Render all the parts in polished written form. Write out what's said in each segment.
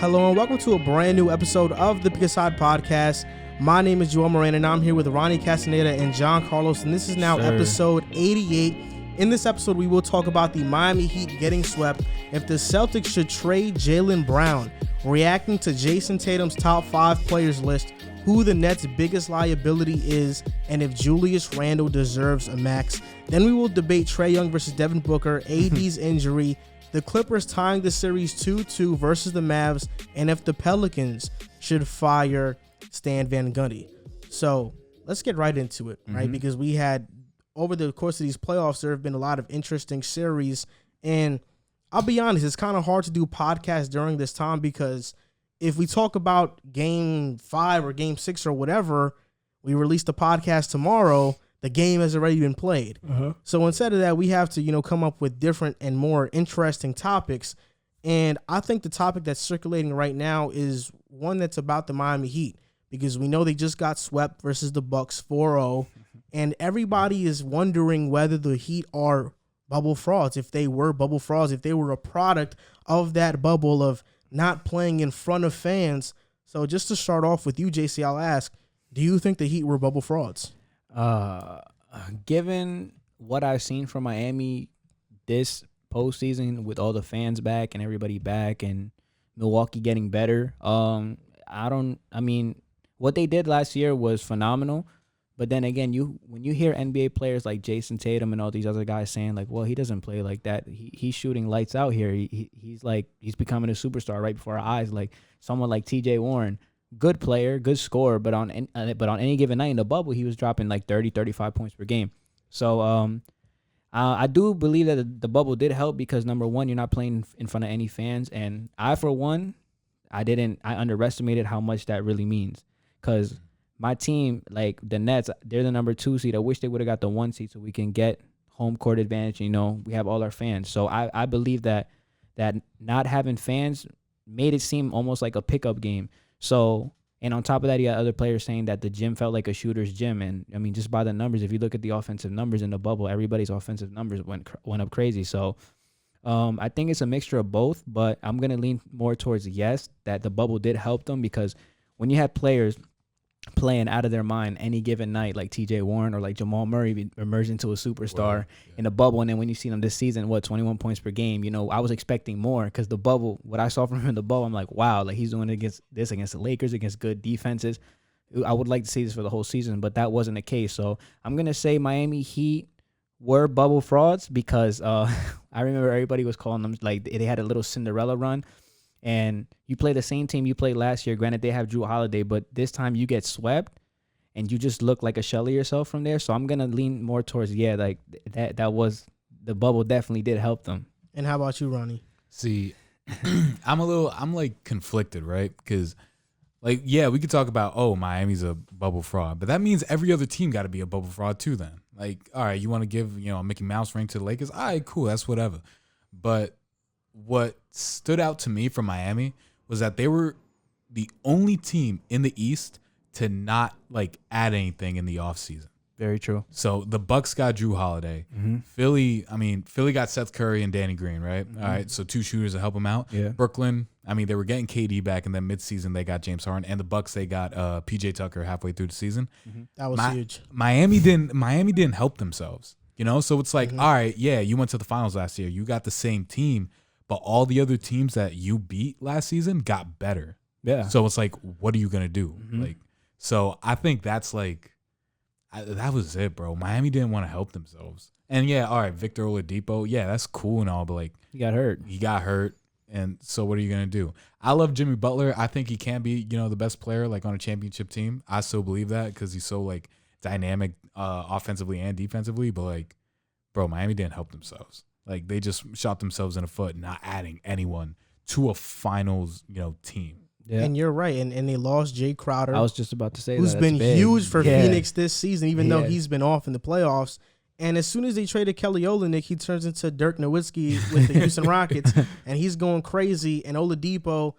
Hello and welcome to a brand new episode of the Pick a Side Podcast. My name is Moran and I'm here with Ronny, Castaneda, and John Carlos, and this is now episode 88. In this episode, we will talk about the Miami Heat getting swept, if the Celtics should trade Jaylen Brown, reacting to Jayson Tatum's top 5 players list, who the Nets' biggest liability is, and if Julius Randle deserves a max. Then we will debate Trae Young versus Devin Booker, AD's injury, the Clippers tying the series 2-2 versus the Mavs, and if the Pelicans should fire Stan Van Gundy. So let's get right into it, right? Because we had, over the course of these playoffs, there have been a lot of interesting series. And I'll be honest, it's kind of hard to do podcasts during this time because if we talk about game 5 or game 6 or whatever, we release the podcast tomorrow, the game has already been played. So instead of that, we have to, come up with different and more interesting topics. And I think the topic that's circulating right now is one that's about the Miami Heat, because we know they just got swept versus the Bucks 4-0. And everybody is wondering whether the Heat are bubble frauds, if they were bubble frauds, if they were a product of that bubble of not playing in front of fans. So just to start off with you, JC, I'll ask, do you think the Heat were bubble frauds? Given what I've seen from Miami this postseason with all the fans back and everybody back and Milwaukee getting better, what they did last year was phenomenal. But then again, when you hear NBA players like Jayson Tatum and all these other guys saying like, well, he doesn't play like that. He's shooting lights out here. He's becoming a superstar right before our eyes. Like someone like TJ Warren, good player, good scorer, but on any given night in the bubble, he was dropping like 30, 35 points per game. So I do believe that the bubble did help because, number one, you're not playing in front of any fans. And I underestimated how much that really means, because my team, like the Nets, they're the number 2 seed. I wish they would have got the 1 seed so we can get home court advantage. We have all our fans. So I believe that not having fans made it seem almost like a pickup game. So, and on top of that, you got other players saying that the gym felt like a shooter's gym. And I mean, just by the numbers, if you look at the offensive numbers in the bubble, everybody's offensive numbers went up crazy. So I think it's a mixture of both, but I'm going to lean more towards yes, that the bubble did help them, because when you have players playing out of their mind any given night, like TJ Warren or like Jamal Murray emerged into a superstar in the bubble, and then when you see them this season, 21 points per game, I was expecting more, because the bubble, what I saw from him in the bubble, I'm like, wow, like he's doing against the Lakers, against good defenses. I would like to see this for the whole season, but that wasn't the case. So I'm gonna say Miami Heat were bubble frauds, because I remember everybody was calling them like they had a little Cinderella run. And you play the same team you played last year. Granted, they have Drew Holiday, but this time you get swept and you just look like a shell of yourself from there. So I'm going to lean more towards, like that was, the bubble definitely did help them. And how about you, Ronnie? See, I'm like conflicted, right? Because we could talk about, Miami's a bubble fraud, but that means every other team got to be a bubble fraud too then. Like, all right, you want to give, a Mickey Mouse ring to the Lakers? All right, cool, that's whatever. But what stood out to me from Miami was that they were the only team in the East to not add anything in the offseason. Very true. So the Bucks got Drew Holiday. Philly got Seth Curry and Danny Green, right? All right, so 2 shooters to help them out. Yeah. Brooklyn, they were getting KD back, and then midseason they got James Harden, and the Bucks, they got PJ Tucker halfway through the season. That was huge. Miami didn't help themselves, so it's like, all right, yeah, you went to the finals last year. You got the same team, but all the other teams that you beat last season got better. Yeah. So it's like, what are you going to do? So I think that's that was it, bro. Miami didn't want to help themselves. And yeah, all right, Victor Oladipo, yeah, that's cool and all, but he got hurt. And so what are you going to do? I love Jimmy Butler. I think he can be, the best player on a championship team. I still believe that, because he's so dynamic offensively and defensively. But bro, Miami didn't help themselves. They just shot themselves in the foot, not adding anyone to a finals, team. Yeah. And you're right. And they lost Jay Crowder. I was just about to say who's been huge for Phoenix this season, even though has. He's been off in the playoffs. And as soon as they traded Kelly Olynyk, he turns into Dirk Nowitzki with the Houston Rockets, and he's going crazy. And Oladipo,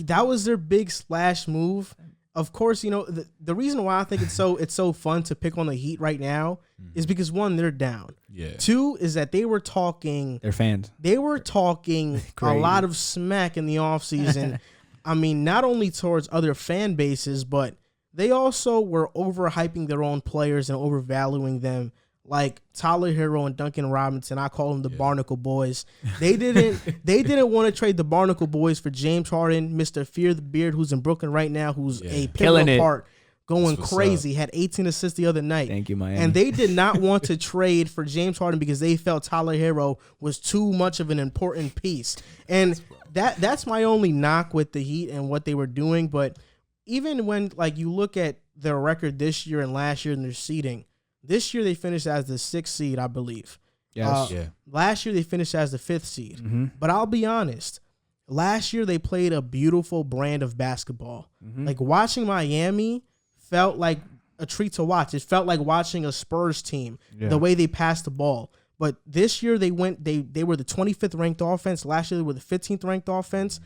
that was their big splash move. of course, the reason why I think it's so fun to pick on the Heat right now is because, one, they're down. Yeah. Two is that they were talking. They're fans. They were talking a lot of smack in the offseason. I mean, not only towards other fan bases, but they also were overhyping their own players and overvaluing them. Like Tyler Hero and Duncan Robinson, I call them the Barnacle Boys. They didn't want to trade the Barnacle Boys for James Harden, Mr. Fear the Beard, who's in Brooklyn right now, who's a pivotal part, going crazy. Had 18 assists the other night. Thank you, Miami. And they did not want to trade for James Harden because they felt Tyler Hero was too much of an important piece. And that's my only knock with the Heat and what they were doing. But even when you look at their record this year and last year in their seeding, this year they finished as the 6th seed, I believe. Yes. Last year they finished as the 5th seed. Mm-hmm. But I'll be honest, last year they played a beautiful brand of basketball. Mm-hmm. Like watching Miami felt like a treat to watch. It felt like watching a Spurs team, the way they passed the ball. But this year they were the 25th ranked offense. Last year they were the 15th ranked offense.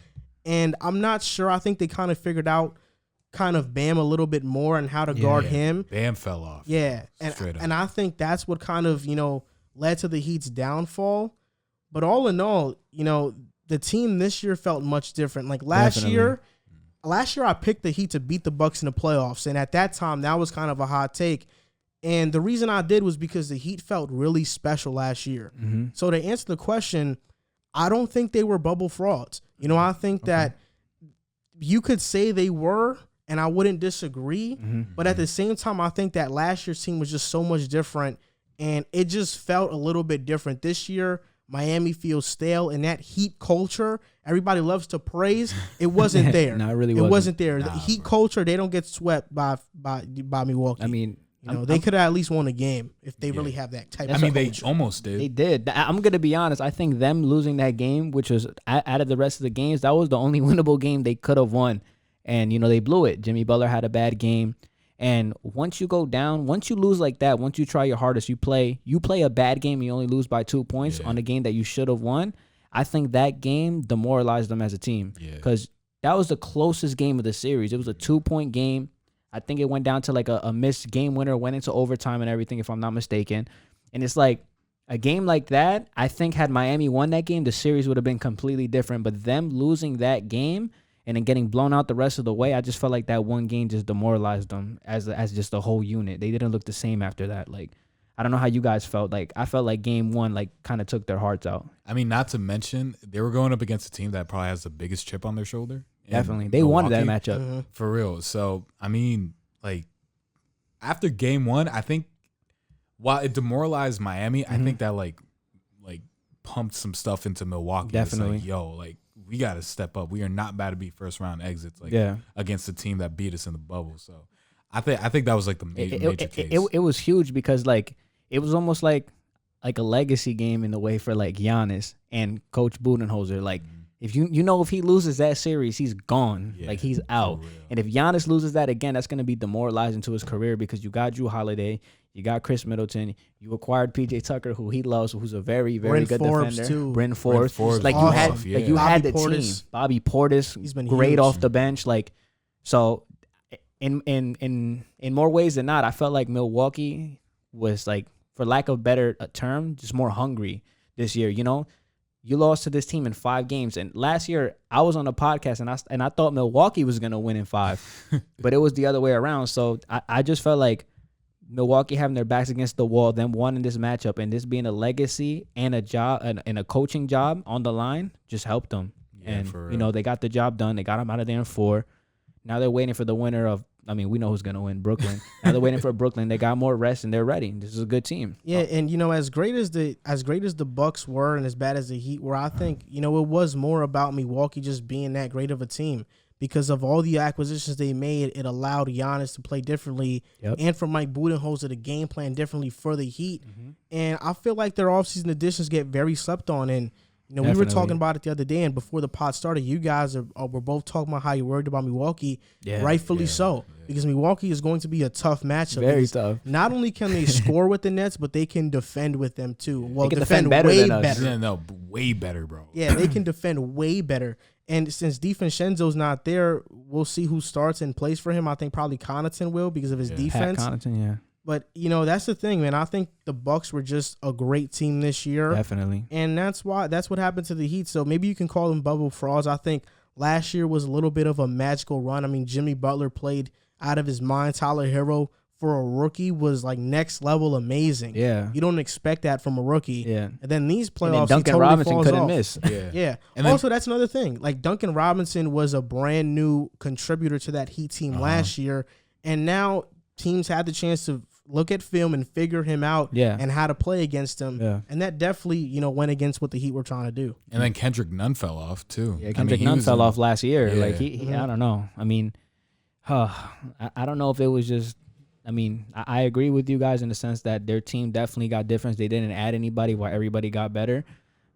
And I'm not sure. I think they kind of figured out Bam a little bit more and how to guard him. Bam fell off. Yeah. And I think that's what kind of, led to the Heat's downfall. But all in all, the team this year felt much different. Like last year I picked the Heat to beat the Bucks in the playoffs. And at that time, that was kind of a hot take. And the reason I did was because the Heat felt really special last year. Mm-hmm. So to answer the question, I don't think they were bubble frauds. I think that you could say they were, and I wouldn't disagree. Mm-hmm. But at the same time, I think that last year's team was just so much different, and it just felt a little bit different. This year, Miami feels stale, and that Heat culture everybody loves to praise, it wasn't there. No, it really wasn't. It wasn't there. Nah, the Heat culture, they don't get swept by Milwaukee. I mean, they could have at least won a game if they really have that type of culture. They almost did. They did. I'm going to be honest. I think them losing that game, which was out of the rest of the games, that was the only winnable game they could have won. And, they blew it. Jimmy Butler had a bad game. And once you go down, once you lose like that, once you try your hardest, you play a bad game, you only lose by 2 points on a game that you should have won. I think that game demoralized them as a team because that was the closest game of the series. It was a 2-point game. I think it went down to like a missed game winner, went into overtime and everything, if I'm not mistaken. And it's like a game like that, I think had Miami won that game, the series would have been completely different. But them losing that game and then getting blown out the rest of the way, I just felt like that one game just demoralized them as just a whole unit. They didn't look the same after that. Like, I don't know how you guys felt. Like, I felt like game one, like, kind of took their hearts out. I mean, not to mention, they were going up against a team that probably has the biggest chip on their shoulder. Definitely. They wanted that matchup. Mm-hmm. For real. So, I mean, like, after game one, I think while it demoralized Miami, I think that, like pumped some stuff into Milwaukee. Definitely. It's like, yo, like, we got to step up. We are not about to be first-round exits, like, against a team that beat us in the bubble. So, I think that was, like, the major case. It was huge because, like, it was almost like a legacy game in a way for, like, Giannis and Coach Budenholzer. Like, if if he loses that series, he's gone. Like, he's out. And if Giannis loses that again, that's going to be demoralizing to his career because you got Drew Holiday, you got Chris Middleton, you acquired PJ Tucker, who he loves, who's a very, very good defender. Bryn Forbes. Like, you had the team. Bobby Portis, he's been great huge. off the bench. Like, so in more ways than not, I felt like Milwaukee was, like, for lack of a better term, just more hungry this year. You lost to this team in 5 games. And last year, I was on a podcast, and I thought Milwaukee was going to win in 5. But it was the other way around. So I just felt like Milwaukee having their backs against the wall, them winning this matchup, and this being a legacy and a job and a coaching job on the line just helped them. Yeah, and, they got the job done. They got them out of there in 4. Now they're waiting for the winner of, we know who's going to win, Brooklyn. Now they're waiting for Brooklyn. They got more rest, and they're ready. This is a good team. Yeah, and, as great as the Bucks were and as bad as the Heat were, I think, it was more about Milwaukee just being that great of a team. Because of all the acquisitions they made, it allowed Giannis to play differently and for Mike Budenholzer to game plan differently for the Heat. Mm-hmm. And I feel like their offseason additions get very slept on. And, we were talking about it the other day, and before the pod started, you guys were both talking about how you're worried about Milwaukee, rightfully so, because Milwaukee is going to be a tough matchup. Very tough. Not only can they score with the Nets, but they can defend with them too. Well, they can defend better way than us. better. Yeah, no, way better, bro. Yeah, they can defend way better. And since DiVincenzo's not there, we'll see who starts and plays for him. I think probably Connaughton will because of his defense. Pat Connaughton, yeah. But, that's the thing, man. I think the Bucks were just a great team this year. Definitely. And that's what happened to the Heat. So maybe you can call them bubble frauds. I think last year was a little bit of a magical run. I mean, Jimmy Butler played out of his mind. Tyler Hero, for a rookie, was like next level amazing. Yeah. You don't expect that from a rookie. Yeah. And then these playoffs, and then Duncan totally Robinson couldn't off. miss. Yeah. And also, that's another thing. Like, Duncan Robinson was a brand new contributor to that Heat team last year. And now teams had the chance to look at film and figure him out and how to play against him. Yeah. And that definitely, went against what the Heat were trying to do. And then Kendrick Nunn fell off, too. Yeah, Kendrick Nunn fell off last year. Yeah. Like, he I don't know. I mean, I don't know if it was just, I mean, I agree with you guys in the sense that their team definitely got difference. They didn't add anybody while everybody got better.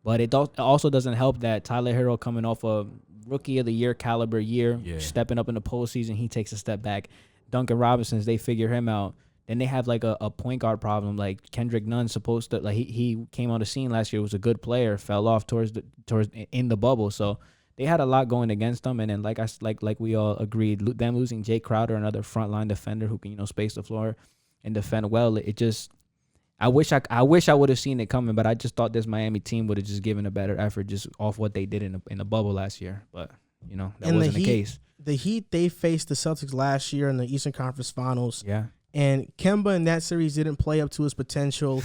But it also doesn't help that Tyler Hero coming off a rookie of the year caliber year, stepping up in the postseason, he takes a step back. Duncan Robinson, they figure him out. Then they have like a point guard problem. Like Kendrick Nunn supposed to, like he came on the scene last year, was a good player, fell off towards in the bubble. So they had a lot going against them. And then like we all agreed, them losing Jay Crowder, another frontline defender who can space the floor and defend well. It just, I wish I would have seen it coming, but I just thought this Miami team would have just given a better effort just off what they did in the bubble last year. But that wasn't the case. The Heat, they faced the Celtics last year in the Eastern Conference Finals. Yeah. And Kemba in that series didn't play up to his potential.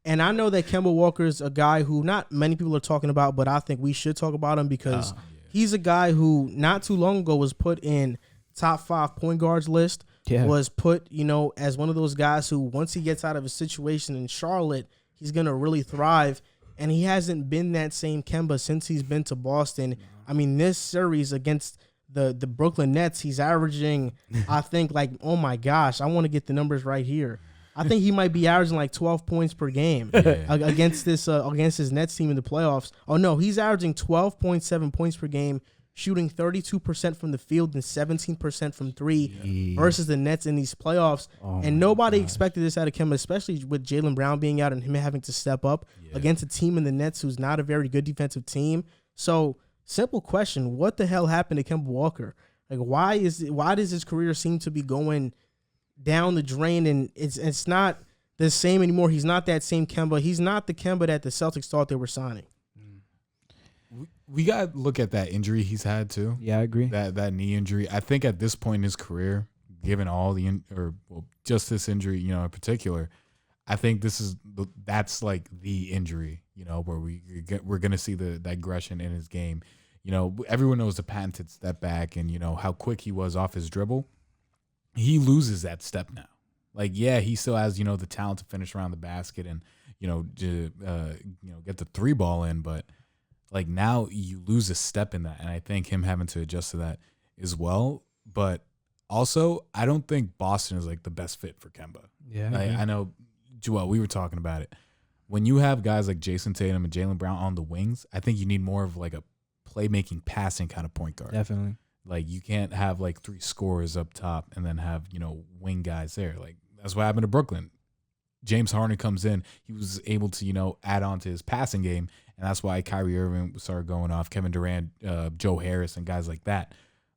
And I know that Kemba Walker's a guy who not many people are talking about, but I think we should talk about him because he's a guy who not too long ago was put in top 5 point guards list. Yeah. Was put, as one of those guys who once he gets out of a situation in Charlotte, he's going to really thrive. And he hasn't been that same Kemba since he's been to Boston. I mean, this series against the Brooklyn Nets, he's averaging, I think, like, oh my gosh, I want to get the numbers right here. I think he might be averaging like 12 points per game against his Nets team in the playoffs. Oh no, he's averaging 12.7 points per game, shooting 32% from the field and 17% from three versus the Nets in these playoffs. And nobody expected this out of Kemba, especially with Jaylen Brown being out and him having to step up against a team in the Nets who's not a very good defensive team. So, simple question, what the hell happened to Kemba Walker? Like, why does his career seem to be going down the drain, and it's not the same anymore? He's not that same Kemba. He's not the Kemba that the Celtics thought they were signing. We got to look at that injury he's had too. Yeah, I agree. That knee injury. I think at this point in his career, given all just this injury, in particular, I think that's like the injury, where we're gonna see the aggression in his game. Everyone knows the patented step back and how quick he was off his dribble. He loses that step now. Like, yeah, he still has the talent to finish around the basket and get the 3 ball in, but like now you lose a step in that, and I think him having to adjust to that as well. But also, I don't think Boston is like the best fit for Kemba. Yeah, I know. Joel, we were talking about it. When you have guys like Jayson Tatum and Jaylen Brown on the wings, I think you need more of like a playmaking, passing kind of point guard. Definitely. Like, you can't have like 3 scorers up top and then have, wing guys there. Like, that's what happened to Brooklyn. James Harden comes in. He was able to, add on to his passing game, and that's why Kyrie Irving started going off, Kevin Durant, Joe Harris, and guys like that.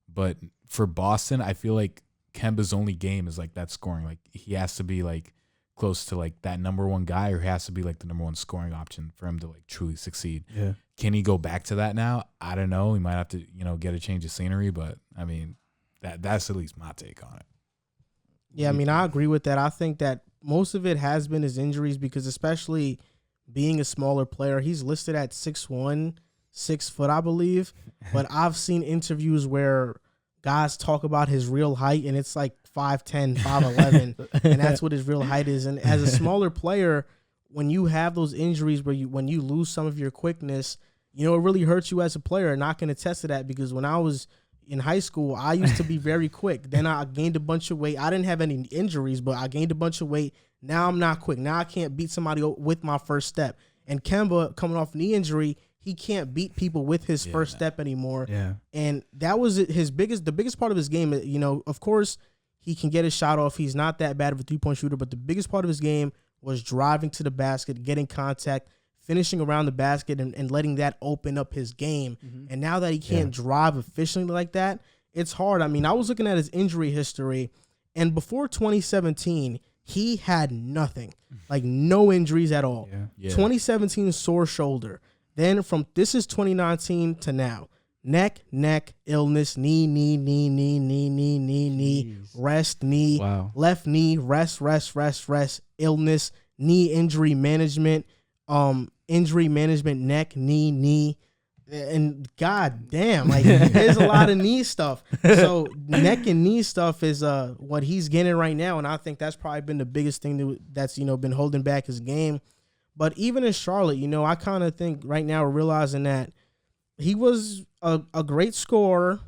But for Boston, I feel like Kemba's only game is like that scoring. Like, he has to be like close to like that number 1 guy, or he has to be like the number 1 scoring option for him to like truly succeed. Yeah. Can he go back to that now? I don't know. He might have to, get a change of scenery, but I mean, that's at least my take on it. Yeah, I mean, I agree with that. I think that most of it has been his injuries because, especially being a smaller player, he's listed at 6'1", 6 foot, I believe. But I've seen interviews where guys talk about his real height, and it's like 5'10", 5'11", and that's what his real height is. And as a smaller player, when you have those injuries when you lose some of your quickness, it really hurts you as a player. And I can attest to that because when I was in high school, I used to be very quick. Then I gained a bunch of weight. I didn't have any injuries, but I gained a bunch of weight. Now I'm not quick. Now I can't beat somebody with my first step. And Kemba, coming off knee injury, he can't beat people with his first step anymore. Yeah. And that was the biggest part of his game. Of course, he can get his shot off. He's not that bad of a 3-point shooter, but the biggest part of his game was driving to the basket, getting contact, finishing around the basket and letting that open up his game. And now that he can't drive efficiently like that, it's hard. I mean, I was looking at his injury history, and before 2017, he had nothing, like no injuries at all. 2017, sore shoulder. Then this is 2019 to now. Neck, illness, knee, rest, knee, left knee, rest, illness, knee injury management, neck, knee, and god damn, like there's a lot of knee stuff. So neck and knee stuff is what he's getting right now, and I think that's probably been the biggest thing that's been holding back his game. But even in Charlotte, I kind of think right now we're realizing that he was a great scorer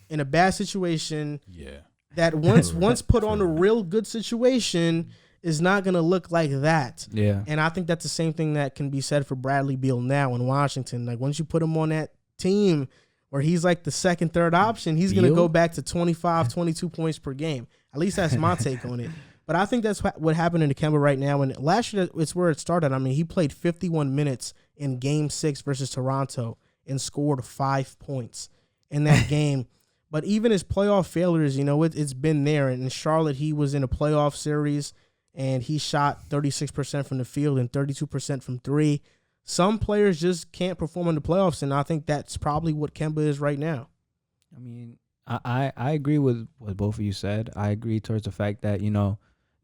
in a bad situation. Yeah. That once put on a real good situation is not going to look like that. Yeah. And I think that's the same thing that can be said for Bradley Beal now in Washington. Like once you put him on that team where he's like the second, third option, he's going to go back to 25, 22 points per game. At least that's my take on it. But I think that's what happened to Kemba right now. And last year, it's where it started. I mean, he played 51 minutes in Game 6 versus Toronto and scored 5 points in that game. But even his playoff failures, it's been there. And in Charlotte, he was in a playoff series, and he shot 36% from the field and 32% from three. Some players just can't perform in the playoffs, and I think that's probably what Kemba is right now. I mean, I agree with what both of you said. I agree towards the fact that,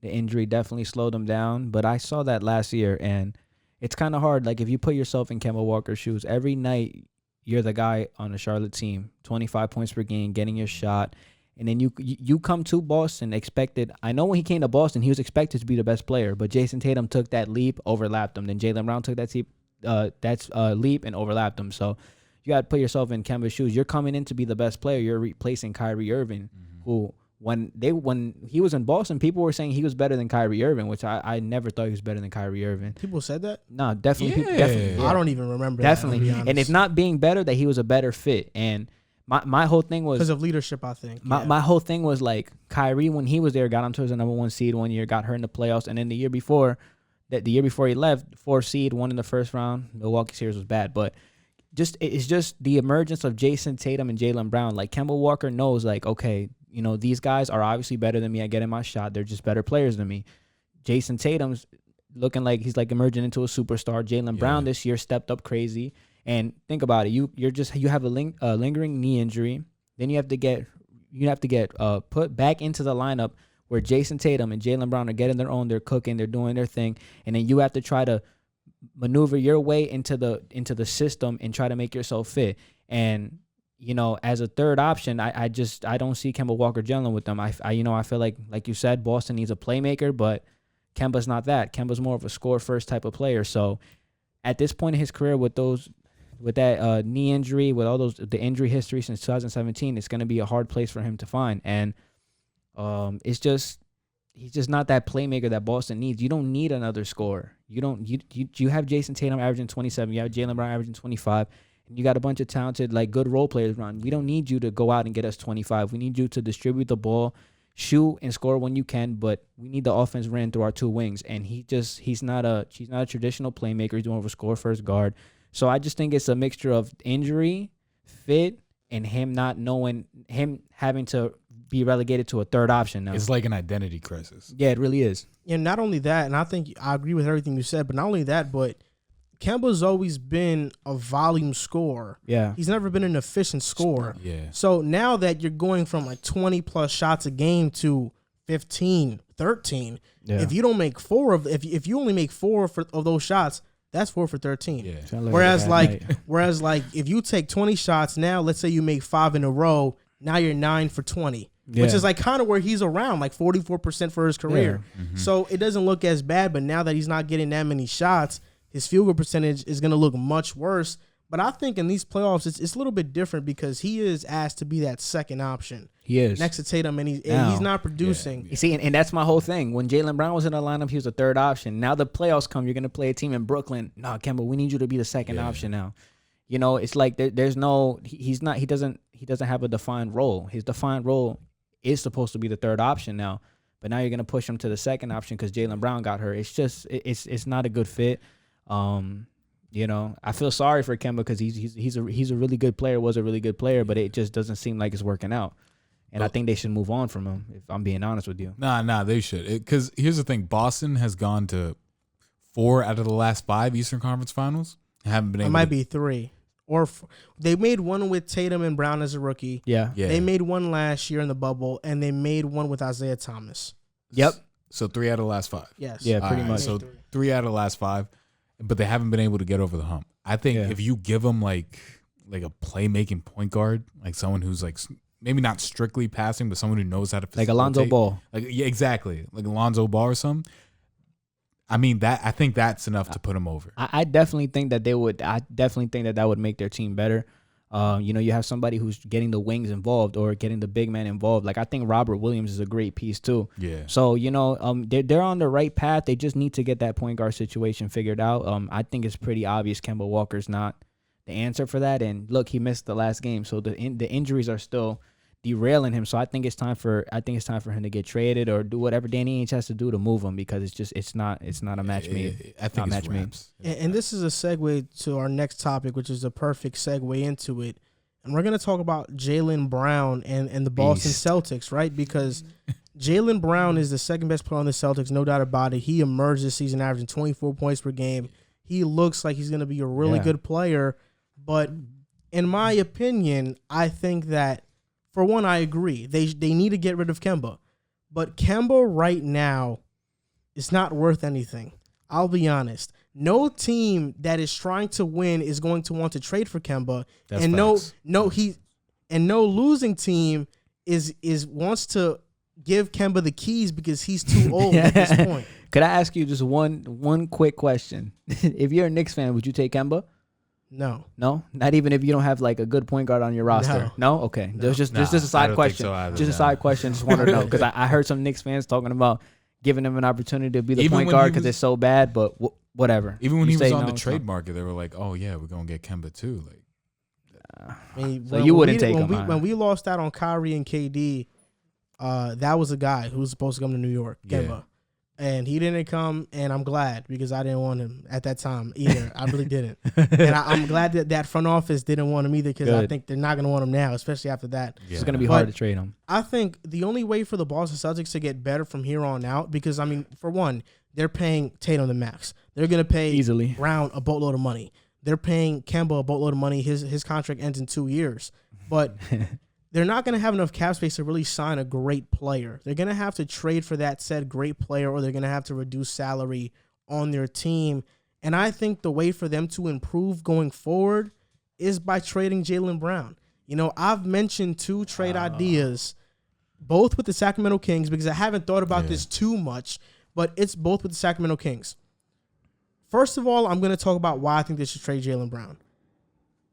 the injury definitely slowed him down. But I saw that last year, and it's kind of hard. Like, if you put yourself in Kemba Walker's shoes, every night you're the guy on the Charlotte team, 25 points per game, getting your shot. And then you come to Boston expected. I know when he came to Boston, he was expected to be the best player, but Jayson Tatum took that leap, overlapped him. Then Jaylen Brown took that leap and overlapped him. So you got to put yourself in Kemba's shoes. You're coming in to be the best player. You're replacing Kyrie Irving, who when he was in Boston, people were saying he was better than Kyrie Irving, which I never thought he was better than Kyrie Irving. People said that? No, definitely. Yeah. Definitely. Yeah. I don't even remember definitely. that. And if not being better, that he was a better fit. And my whole thing was because of leadership, I think. My whole thing was like Kyrie, when he was there, got him to the number 1 seed one year, got hurt in the playoffs, and then the year before he left, 4 seed, won in the first round. Milwaukee series was bad, but it's just the emergence of Jayson Tatum and Jaylen Brown. Like Kemba Walker knows, like, okay, these guys are obviously better than me at getting my shot. They're just better players than me. Jayson Tatum's looking like he's like emerging into a superstar. Jaylen Brown this year stepped up crazy. And think about it. You have a lingering knee injury. Then you have to get put back into the lineup where Jayson Tatum and Jaylen Brown are getting their own. They're cooking. They're doing their thing. And then you have to try to maneuver your way into the system and try to make yourself fit. And as a third option, I don't see Kemba Walker gelling with them. I feel like you said, Boston needs a playmaker, but Kemba's not that. Kemba's more of a score first type of player. So at this point in his career, with that knee injury, with all the injury history since 2017, it's going to be a hard place for him to find. And he's just not that playmaker that Boston needs. You don't need another scorer. You have Jayson Tatum averaging 27. You have Jaylen Brown averaging 25. And you got a bunch of talented, like, good role players around. We don't need you to go out and get us 25. We need you to distribute the ball, shoot and score when you can, but we need the offense ran through our two wings. And he's not a traditional playmaker. He's more of a score first guard. So I just think it's a mixture of injury, fit, and him having to be relegated to a third option now. It's like an identity crisis. Yeah, it really is. And not only that, and I think I agree with everything you said, but not only that, but Kemba's always been a volume scorer. Yeah. He's never been an efficient scorer. Yeah. So now that you're going from like 20 plus shots a game to 15, 13, if you don't make if you only make 4 of those shots, that's 4 for 13. Yeah. Whereas if you take 20 shots now, let's say you make 5 in a row, now you're 9 for 20. Yeah. Which is like kind of where he's around, like 44% for his career. Yeah. Mm-hmm. So it doesn't look as bad, but now that he's not getting that many shots, his field goal percentage is going to look much worse. But I think in these playoffs, it's a little bit different because he is asked to be that second option. He is. Next to Tatum, and he's not producing. Yeah. You see, and that's my whole thing. When Jaylen Brown was in the lineup, he was a third option. Now the playoffs come, you're going to play a team in Brooklyn. No, Kemba, we need you to be the second option now. It's like there's no – he doesn't have a defined role. His defined role is supposed to be the third option now. But now you're going to push him to the second option because Jaylen Brown got hurt. It's just it's not a good fit. You know, I feel sorry for Kemba because he's a really good player, was a really good player, but it just doesn't seem like it's working out. And I think they should move on from him, if I'm being honest with you. Nah, they should. Because here's the thing. Boston has gone to 4 out of the last 5 Eastern Conference Finals. Haven't been able. It might be 3. They made one with Tatum and Brown as a rookie. Yeah. They made one last year in the bubble, and they made one with Isaiah Thomas. Yep. So 3 out of the last 5. Yes. Yeah, pretty much. So 3 out of the last 5, but they haven't been able to get over the hump. I think if you give them like a playmaking point guard, like someone who's like maybe not strictly passing, but someone who knows how to like Alonzo Ball. Like exactly, like Alonzo Ball or something. I mean I think that's enough to put them over. I definitely think that they would. I definitely think that would make their team better. You have somebody who's getting the wings involved or getting the big man involved. Like I think Robert Williams is a great piece too. Yeah. So they're on the right path. They just need to get that point guard situation figured out. I think it's pretty obvious Kemba Walker's not the answer for that. And look, he missed the last game, so the injuries are still derailing him. So I think it's time for him to get traded or do whatever Danny Ainge has to do to move him because it's not a match made. I think it's made. And this is a segue to our next topic, which is a perfect segue into it. And we're going to talk about Jaylen Brown and the Boston Celtics, right? Because Jaylen Brown is the second best player on the Celtics, no doubt about it. He emerged this season averaging 24 points per game. He looks like he's going to be a really good player. But in my opinion, I think that, for one, I agree. They need to get rid of Kemba. But Kemba right now is not worth anything. I'll be honest. No team that is trying to win is going to want to trade for Kemba. That's and facts. no losing team is wants to give Kemba the keys because he's too old at this point. Could I ask you just one quick question? If you're a Knicks fan, would you take Kemba? No. No? Not even if you don't have like a good point guard on your roster? No? Okay. No. There's just a side question. Just a side question. Just want to know because I heard some Knicks fans talking about giving him an opportunity to be the point guard because it's so bad, but whatever. Even when he was on the trade market, they were like, "Oh yeah, we're gonna get Kemba too." Like, so you wouldn't take him. When we lost out on Kyrie and KD, that was a guy who was supposed to come to New York, Kemba. And he didn't come, and I'm glad because I didn't want him at that time either. I really didn't. And I'm glad that front office didn't want him either because I think they're not going to want him now, especially after that. It's going to be hard to trade him. I think the only way for the Boston Celtics to get better from here on out, because, I mean, for one, they're paying Tatum the max. They're going to pay easily Brown a boatload of money. They're paying Kemba a boatload of money. His contract ends in 2 years. But they're not going to have enough cap space to really sign a great player. They're going to have to trade for that said great player, or they're going to have to reduce salary on their team. And I think the way for them to improve going forward is by trading Jaylen Brown. You know, I've mentioned 2 trade ideas, both with the Sacramento Kings, because I haven't thought about this too much, but it's both with the Sacramento Kings. First of all, I'm going to talk about why I think they should trade Jaylen Brown.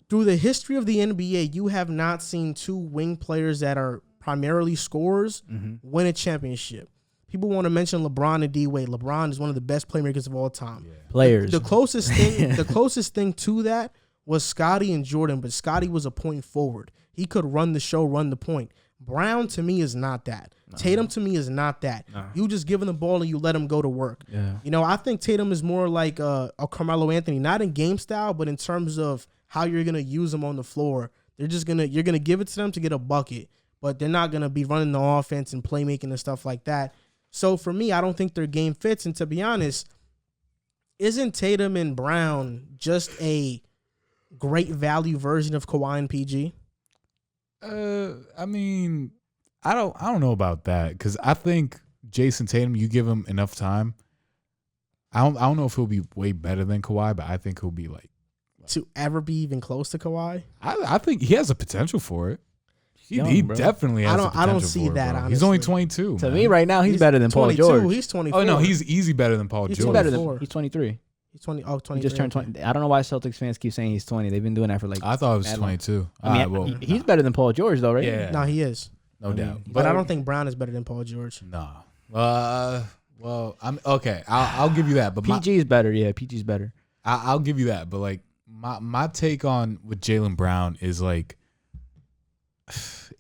Through the history of the NBA, you have not seen 2 wing players that are primarily scorers win a championship. People want to mention LeBron and D-Wade. LeBron is one of the best playmakers of all time. Yeah. Players. The closest thing to that was Scottie and Jordan, but Scottie was a point forward. He could run the show, run the point. Brown to me is not that. Tatum to me is not that. You just give him the ball and you let him go to work. Yeah. You know, I think Tatum is more like a Carmelo Anthony, not in game style, but in terms of how you're gonna use them on the floor. You're gonna give it to them to get a bucket, but they're not gonna be running the offense and playmaking and stuff like that. So for me, I don't think their game fits. And to be honest, isn't Tatum and Brown just a great value version of Kawhi and PG? I mean, I don't know about that because I think Jayson Tatum, you give him enough time. I don't know if he'll be way better than Kawhi, but I think he'll be like to ever be even close to Kawhi. I think he has a potential for it. He definitely has. I don't see that. Honestly. He's only 22. To me, right now, he's better than Paul George. He's 24. Oh no, he's easy better than Paul George. He's better than. He's 23. He's 20. Oh, 23. He just turned 20. I don't know why Celtics fans keep saying he's 20. They've been doing that for like. I thought it was 22. I mean, he's better than Paul George though, right? Yeah. No, he is. No doubt. But I don't think Brown is better than Paul George. No. Well, I'm okay. I'll give you that. But PG is better. Yeah, PG's better. I'll give you that. But like my take on with Jaylen Brown is like,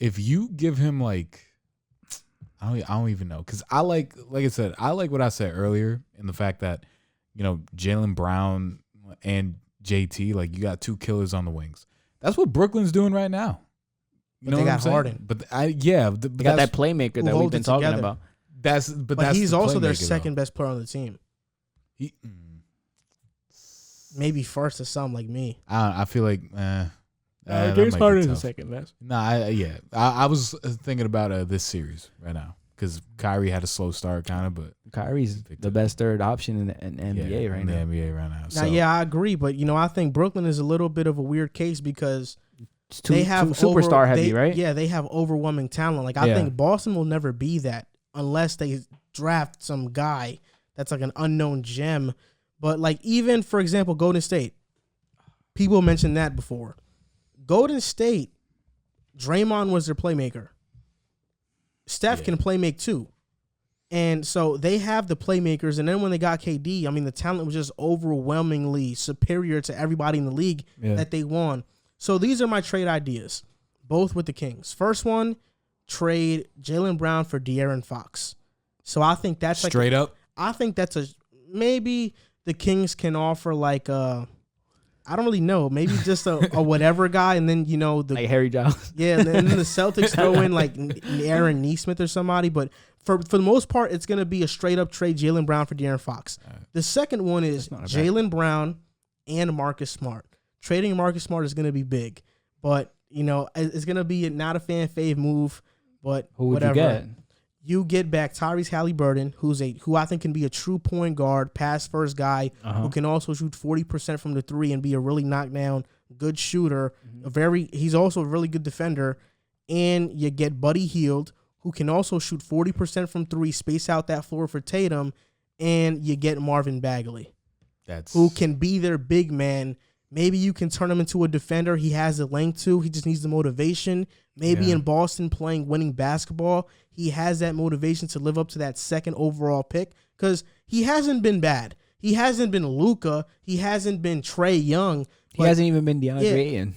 if you give him like, I don't even know, because like I said, I like what I said earlier in the fact that, you know, Jaylen Brown and JT. Like, you got 2 killers on the wings. That's what Brooklyn's doing right now. You know they what got I'm saying? Harden. But They got that playmaker that we've been talking about. But he's also their second best player on the team. Maybe first to some like me. I feel like James Harden is the second best. I was thinking about this series right now because Kyrie had a slow start, kind of, but Kyrie's the best third option in the NBA right now. In the NBA right now. So. Yeah, I agree, but I think Brooklyn is a little bit of a weird case because they have superstar heavy, right? Yeah, they have overwhelming talent. Like I think Boston will never be that unless they draft some guy that's like an unknown gem. But like even for example, Golden State, people mentioned that before. Golden State, Draymond was their playmaker. Steph can play make too. And so they have the playmakers. And then when they got KD, I mean, the talent was just overwhelmingly superior to everybody in the league that they won. So these are my trade ideas, both with the Kings. First one, trade Jaylen Brown for De'Aaron Fox. So I think that's straight up. I think that's maybe the Kings can offer like I don't really know. Maybe just a whatever guy, and then like Harry Giles. Yeah, and then the Celtics throw in like Aaron Nesmith or somebody. But for the most part, it's gonna be a straight up trade Jaylen Brown for De'Aaron Fox. The second one is Jaylen Brown and Marcus Smart. Trading Marcus Smart is gonna be big, but it's gonna be not a fan fave move. But who would whatever. You get? You get back Tyrese Halliburton, who I think can be a true point guard, pass first guy, who can also shoot 40% from the three and be a really knockdown good shooter. He's also a really good defender. And you get Buddy Hield, who can also shoot 40% from three, space out that floor for Tatum, and you get Marvin Bagley, who can be their big man. Maybe you can turn him into a defender. He has the length too. He just needs the motivation. Maybe in Boston playing winning basketball, he has that motivation to live up to that second overall pick because he hasn't been bad. He hasn't been Luka. He hasn't been Trae Young. He hasn't even been DeAndre Ayton.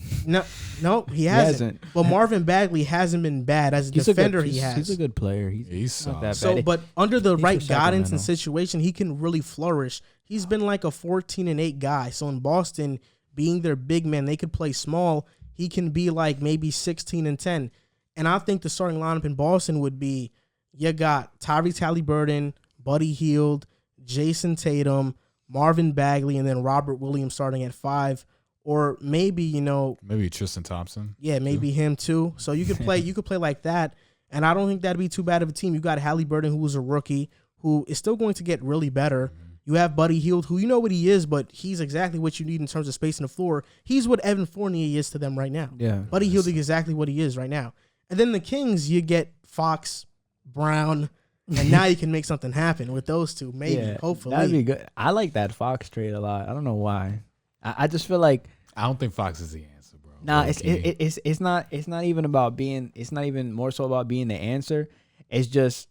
No, he hasn't. But Marvin Bagley hasn't been bad as a defender. He's a good player. He's not that bad. But under the right guidance and Sacramento situation, he can really flourish. He's been like a 14-8 guy. So in Boston, being their big man, they could play small. He can be like maybe 16-10. And I think the starting lineup in Boston would be, you got Tyrese Halliburton, Buddy Hield, Jayson Tatum, Marvin Bagley, and then Robert Williams starting at 5. Or maybe, maybe Tristan Thompson. Yeah, maybe him too. So you could play like that. And I don't think that'd be too bad of a team. You got Halliburton, who was a rookie, who is still going to get really better. You have Buddy Hield, who you know what he is, but he's exactly what you need in terms of space on the floor. He's what Evan Fournier is to them right now. Yeah, Buddy Hield is exactly what he is right now. And then the Kings, you get Fox, Brown, and now you can make something happen with those two. Maybe, hopefully, that'd be good. I like that Fox trade a lot. I don't know why. I just feel like I don't think Fox is the answer, bro. Nah, it's not even about being. It's not even more so about being the answer. It's just,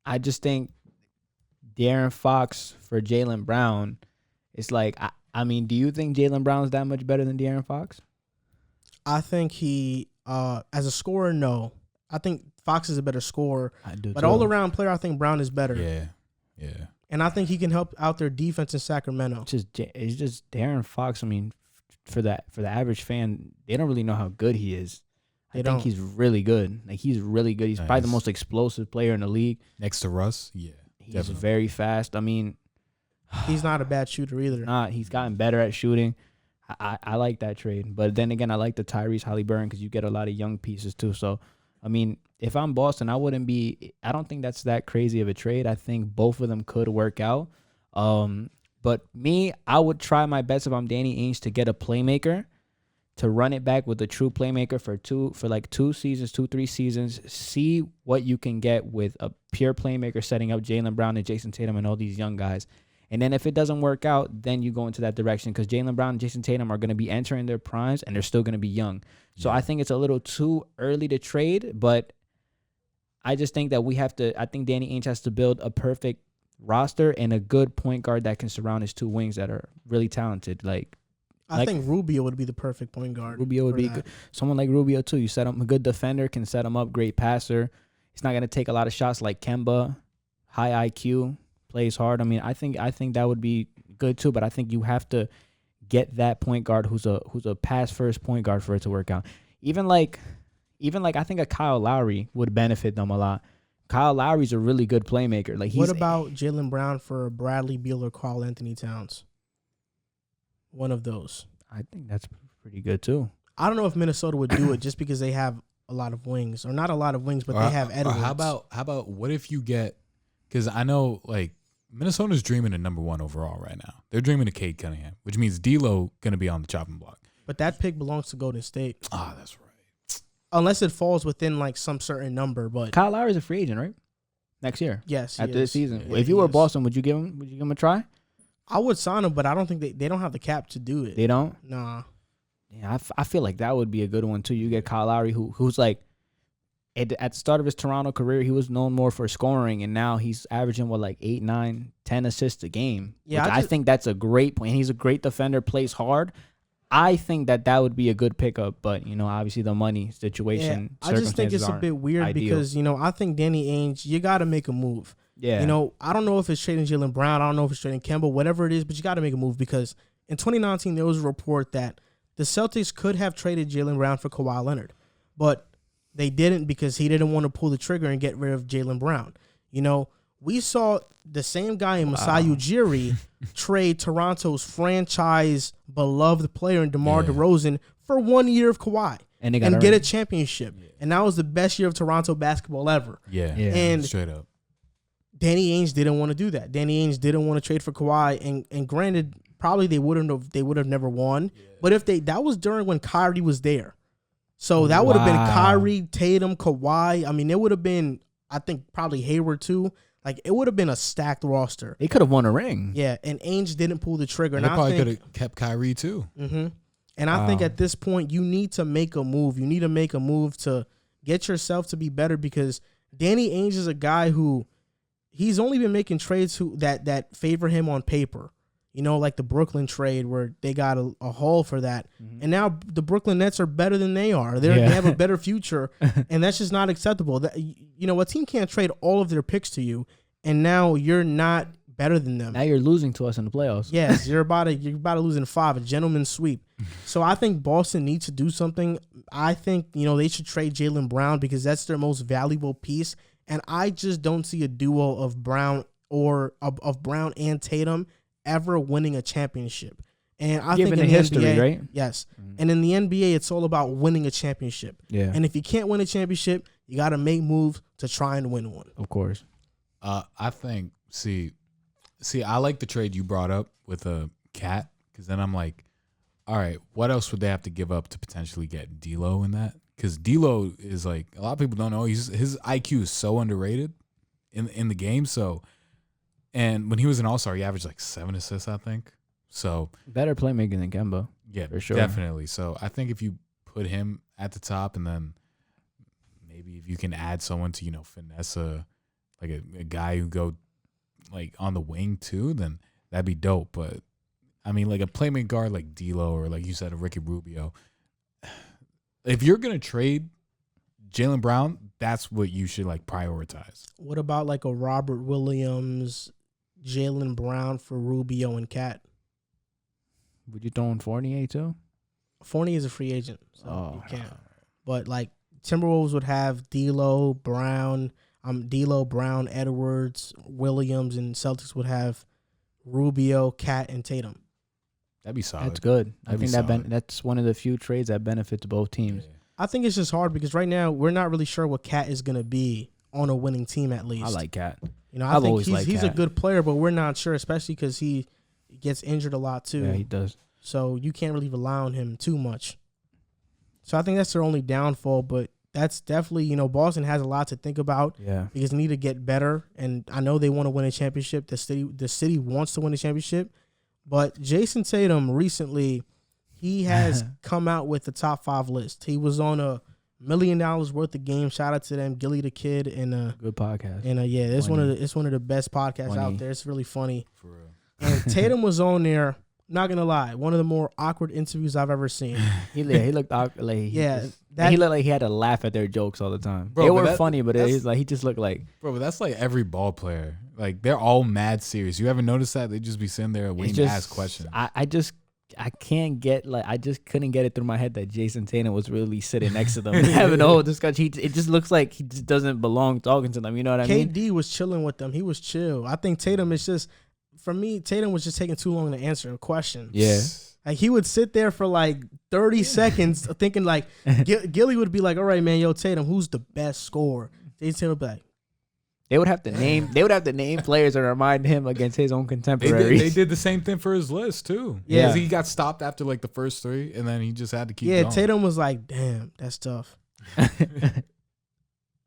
I just think De'Aaron Fox for Jaylen Brown. It's like I mean, do you think Jaylen Brown's that much better than De'Aaron Fox? I think he, as a scorer, no. I think Fox is a better scorer. I do, but all around player, I think Brown is better. Yeah. And I think he can help out their defense in Sacramento. It's just De'Aaron Fox. I mean, for the average fan, they don't really know how good he is. I think he's really good. Like, he's really good. He's probably the most explosive player in the league. Next to Russ, yeah. He's very fast. I mean, he's not a bad shooter either. He's gotten better at shooting. I like that trade. But then again, I like the Tyrese Halliburton because you get a lot of young pieces too. So, I mean, if I'm Boston, I don't think that's that crazy of a trade. I think both of them could work out. But me, I would try my best if I'm Danny Ainge to get a playmaker, to run it back with a true playmaker for 2-3 seasons. See what you can get with a pure playmaker setting up Jaylen Brown and Jayson Tatum and all these young guys. And then if it doesn't work out, then you go into that direction because Jaylen Brown and Jayson Tatum are going to be entering their primes and they're still going to be young. So I think it's a little too early to trade, but I just think that I think Danny Ainge has to build a perfect roster and a good point guard that can surround his two wings that are really talented. I think Rubio would be the perfect point guard. Rubio would be good. Someone like Rubio too. You set him a good defender, can set him up, great passer. He's not going to take a lot of shots like Kemba, high IQ, plays hard. I mean, I think that would be good too, but I think you have to get that point guard who's a pass first point guard for it to work out. Even like I think a Kyle Lowry would benefit them a lot. Kyle Lowry's a really good playmaker. Like, what about Jaylen Brown for Bradley Beal or Karl Anthony Towns? One of those. I think that's pretty good too. I don't know if Minnesota would do it just because they have a lot of wings, or not a lot of wings, but they have Edwards. How about what if you get? Because I know like Minnesota's dreaming of number 1 overall right now. They're dreaming of Cade Cunningham, which means D'Lo going to be on the chopping block. But that pick belongs to Golden State. Ah, that's right. Unless it falls within like some certain number, but Kyle Lowry's a free agent, right? Next year. Yes, after this season. Yeah, if you were Boston, would you give him a try? I would sign him, but I don't think they don't have the cap to do it. They don't? Nah. Yeah, I feel like that would be a good one too. You get Kyle Lowry, who's like at the start of his Toronto career, he was known more for scoring, and now he's averaging like 8, 9, 10 assists a game. Yeah, I think that's a great point. He's a great defender, plays hard. I think that would be a good pickup, but obviously the money situation. Yeah, I just think it's a bit weird ideal. Because I think Danny Ainge, you got to make a move. Yeah, I don't know if it's trading Jaylen Brown, I don't know if it's trading Kemba, whatever it is, but you got to make a move because in 2019 there was a report that the Celtics could have traded Jaylen Brown for Kawhi Leonard, but they didn't because he didn't want to pull the trigger and get rid of Jaylen Brown. We saw the same guy in Masai Ujiri trade Toronto's franchise beloved player in DeMar DeRozan for 1 year of Kawhi and get a championship. Yeah. And that was the best year of Toronto basketball ever. Yeah. And straight up. Danny Ainge didn't want to do that. Danny Ainge didn't want to trade for Kawhi, and granted, probably they would have never won. Yeah. But if that was during when Kyrie was there. So that would have been Kyrie, Tatum, Kawhi. I mean, it would have been, I think, probably Hayward too. Like, it would have been a stacked roster. They could have won a ring. Yeah, and Ainge didn't pull the trigger. And they probably could have kept Kyrie too. Mm-hmm. And I think at this point, you need to make a move. You need to make a move to get yourself to be better because Danny Ainge is a guy who he's only been making trades that favor him on paper. Like the Brooklyn trade where they got a haul for that. Mm-hmm. And now the Brooklyn Nets are better than they are. They have a better future, and that's just not acceptable. A team can't trade all of their picks to you, and now you're not better than them. Now you're losing to us in the playoffs. Yes, you're about to lose in 5, a gentleman's sweep. So I think Boston needs to do something. I think, they should trade Jaylen Brown because that's their most valuable piece. And I just don't see a duo of Brown of Brown and Tatum ever winning a championship. And I think in the history, NBA, right? Yes. Mm-hmm. And in the NBA, it's all about winning a championship. Yeah. And if you can't win a championship, you got to make moves to try and win one. Of course. I think, see, I like the trade you brought up with a Cat because then I'm like, all right, what else would they have to give up to potentially get D'Lo in that? Because D'Lo is like, a lot of people don't know, his IQ is so underrated in the game. So, and when he was an All-Star, he averaged like 7 assists, I think. So better playmaking than Kemba. Yeah, for sure. Definitely. So I think if you put him at the top and then maybe if you can add someone to, finesse like a guy who go like on the wing too, then that'd be dope. But I mean, like a playmaking guard like D'Lo or like you said, a Ricky Rubio. If you're going to trade Jaylen Brown, that's what you should like prioritize. What about like a Robert Williams, Jaylen Brown for Rubio and Cat? Would you throw in Fournier too? Fournier is a free agent, so you can't. But like Timberwolves would have D'Lo, Brown, Edwards, Williams, and Celtics would have Rubio, Cat, and Tatum. That'd be solid. That's good. I think that's one of the few trades that benefits both teams. Yeah. I think it's just hard because right now we're not really sure what Cat is going to be on a winning team at least. I like Cat. I think he's a good player, but we're not sure, especially because he gets injured a lot too. Yeah, he does. So you can't really rely on him too much. So I think that's their only downfall, but that's definitely, Boston has a lot to think about. Yeah. Because they need to get better, and I know they want to win a championship. The city wants to win a championship, but Jayson Tatum recently, he has come out with the top 5 list. He was on $1 million worth of games. Shout out to them, Gilly the Kid, and good podcast. And it's one of the best podcasts out there. It's really funny. For real. And Tatum was on there. Not gonna lie, one of the more awkward interviews I've ever seen. He looked awkward. Like, he looked like he had to laugh at their jokes all the time. They were funny, but he just looked like. Bro, but that's like every ball player. Like they're all mad serious. You ever notice that? They just be sitting there waiting to ask questions. I just can't get I just couldn't get it through my head that Jayson Tatum was really sitting next to them and having a whole discussion. It just looks like he just doesn't belong talking to them. You know what I mean? KD was chilling with them. He was chill. I think Tatum is just, for me, Tatum was just taking too long to answer a question. Yeah. Like he would sit there for like 30 seconds thinking like Gilly would be like, all right, man, yo, Tatum, who's the best scorer? Tatum would be like, They would have to name players and remind him against his own contemporaries. They did the same thing for his list too. Yeah. He got stopped after like the first 3, and then he just had to keep going. Tatum was like, damn, that's tough. And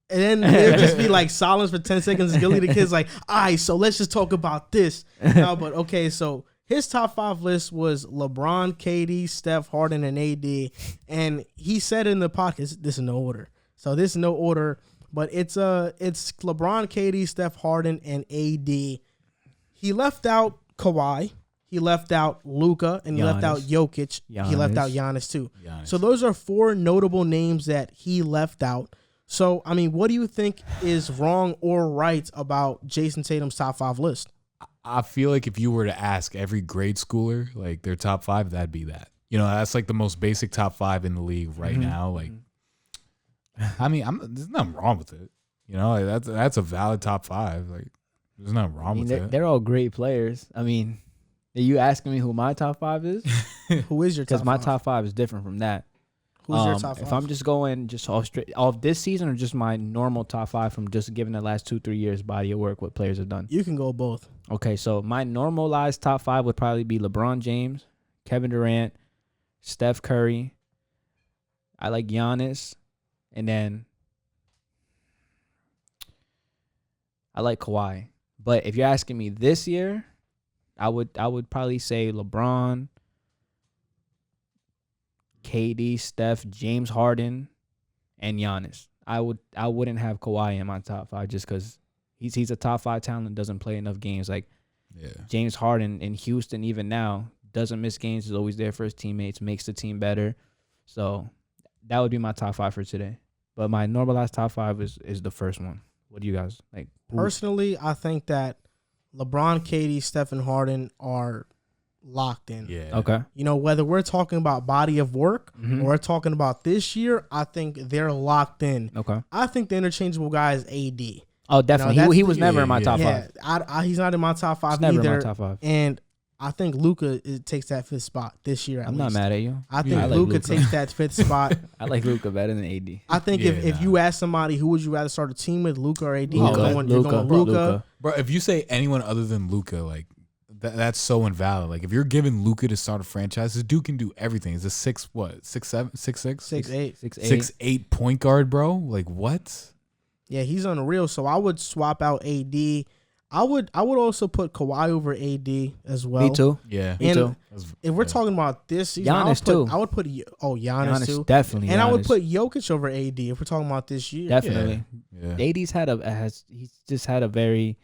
then it would just be like silence for 10 seconds. Gilly the kid's like, all right, so let's just talk about this. No, but okay, so his top 5 list was LeBron, KD, Steph, Harden, and AD. And he said in the podcast, this is no order. So this is no order, but it's LeBron, KD, Steph, Harden, and AD. He left out Kawhi. He left out Luka, and he left out Jokic. He left out Giannis too. So those are 4 notable names that he left out. So, I mean, what do you think is wrong or right about Jayson Tatum's top 5 list? I feel like if you were to ask every grade schooler like their top 5, that'd be that. You know, that's like the most basic top 5 in the league right now. Like, I mean, there's nothing wrong with it. You know, like that's a valid top 5. Like, there's nothing wrong with it. They're all great players. I mean, are you asking me who my top 5 is? Who is your top 5? Because my top 5 is different from that. Who's your top 5? If I'm just going off this season or just my normal top 5 from just giving the last 2-3 years body of work what players have done? You can go both. Okay, so my normalized top 5 would probably be LeBron James, Kevin Durant, Steph Curry. I like Giannis, and then I like Kawhi. But if you're asking me this year, I would probably say LeBron, KD, Steph, James Harden, and Giannis. I wouldn't have Kawhi in my top 5 just because he's a top 5 talent, doesn't play enough games. Like James Harden in Houston, even now, doesn't miss games, is always there for his teammates, makes the team better. So that would be my top 5 for today. But my normalized top 5 is the first one. What do you guys like? Personally, I think that LeBron, KD, Steph, and Harden are locked in. Yeah. Okay. You know, whether we're talking about body of work or we're talking about this year, I think they're locked in. Okay. I think the interchangeable guy is AD. Oh, definitely. You know, he was never in my top 5. He's not in my top 5 He's never either. in my top 5. And I think Luka takes that 5th spot this year. I'm not mad at you. I think I like Luka Luka. takes that 5th spot. I like Luka better than AD. I think if you ask somebody who would you rather start a team with, Luka or AD, Luka. you're going Luka. Bro, if you say anyone other than Luka, like that's so invalid. Like if you're giving Luka to start a franchise, this dude can do everything. He's a 6'7", 6'6", 6'8", 6'8" point guard, bro. Like what? Yeah, he's unreal. So I would swap out AD. I would also put Kawhi over AD as well. Me too. Yeah. Me too. If we're talking about this season, Giannis too. I would put Giannis too. Definitely. And Giannis. I would put Jokic over AD if we're talking about this year. Definitely. Yeah. AD's had a very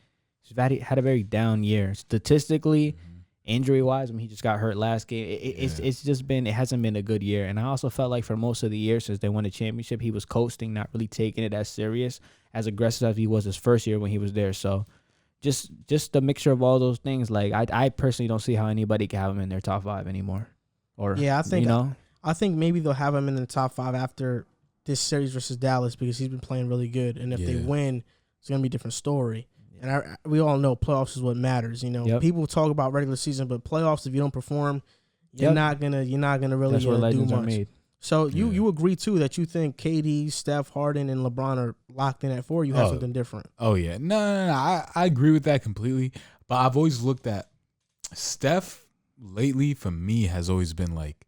down year statistically, injury wise. I mean, he just got hurt last game. It hasn't been a good year. And I also felt like for most of the year since they won the championship, he was coasting, not really taking it as serious, as aggressive as he was his first year when he was there. So just the mixture of all those things. Like I personally don't see how anybody can have him in their top 5 anymore. Or I think maybe they'll have him in the top 5 after this series versus Dallas because he's been playing really good. And if they win, it's gonna be a different story. And we all know playoffs is what matters. You know, people talk about regular season, but playoffs, if you don't perform, you're not gonna really That's where do legends much. are made. So you agree too that you think KD, Steph, Harden, and LeBron are locked in at 4? You have something different? Oh yeah, no. I agree with that completely. But I've always looked at Steph lately. For me, has always been like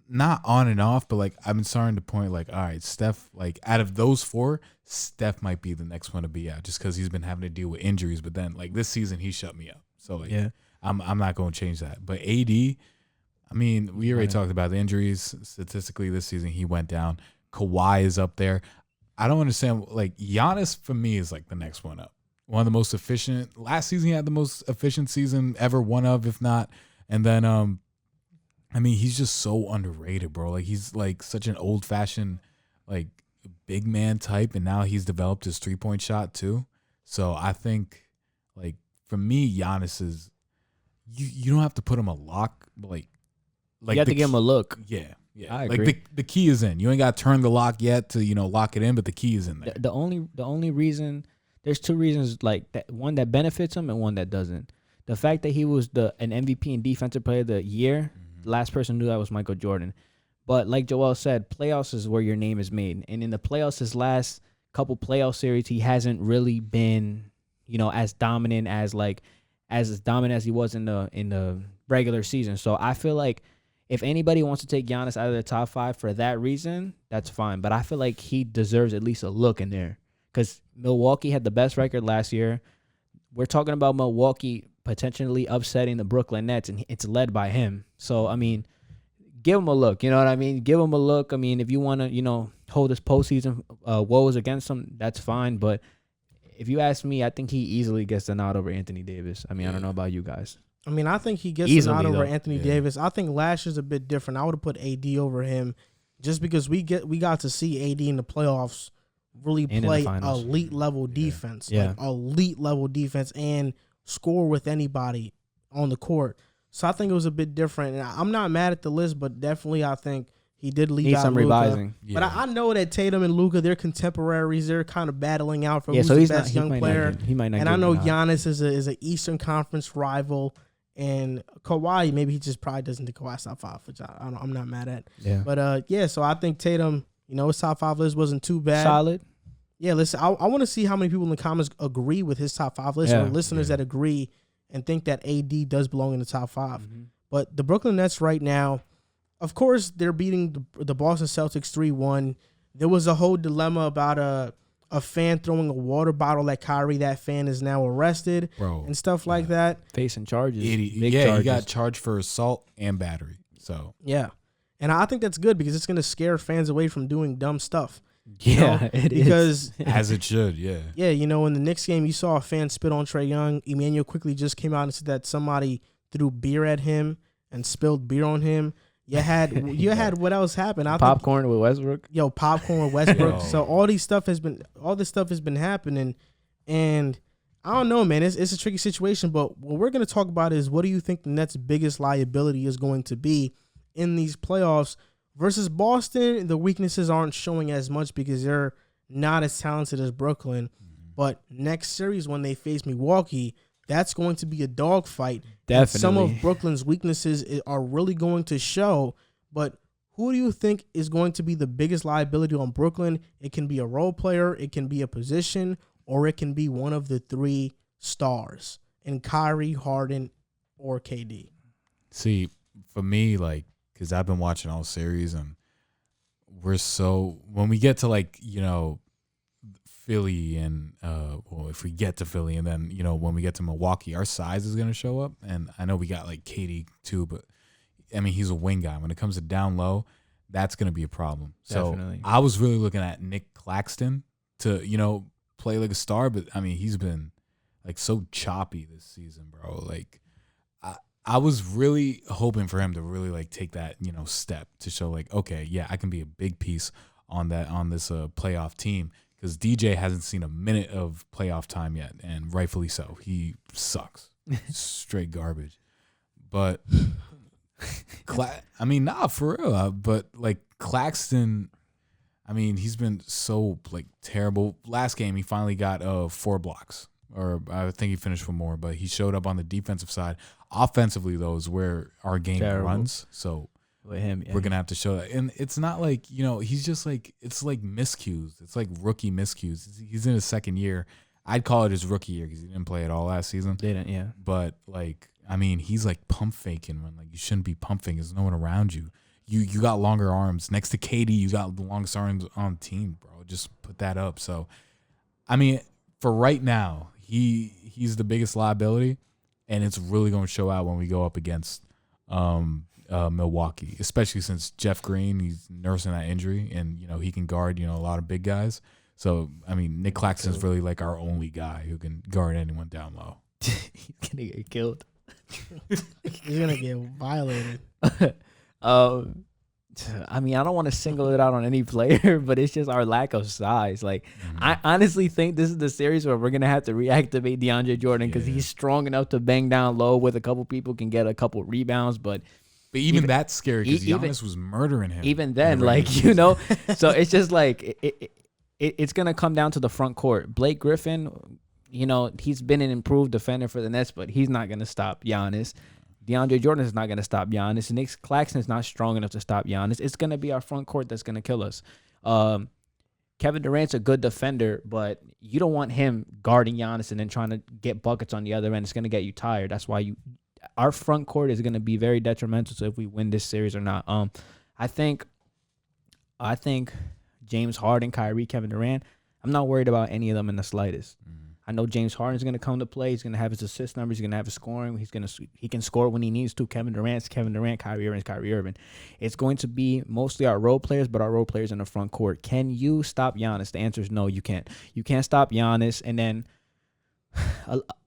not on and off, but like I've been starting to point like, all right, Steph. Like out of those 4, Steph might be the next one to be out, just because he's been having to deal with injuries. But then like this season, he shut me up. So like, I'm not going to change that. But AD. I mean, we already talked about the injuries. Statistically, this season, he went down. Kawhi is up there. I don't understand. Like, Giannis, for me, is like the next one up. One of the most efficient. Last season, he had the most efficient season ever, one of, if not. And then, I mean, he's just so underrated, bro. Like, he's like such an old-fashioned, like, big man type. And now he's developed his three-point shot, too. So, I think, like, for me, Giannis is, you don't have to put him a lock, but, like, you have to give him a look. Yeah. I agree. The key is in. You ain't got to turn the lock yet to lock it in, but the key is in there. The only reason, there's two reasons, like that, one that benefits him and one that doesn't. The fact that he was an MVP and defensive player of the year, the last person who knew that was Michael Jordan. But like Joel said, playoffs is where your name is made. And in the playoffs, his last couple playoff series, he hasn't really been, as dominant as dominant as he was in the regular season. So I feel like if anybody wants to take Giannis out of the top 5 for that reason, that's fine. But I feel like he deserves at least a look in there because Milwaukee had the best record last year. We're talking about Milwaukee potentially upsetting the Brooklyn Nets, and it's led by him. So, I mean, give him a look. You know what I mean? Give him a look. I mean, if you want to, hold his postseason woes against him, that's fine. But if you ask me, I think he easily gets the nod over Anthony Davis. I mean, I don't know about you guys. I mean, I think he gets Easily, the nod over though. Anthony Davis. I think last year's a bit different. I would have put AD over him just because we got to see AD in the playoffs really play elite level defense. Yeah. Like elite level defense and score with anybody on the court. So I think it was a bit different. And I'm not mad at the list, but definitely I think he did leave out some Luka. revising. Yeah. But I know that Tatum and Luka, they're contemporaries. They're kind of battling out for who's so the he's best young player. He might not. And I know Giannis is an Eastern Conference rival. And Kawhi, maybe he just probably doesn't think Kawhi's top 5, which I'm not mad at. Yeah. But so I think Tatum, his top 5 list wasn't too bad. Solid. Yeah, listen, I want to see how many people in the comments agree with his top 5 list, or listeners that agree and think that AD does belong in the top 5. Mm-hmm. But the Brooklyn Nets right now, of course, they're beating the Boston Celtics 3-1. There was a whole dilemma about a fan throwing a water bottle at Kyrie. That fan is now arrested and stuff like that. Facing charges. Big charges. He got charged for assault and battery. So yeah. And I think that's good because it's going to scare fans away from doing dumb stuff. Yeah, it because is. As it should, yeah. Yeah, in the Knicks game, you saw a fan spit on Trae Young. Emmanuel quickly just came out and said that somebody threw beer at him and spilled beer on him. You had what else happened? Popcorn with Westbrook. Popcorn with Westbrook. So all this stuff has been happening, and I don't know, man. It's a tricky situation. But what we're going to talk about is, what do you think the Nets' biggest liability is going to be in these playoffs versus Boston? The weaknesses aren't showing as much because they're not as talented as Brooklyn. But next series, when they face Milwaukee, that's going to be a dogfight. Definitely. Some of Brooklyn's weaknesses are really going to show. But who do you think is going to be the biggest liability on Brooklyn? It can be a role player, it can be a position, or it can be one of the 3 stars in Kyrie, Harden, or KD. See, for me, because I've been watching all series, and when we get to Philly and if we get to Philly and then when we get to Milwaukee, our size is going to show up. And I know we got KD too, but I mean, he's a wing guy. When it comes to down low, that's going to be a problem. Definitely. So I was really looking at Nick Claxton to play like a star, but I mean, he's been so choppy this season, bro. I was really hoping for him to really take that step to show okay, yeah, I can be a big piece on this playoff team. Because DJ hasn't seen a minute of playoff time yet, and rightfully so. He sucks. Straight garbage. But, I mean, nah, for real. But, Claxton, I mean, he's been so, terrible. Last game, he finally got 4 blocks. Or I think he finished with more, but he showed up on the defensive side. Offensively, though, is where our game runs. So, with him, we're gonna have to show that, and it's not he's just it's miscues. It's rookie miscues. He's in his second year. I'd call it his rookie year because he didn't play at all last season. Didn't, yeah. But I mean, he's pump faking when you shouldn't be pump faking. There's no one around you. You got longer arms next to KD. You got the longest arms on the team, bro. Just put that up. So, I mean, for right now, he's the biggest liability, and it's really going to show out when we go up against Milwaukee, especially since Jeff Green, he's nursing that injury, and he can guard a lot of big guys. So I mean, Nick Claxton's really our only guy who can guard anyone down low. He's gonna get killed. He's gonna get violated. I mean, I don't want to single it out on any player, but it's just our lack of size. I honestly think this is the series where we're going to have to reactivate DeAndre Jordan because he's strong enough to bang down low with a couple people, can get a couple rebounds. But But even that's scary because Giannis was murdering him. Even then, so it's just like it's gonna come down to the front court. Blake Griffin, he's been an improved defender for the Nets, but he's not gonna stop Giannis. DeAndre Jordan is not gonna stop Giannis. Nick Claxton is not strong enough to stop Giannis. It's gonna be our front court that's gonna kill us. Kevin Durant's a good defender, but you don't want him guarding Giannis and then trying to get buckets on the other end. It's gonna get you tired. That's why our front court is going to be very detrimental to if we win this series or not. I think James Harden, Kyrie, Kevin Durant, I'm not worried about any of them in the slightest. I know James Harden's going to come to play. He's going to have his assist numbers. He's going to have his scoring. He can score when he needs to. Kevin Durant, Kyrie Irving's Kyrie Irving. It's going to be mostly our role players, but our role players in the front court. Can you stop Giannis? The answer is no, you can't. You can't stop Giannis. And then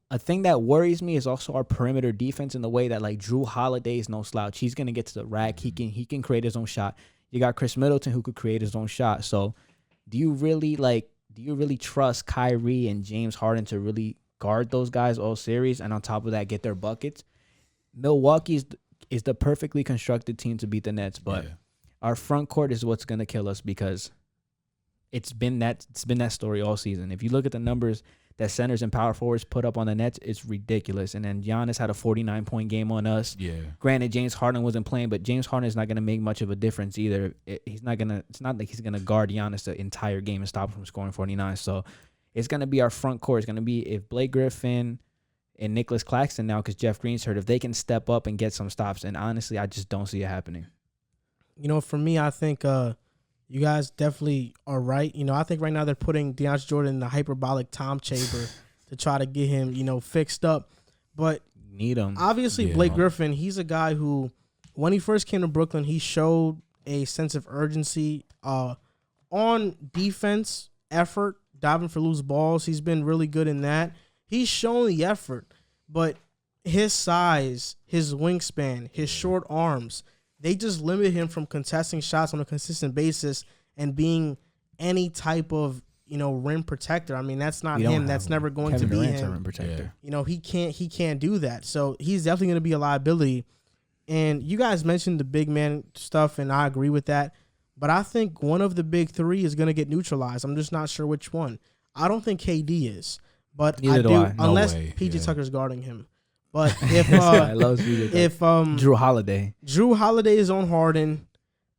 a thing that worries me is also our perimeter defense in the way that like Drew Holiday is no slouch. He's gonna get to the rack. He can create his own shot. You got Chris Middleton who could create his own shot. So do you really trust Kyrie and James Harden to really guard those guys all series and on top of that get their buckets? Milwaukee is the perfectly constructed team to beat the Nets, but our front court is what's gonna kill us because it's been that story all season. If you look at the numbers that centers and power forwards put up on the Nets, it's ridiculous. And then Giannis had a 49-point game on us. Yeah. Granted, James Harden wasn't playing, but James Harden is not going to make much of a difference either. It's not like he's going to guard Giannis the entire game and stop him from scoring 49. So it's going to be our front court. It's going to be if Blake Griffin and Nicholas Claxton now, because Jeff Green's hurt, if they can step up and get some stops. And honestly, I just don't see it happening. For me, I think you guys definitely are right. I think right now they're putting DeAndre Jordan in the hyperbolic time chamber to try to get him, fixed up. But need him. Obviously, Blake Griffin, he's a guy who, when he first came to Brooklyn, he showed a sense of urgency on defense, effort, diving for loose balls. He's been really good in that. He's shown the effort, but his size, his wingspan, his short arms, they just limit him from contesting shots on a consistent basis and being any type of, rim protector. I mean, that's not him. That's never going Kevin to be Durant's him. A rim protector. He can't do that. So he's definitely going to be a liability. And you guys mentioned the big man stuff, and I agree with that. But I think one of the big three is going to get neutralized. I'm just not sure which one. I don't think KD is, but Neither do I. Unless PJ Tucker's guarding him. But if Drew Holiday is on Harden,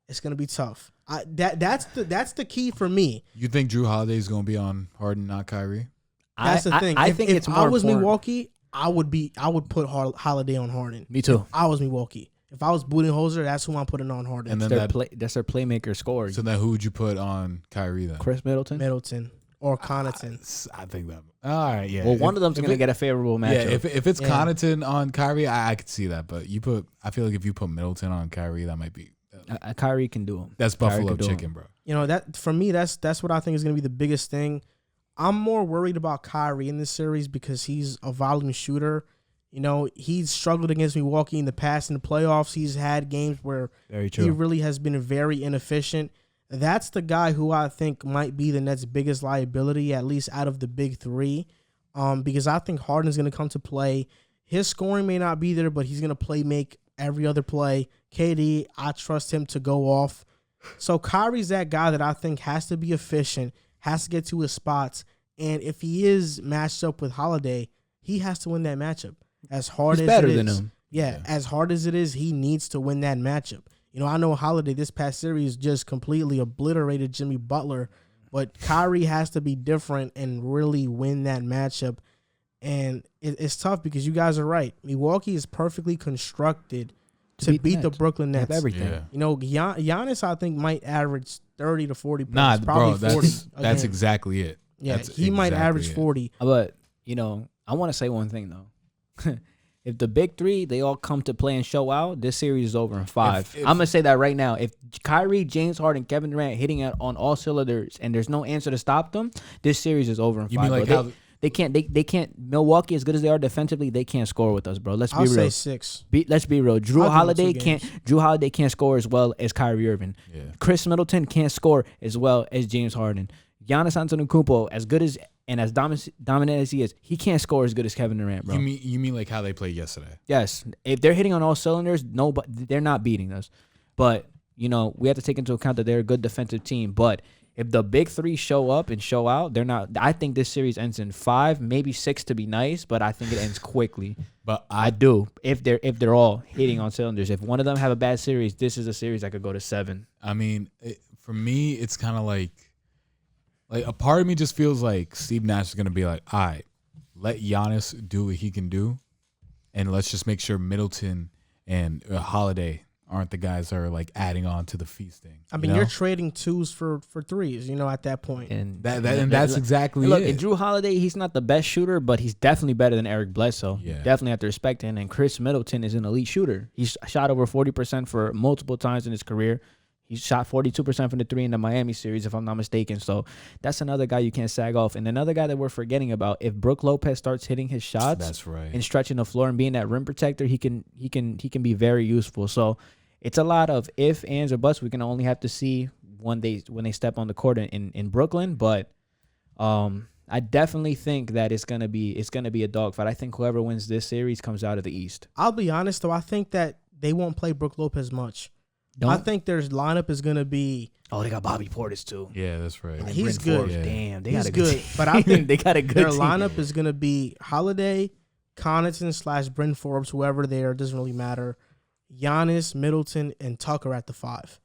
it's gonna be tough. That's the key for me. You think Drew Holiday is gonna be on Harden, not Kyrie? That's the thing. I think if I was Milwaukee, I would put Holiday on Harden. Me too. If I was Milwaukee. If I was Budenholzer, that's who I'm putting on Harden. And then that's their playmaker score. So then who would you put on Kyrie then? Chris Middleton. Or Connaughton. I think that. All right, yeah. Well, one of them's going to get a favorable matchup. Yeah, if it's Connaughton on Kyrie, I could see that. But I feel like if you put Middleton on Kyrie, that might be. Kyrie can do him. That's Buffalo chicken, bro. That for me, that's what I think is going to be the biggest thing. I'm more worried about Kyrie in this series because he's a volume shooter. He's struggled against Milwaukee in the past in the playoffs. He's had games where he really has been very inefficient. That's the guy who I think might be the Nets' biggest liability, at least out of the big three, because I think Harden's going to come to play. His scoring may not be there, but he's going to make every other play. KD, I trust him to go off. So Kyrie's that guy that I think has to be efficient, has to get to his spots, and if he is matched up with Holiday, he has to win that matchup. As hard as better it is, than him. Yeah, as hard as it is, he needs to win that matchup. I know Holiday this past series just completely obliterated Jimmy Butler, but Kyrie has to be different and really win that matchup. And it's tough because you guys are right. Milwaukee is perfectly constructed to beat the Brooklyn Nets. Everything. Yeah. Giannis, I think, might average 30 to 40 points. Nah, probably bro, 40. That's exactly it. Yeah, he might average 40. But, I want to say one thing, though. If the big three, they all come to play and show out, this series is over in 5. I'm going to say that right now. If Kyrie, James Harden, Kevin Durant hitting it on all cylinders and there's no answer to stop them, this series is over in 5. You mean like how they can't Milwaukee, as good as they are defensively, they can't score with us, bro. Let's be real. I'll say 6. Let's be real. Drew Holiday can't score as well as Kyrie Irving. Yeah. Chris Middleton can't score as well as James Harden. Giannis Antetokounmpo, as good as and as dominant as he is, he can't score as good as Kevin Durant, bro. You mean like how they played yesterday? Yes. If they're hitting on all cylinders, they're not beating us. But, we have to take into account that they're a good defensive team. But if the big three show up and show out, they're not. I think this series ends in 5, maybe 6 to be nice, but I think it ends quickly. But I do. If they're all hitting on cylinders. If one of them have a bad series, this is a series that could go to 7. I mean, for me, it's kind of like a part of me just feels like Steve Nash is going to be like, all right, let Giannis do what he can do, and let's just make sure Middleton and Holiday aren't the guys that are like adding on to the feasting. I mean, you're trading 2s for 3s, at that point. And that's exactly look, it. And Drew Holiday, he's not the best shooter, but he's definitely better than Eric Bledsoe. Yeah. Definitely have to respect him. And Chris Middleton is an elite shooter. He's shot over 40% for multiple times in his career. He shot 42% from the 3 in the Miami series, if I'm not mistaken. So that's another guy you can't sag off. And another guy that we're forgetting about, if Brook Lopez starts hitting his shots, that's right, and stretching the floor and being that rim protector, he can be very useful. So it's a lot of if, ands, or buts. We can only have to see when they step on the court in Brooklyn. But I definitely think that it's gonna be a dogfight. I think whoever wins this series comes out of the East. I'll be honest though, I think that they won't play Brook Lopez much. I think their lineup is gonna be. Oh, they got Bobby Portis too. Yeah, that's right. And he's good. Yeah. Damn, they He's got a good good. But I think they got a good their team. lineup is gonna be Holiday, Connaughton / Bryn Forbes, whoever they are, doesn't really matter. Giannis, Middleton, and Tucker at the 5.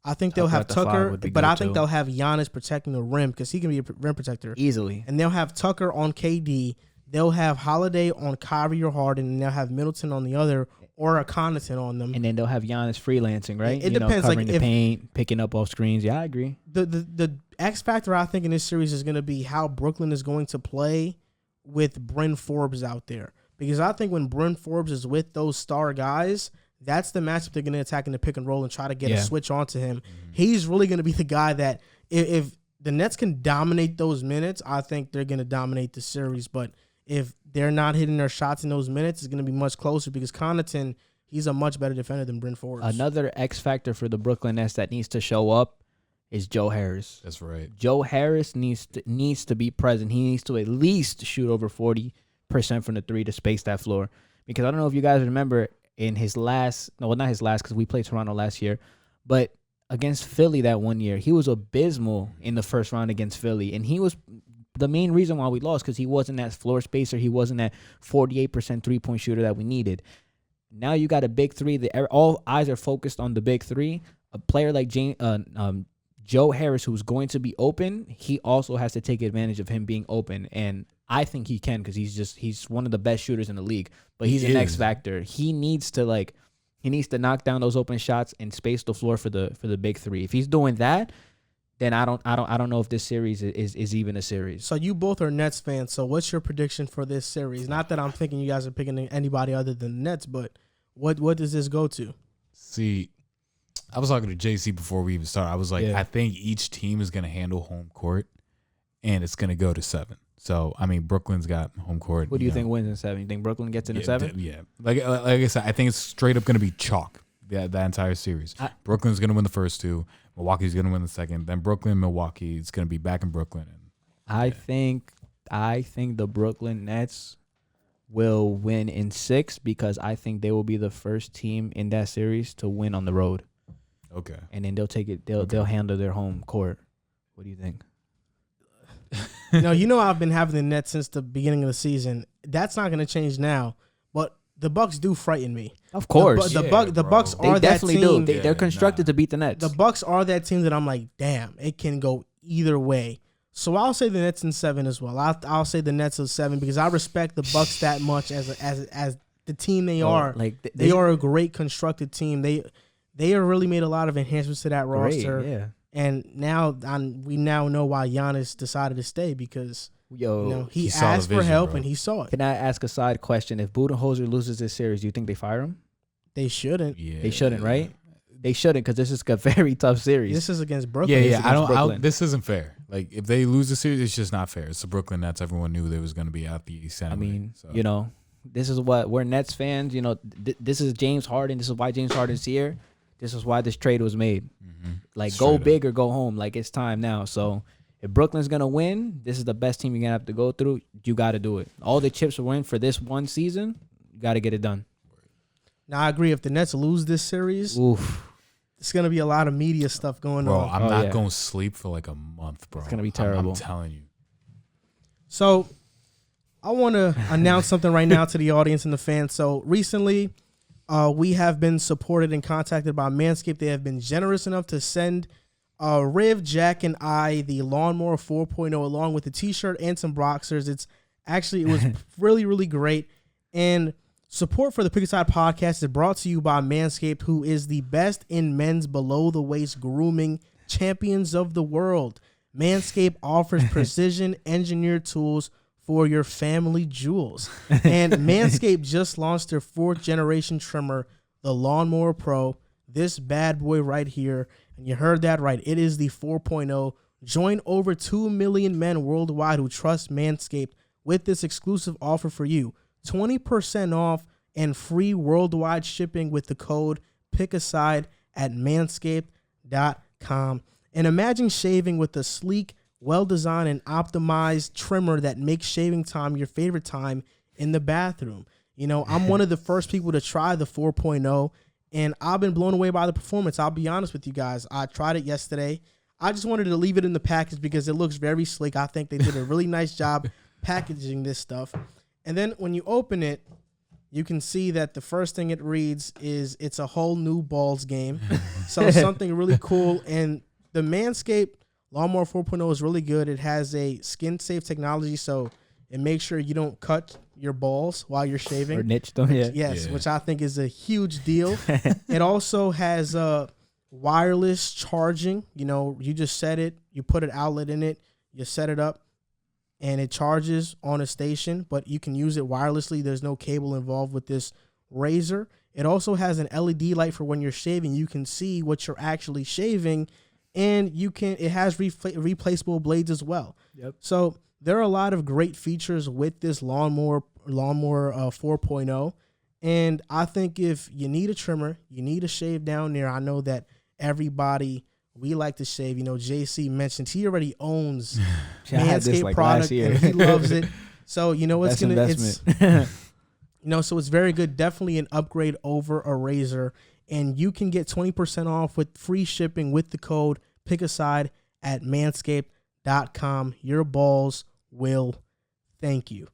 I think they'll have Tucker, but I think they'll have Giannis protecting the rim because he can be a rim protector easily. And they'll have Tucker on KD. They'll have Holiday on Kyrie or Harden, and they'll have Middleton on the other or a Connaughton on them. And then they'll have Giannis freelancing, right? It depends, covering the paint, picking up off screens. Yeah, I agree. The X factor I think in this series is going to be how Brooklyn is going to play with Bryn Forbes out there, because I think when Bryn Forbes is with those star guys, that's the matchup they're going to attack in the pick and roll and try to get a switch onto him. Mm-hmm. He's really going to be the guy that if the Nets can dominate those minutes, I think they're going to dominate the series. But if they're not hitting their shots in those minutes, it's going to be much closer because Connaughton, he's a much better defender than Bryn Forbes. Another X factor for the Brooklyn Nets that needs to show up is Joe Harris. That's right. Joe Harris needs to be present. He needs to at least shoot over 40% from the 3 to space that floor. Because I don't know if you guys remember in his not his last, because we played Toronto last year, but against Philly that one year, he was abysmal in the first round against Philly. And he was the main reason why we lost, because he wasn't that floor spacer. He wasn't that 48% 3-point shooter that we needed. Now you got a big 3. All eyes are focused on the big 3. A player like Joe Harris, who's going to be open, he also has to take advantage of him being open. And I think he can, because he's one of the best shooters in the league. But he's an X factor. He needs to knock down those open shots and space the floor for the big 3. If he's doing that, then I don't know if this series is even a series. So you both are Nets fans. So what's your prediction for this series? Not that I'm thinking you guys are picking anybody other than the Nets, but what does this go to? See, I was talking to JC before we even started. I was like, I think each team is going to handle home court, and it's going to go to 7. So, I mean, Brooklyn's got home court. What do you think wins in 7? You think Brooklyn gets in 7? Yeah. Like I said, I think it's straight up going to be chalk, that entire series. Brooklyn's going to win the first 2. Milwaukee's going to win the second. Then Brooklyn, Milwaukee. It's going to be back in Brooklyn. I think the Brooklyn Nets will win in 6, because I think they will be the first team in that series to win on the road. Okay. And then they'll handle their home court. What do you think? No, I've been having the Nets since the beginning of the season. That's not going to change now. But the Bucks do frighten me. Of course, the Bucks are that team. Do. They're constructed to beat the Nets. The Bucks are that team that I'm like, damn, it can go either way. So I'll say the Nets in 7 as well. I'll say the Nets in 7 because I respect the Bucks that much as the team they are. Like they are a great constructed team. They have really made a lot of enhancements to that roster. Yeah. And now we now know why Giannis decided to stay, because he asked for help and he saw it. Can I ask a side question? If Budenholzer loses this series, do you think they fire him? They shouldn't. Yeah. They shouldn't, right? They shouldn't, because this is a very tough series. This is against Brooklyn. Yeah. This isn't fair. Like, if they lose the series, it's just not fair. It's the Brooklyn Nets. Everyone knew they was going to be out the East anyway. I mean, this is what we're Nets fans. This is James Harden. This is why James Harden's here. This is why this trade was made. Mm-hmm. Like, go big or go home. Like, it's time now. So if Brooklyn's gonna win, this is the best team you're gonna have to go through. You got to do it. All the chips will win for this one season. You got to get it done. Now I agree. If the Nets lose this series, it's gonna be a lot of media stuff going on. Bro, I'm not gonna sleep for like a month, bro. It's gonna be terrible. I'm telling you. So I want to announce something right now to the audience and the fans. So recently, we have been supported and contacted by Manscaped. They have been generous enough to send Riv, Jack, and I the Lawnmower 4.0 along with the T-shirt and some boxers. It was really, really great. And support for the Pick Aside podcast is brought to you by Manscaped, who is the best in men's below-the-waist grooming champions of the world. Manscaped offers precision-engineered tools for your family jewels. And Manscaped just launched their 4th-generation trimmer, the Lawnmower Pro, this bad boy right here. And you heard that right. It is the 4.0. Join over 2 million men worldwide who trust Manscaped with this exclusive offer for you. 20% off and free worldwide shipping with the code PICKASIDE at manscaped.com. And imagine shaving with a sleek, well-designed and optimized trimmer that makes shaving time your favorite time in the bathroom. You know, I'm one of the first people to try the 4.0, and I've been blown away by the performance. I'll be honest with you guys. I tried it yesterday. I just wanted to leave it in the package because it looks very sleek. I think they did a really nice job packaging this stuff. And then when you open it, you can see that the first thing it reads is it's a whole new balls game. So something really cool. And the Manscaped Lawnmower 4.0 is really good. It has a skin-safe technology, so it makes sure you don't cut your balls while you're shaving. Or niche them, Yes, which I think is a huge deal. It also has wireless charging. You know, you just set it, you put an outlet in it, you set it up, and it charges on a station, but you can use it wirelessly. There's no cable involved with this razor. It also has an LED light for when you're shaving. You can see what you're actually shaving, and it has replaceable blades as well. Yep. So there are a lot of great features with this lawnmower 4.0. And I think if you need a trimmer, you need a shave down there. I know that everybody, we like to shave. You know, JC mentioned he already owns Manscaped product and he loves it. So, you know, so it's very good. Definitely an upgrade over a razor. And you can get 20% off with free shipping with the code PICKASIDE at manscaped.com. Your balls will thank you.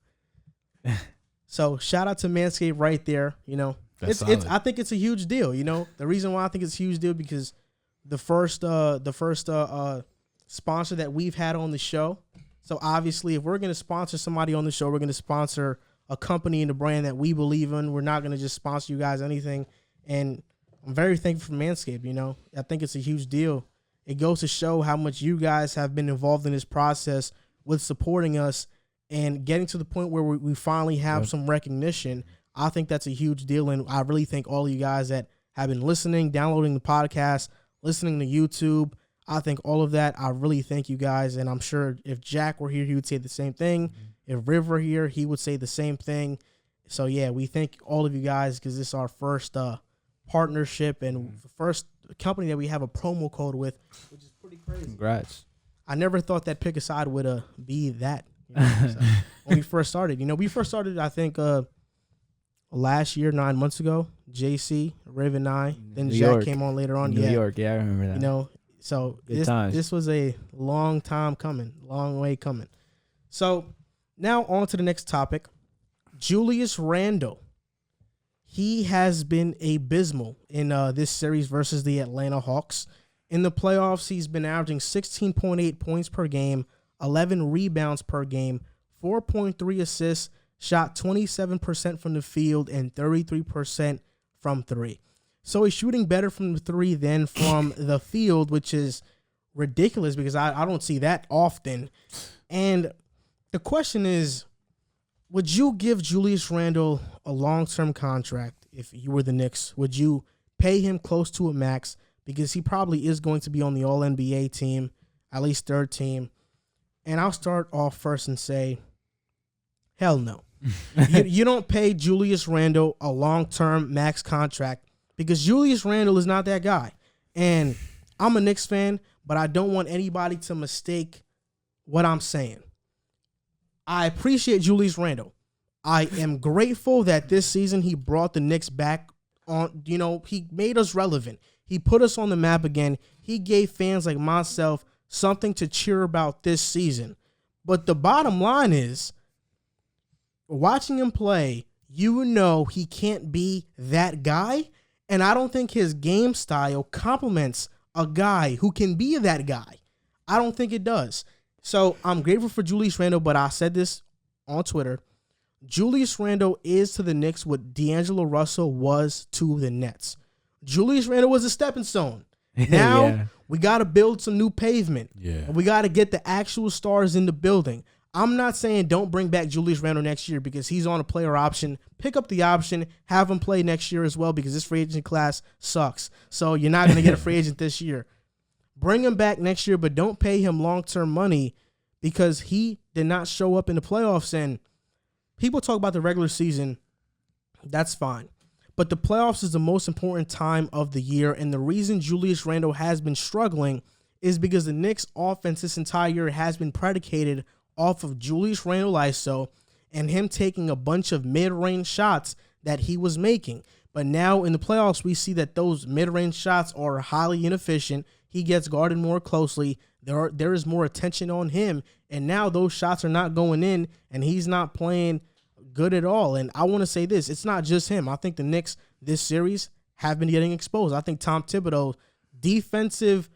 So shout out to Manscaped right there. You know, I think it's a huge deal. You know, the reason why I think it's a huge deal because the first sponsor that we've had on the show. So obviously, if we're going to sponsor somebody on the show, we're going to sponsor a company and a brand that we believe in. We're not going to just sponsor you guys anything. And I'm very thankful for Manscaped. You know, I think it's a huge deal. It goes to show how much you guys have been involved in this process with supporting us and getting to the point where we finally have some recognition. I think that's a huge deal. And I really thank all of you guys that have been listening, downloading the podcast, listening to YouTube. I think all of that. I really thank you guys. And I'm sure if Jack were here, he would say the same thing. If Riv were here, he would say the same thing. So, yeah, we thank all of you guys because this is our first partnership and the first company that we have a promo code with, which is pretty crazy. Congrats. I never thought that Pick Aside would be that. You know, so when we first started. You know, we first started, I think, last year, 9 months ago. JC, Riv, and I. Then Jack came on later on. New York, yeah, I remember that. You know, so this was a long time coming, long way coming. So now on to the next topic. Julius Randle. He has been abysmal in this series versus the Atlanta Hawks. In the playoffs, he's been averaging 16.8 points per game, 11 rebounds per game, 4.3 assists, shot 27% from the field, and 33% from three. So he's shooting better from the three than from the field, which is ridiculous because I don't see that often. And the question is, would you give Julius Randle a long-term contract if you were the Knicks? Would you pay him close to a max because he probably is going to be on the All-NBA team, at least third team? And I'll start off first and say, hell no. You don't pay Julius Randle a long-term max contract because Julius Randle is not that guy. And I'm a Knicks fan, but I don't want anybody to mistake what I'm saying. I appreciate Julius Randle. I am grateful that this season he brought the Knicks back on. He made us relevant. He put us on the map again. He gave fans like myself something to cheer about this season. But the bottom line is, watching him play, he can't be that guy. And I don't think his game style complements a guy who can be that guy. I don't think it does. So I'm grateful for Julius Randle, but I said this on Twitter. Julius Randle is to the Knicks what D'Angelo Russell was to the Nets. Julius Randle was a stepping stone. Now we got to build some new pavement. And we got to get the actual stars in the building. I'm not saying don't bring back Julius Randle next year because he's on a player option. Pick up the option, have him play next year as well because this free agent class sucks. So you're not going to get a free agent this year. Bring him back next year, but don't pay him long-term money because he did not show up in the playoffs. And people talk about the regular season. That's fine. But the playoffs is the most important time of the year. And the reason Julius Randle has been struggling is because the Knicks offense this entire year has been predicated off of Julius Randle ISO and him taking a bunch of mid-range shots that he was making. But now in the playoffs, we see that those mid-range shots are highly inefficient. He gets guarded more closely. There is more attention on him. And now those shots are not going in, and he's not playing good at all. And I want to say this. It's not just him. I think the Knicks this series have been getting exposed. I think Tom Thibodeau's defensive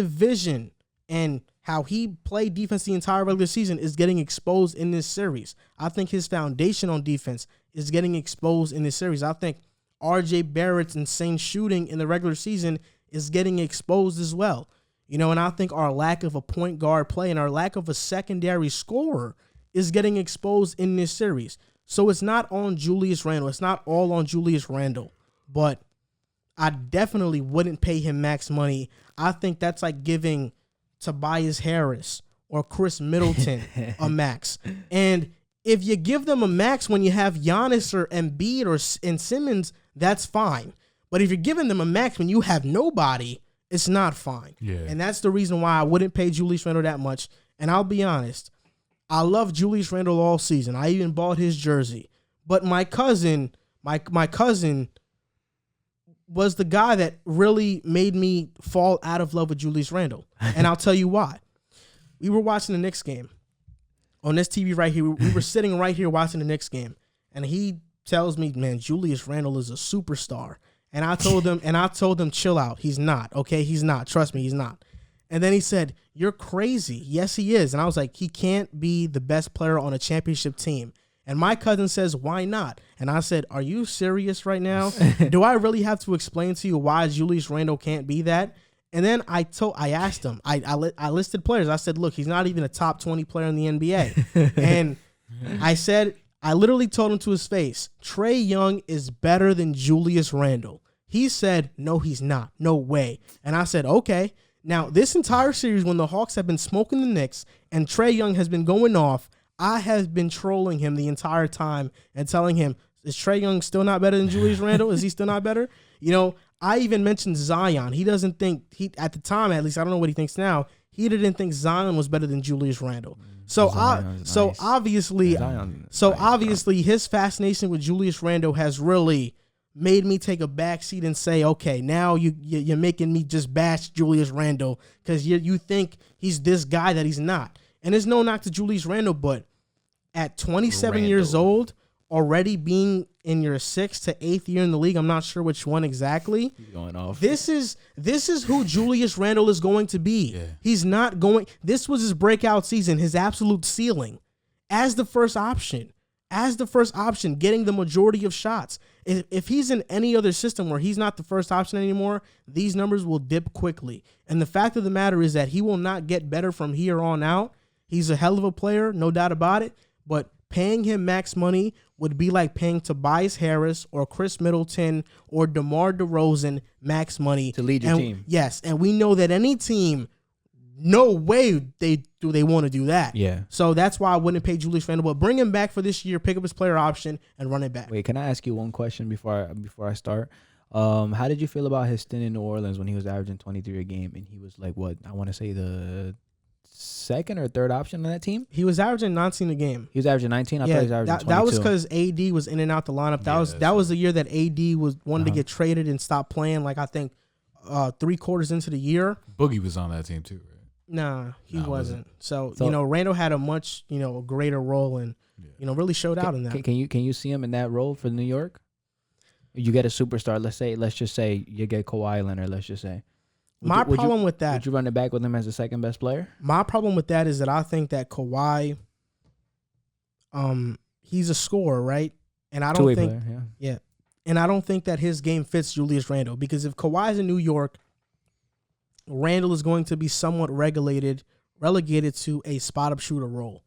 vision and how he played defense the entire regular season is getting exposed in this series. I think his foundation on defense is getting exposed in this series. I think R.J. Barrett's insane shooting in the regular season is getting exposed as well. And I think our lack of a point guard play and our lack of a secondary scorer is getting exposed in this series. So it's not on Julius Randle. It's not all on Julius Randle. But I definitely wouldn't pay him max money. I think that's like giving Tobias Harris or Chris Middleton a max. And if you give them a max when you have Giannis or Embiid and Simmons, that's fine. But if you're giving them a max when you have nobody, it's not fine. And that's the reason why I wouldn't pay Julius Randle that much. And I'll be honest, I love Julius Randle all season. I even bought his jersey. But my cousin was the guy that really made me fall out of love with Julius Randle. And I'll tell you why. We were watching the Knicks game on this TV right here. We were sitting right here watching the Knicks game. And he tells me, man, Julius Randle is a superstar. And I told him, chill out. He's not, okay? He's not. Trust me, he's not. And then he said, you're crazy. Yes, he is. And I was like, he can't be the best player on a championship team. And my cousin says, why not? And I said, are you serious right now? Do I really have to explain to you why Julius Randle can't be that? And then I asked him, I listed players. I said, look, he's not even a top 20 player in the NBA. And I literally told him to his face, Trae Young is better than Julius Randle. He said, no, he's not. No way. And I said, okay. Now, this entire series, when the Hawks have been smoking the Knicks and Trae Young has been going off, I have been trolling him the entire time and telling him, is Trae Young still not better than Julius Randle? Is he still not better? I even mentioned Zion. He doesn't think, at the time at least, I don't know what he thinks now, he didn't think Zion was better than Julius Randle. Obviously his fascination with Julius Randle has really made me take a back seat and say, okay, now you're making me just bash Julius Randle because you think he's this guy that he's not. And there's no knock to Julius Randle, but at 27 years old, already being in your 6th to 8th year in the league, I'm not sure which one exactly. He's going off. This is who Julius Randle is going to be. Yeah. He's not going. This was his breakout season, his absolute ceiling, as the first option, getting the majority of shots. If he's in any other system where he's not the first option anymore, these numbers will dip quickly. And the fact of the matter is that he will not get better from here on out. He's a hell of a player, no doubt about it, but paying him max money would be like paying Tobias Harris or Chris Middleton or DeMar DeRozan max money. To lead your team. Yes, and we know that any team, no way they want to do that. Yeah. So that's why I wouldn't pay Julius Randle, but bring him back for this year, pick up his player option, and run it back. Wait, can I ask you one question before I start? How did you feel about his stint in New Orleans when he was averaging 23 a game and he was like, what, I want to say the second or third option on that team. He was averaging 19 a game. He was averaging 19. I thought he was averaging 22. That was because AD was in and out the lineup. That was the year that AD wanted to get traded and stop playing. Like I think 3 quarters into the year. Boogie was on that team too, right? Nah, he wasn't. So Randle had a much greater role and really showed out in that. Can you see him in that role for New York? You get a superstar. Let's just say you get Kawhi Leonard. Let's just say. My problem with that. Would you run it back with him as the second best player? My problem with that is that I think that Kawhi, he's a scorer, right? And I don't think, and I don't think that his game fits Julius Randle, because if Kawhi's in New York, Randle is going to be somewhat relegated to a spot up shooter role,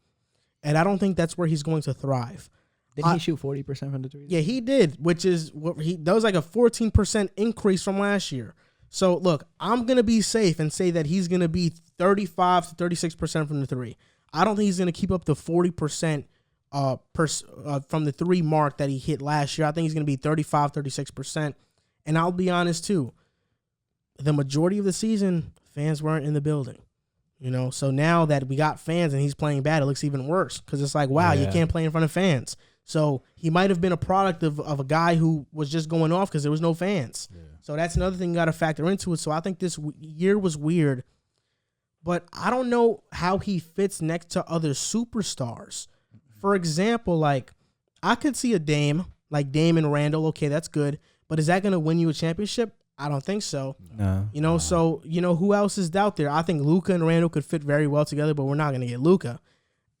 and I don't think that's where he's going to thrive. Didn't he shoot 40% from the three? Yeah, he did, which is that was like a 14% increase from last year. So, look, I'm going to be safe and say that he's going to be 35 to 36% from the three. I don't think he's going to keep up the 40% from the three mark that he hit last year. I think he's going to be 35, 36%. And I'll be honest, too. The majority of the season, fans weren't in the building. So now that we got fans and he's playing bad, it looks even worse because it's like, wow, you can't play in front of fans. So he might have been a product of a guy who was just going off because there was no fans. Yeah. So that's another thing you got to factor into it. So I think this year was weird, but I don't know how he fits next to other superstars. For example, like I could see a Dame, like Dame and Randle. Okay, that's good, but is that going to win you a championship? I don't think so. No. So who else is out there? I think Luka and Randle could fit very well together, but we're not going to get Luka.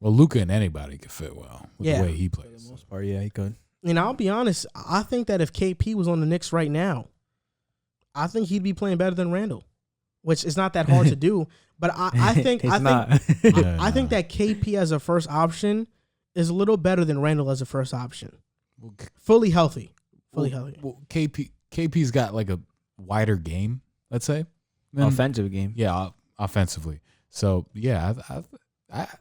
Well, Luka and anybody could fit well with the way he plays. For the most part, yeah, he could. And I'll be honest, I think that if KP was on the Knicks right now, I think he'd be playing better than Randle, which is not that hard to do. But I think that KP as a first option is a little better than Randle as a first option. Fully healthy. Well, KP's got like a wider game, let's say. Offensive game. Yeah, offensively. So, yeah,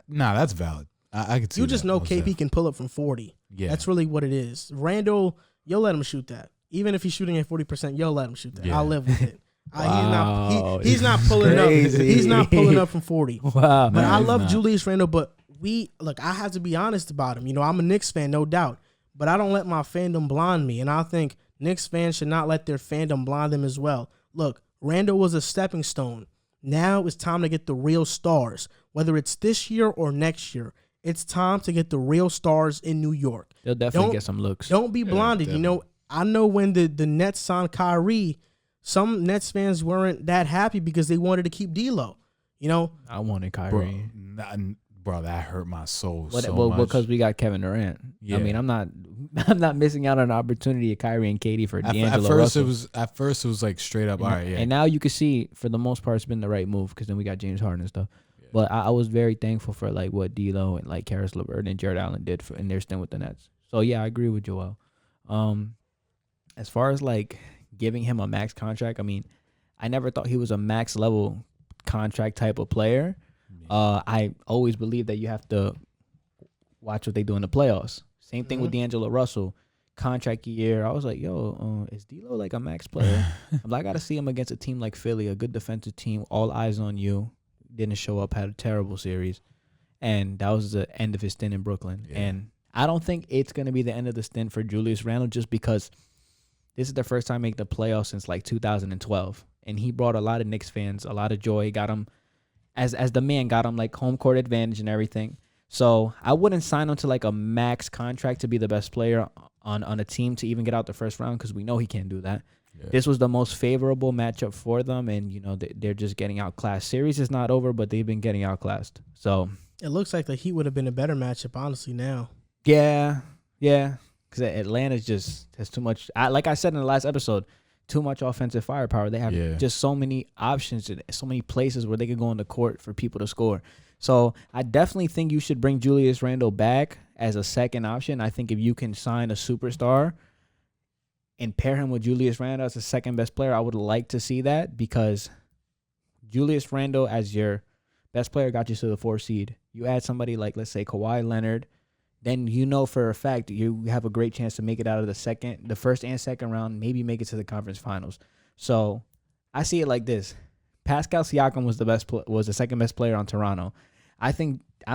that's valid. I could see you just know KP can pull up from 40. Yeah. That's really what it is. Randle, you'll let him shoot that. Even if he's shooting at 40%, you'll let him shoot that. Yeah. I'll live with it. Wow. He's not pulling up. He's not pulling up from 40. Wow. But I love Julius Randle, but I have to be honest about him. I'm a Knicks fan, no doubt. But I don't let my fandom blind me. And I think Knicks fans should not let their fandom blind them as well. Look, Randle was a stepping stone. Now it's time to get the real stars. Whether it's this year or next year, it's time to get the real stars in New York. They'll definitely get some looks. Don't be blinded. I know when the Nets signed Kyrie, some Nets fans weren't that happy because they wanted to keep D'Lo. I wanted Kyrie. Bro, that hurt my soul much. Because we got Kevin Durant. Yeah. I mean, I'm not missing out on an opportunity of Kyrie and KD for D'Angelo Russell. At first it was like straight up. All right, yeah. And now you can see for the most part it's been the right move because then we got James Harden and stuff. Yeah. But I was very thankful for like what D'Lo and like Karis LeVert and Jared Allen did in their stint with the Nets. So yeah, I agree with Joel. As far as like giving him a max contract, I mean, I never thought he was a max level contract type of player. I always believe that you have to watch what they do in the playoffs. Same thing with D'Angelo Russell. Contract year, I was like, is D'Lo like a max player? I got to see him against a team like Philly, a good defensive team, all eyes on you. Didn't show up, had a terrible series. And that was the end of his stint in Brooklyn. Yeah. And I don't think it's going to be the end of the stint for Julius Randle just because this is the first time making the playoffs since like 2012. And he brought a lot of Knicks fans, a lot of joy, got him as the man, got him like home court advantage and everything. So I wouldn't sign him to like a max contract to be the best player on a team to even get out the first round because we know he can't do that. Yeah. This was the most favorable matchup for them, and they're just getting outclassed. Series is not over, but they've been getting outclassed. So it looks like the Heat would have been a better matchup, honestly. Now, yeah, because Atlanta just has too much. Like I said in the last episode, too much offensive firepower. They have just so many options and so many places where they could go on the court for people to score. So I definitely think you should bring Julius Randle back as a second option. I think if you can sign a superstar and pair him with Julius Randle as the second best player, I would like to see that because Julius Randle as your best player got you to the 4th seed. You add somebody like, let's say, Kawhi Leonard, then for a fact you have a great chance to make it out of the first and second round, maybe make it to the conference finals. So I see it like this. Pascal Siakam was was the second best player on Toronto. I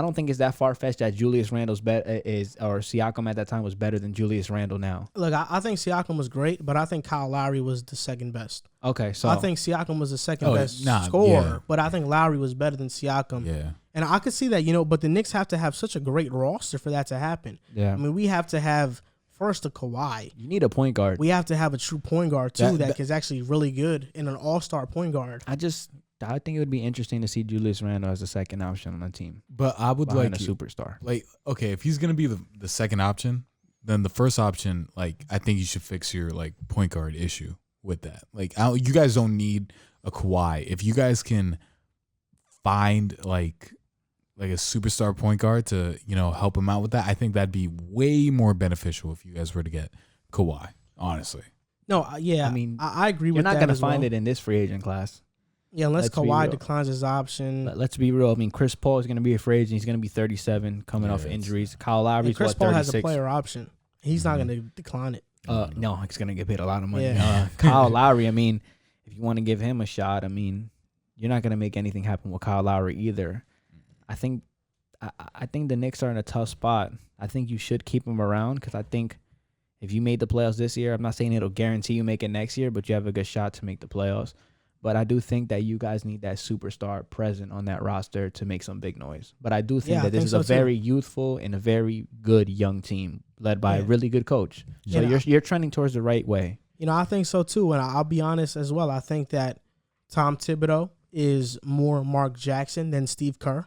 don't think it's that far fetched that Julius Randle's or Siakam at that time was better than Julius Randle now. Look, I think Siakam was great, but I think Kyle Lowry was the second best. Okay, so I think Siakam was the second best scorer, but I think Lowry was better than Siakam. Yeah. And I could see that, but the Knicks have to have such a great roster for that to happen. Yeah. I mean, we have to have first a Kawhi. You need a point guard. We have to have a true point guard too that is actually really good and an all-star point guard. I think it would be interesting to see Julius Randle as the second option on the team. But I would like a superstar. Like, okay, if he's gonna be the second option, then the first option, like, I think you should fix your like point guard issue with that. Like, you guys don't need a Kawhi. If you guys can find like a superstar point guard to help him out with that, I think that'd be way more beneficial if you guys were to get Kawhi. Honestly. No, yeah, I mean, I agree with that. You're not gonna find it in this free agent class. Yeah, unless Kawhi declines his option. Let's be real. I mean, Chris Paul is going to be a free agent. He's going to be 37 coming off injuries. Kyle Lowry's Chris Paul 36. has a player option. He's not going to decline it. No, he's going to get paid a lot of money. Yeah. Kyle Lowry, I mean, if you want to give him a shot, I mean, you're not going to make anything happen with Kyle Lowry either. I think the Knicks are in a tough spot. I think you should keep him around because I think if you made the playoffs this year, I'm not saying it'll guarantee you make it next year, but you have a good shot to make the playoffs. But I do think that you guys need that superstar present on that roster to make some big noise. But I do think that this is a very youthful and a very good young team led by a really good coach. So you're trending towards the right way. I think so too. And I'll be honest as well. I think that Tom Thibodeau is more Mark Jackson than Steve Kerr.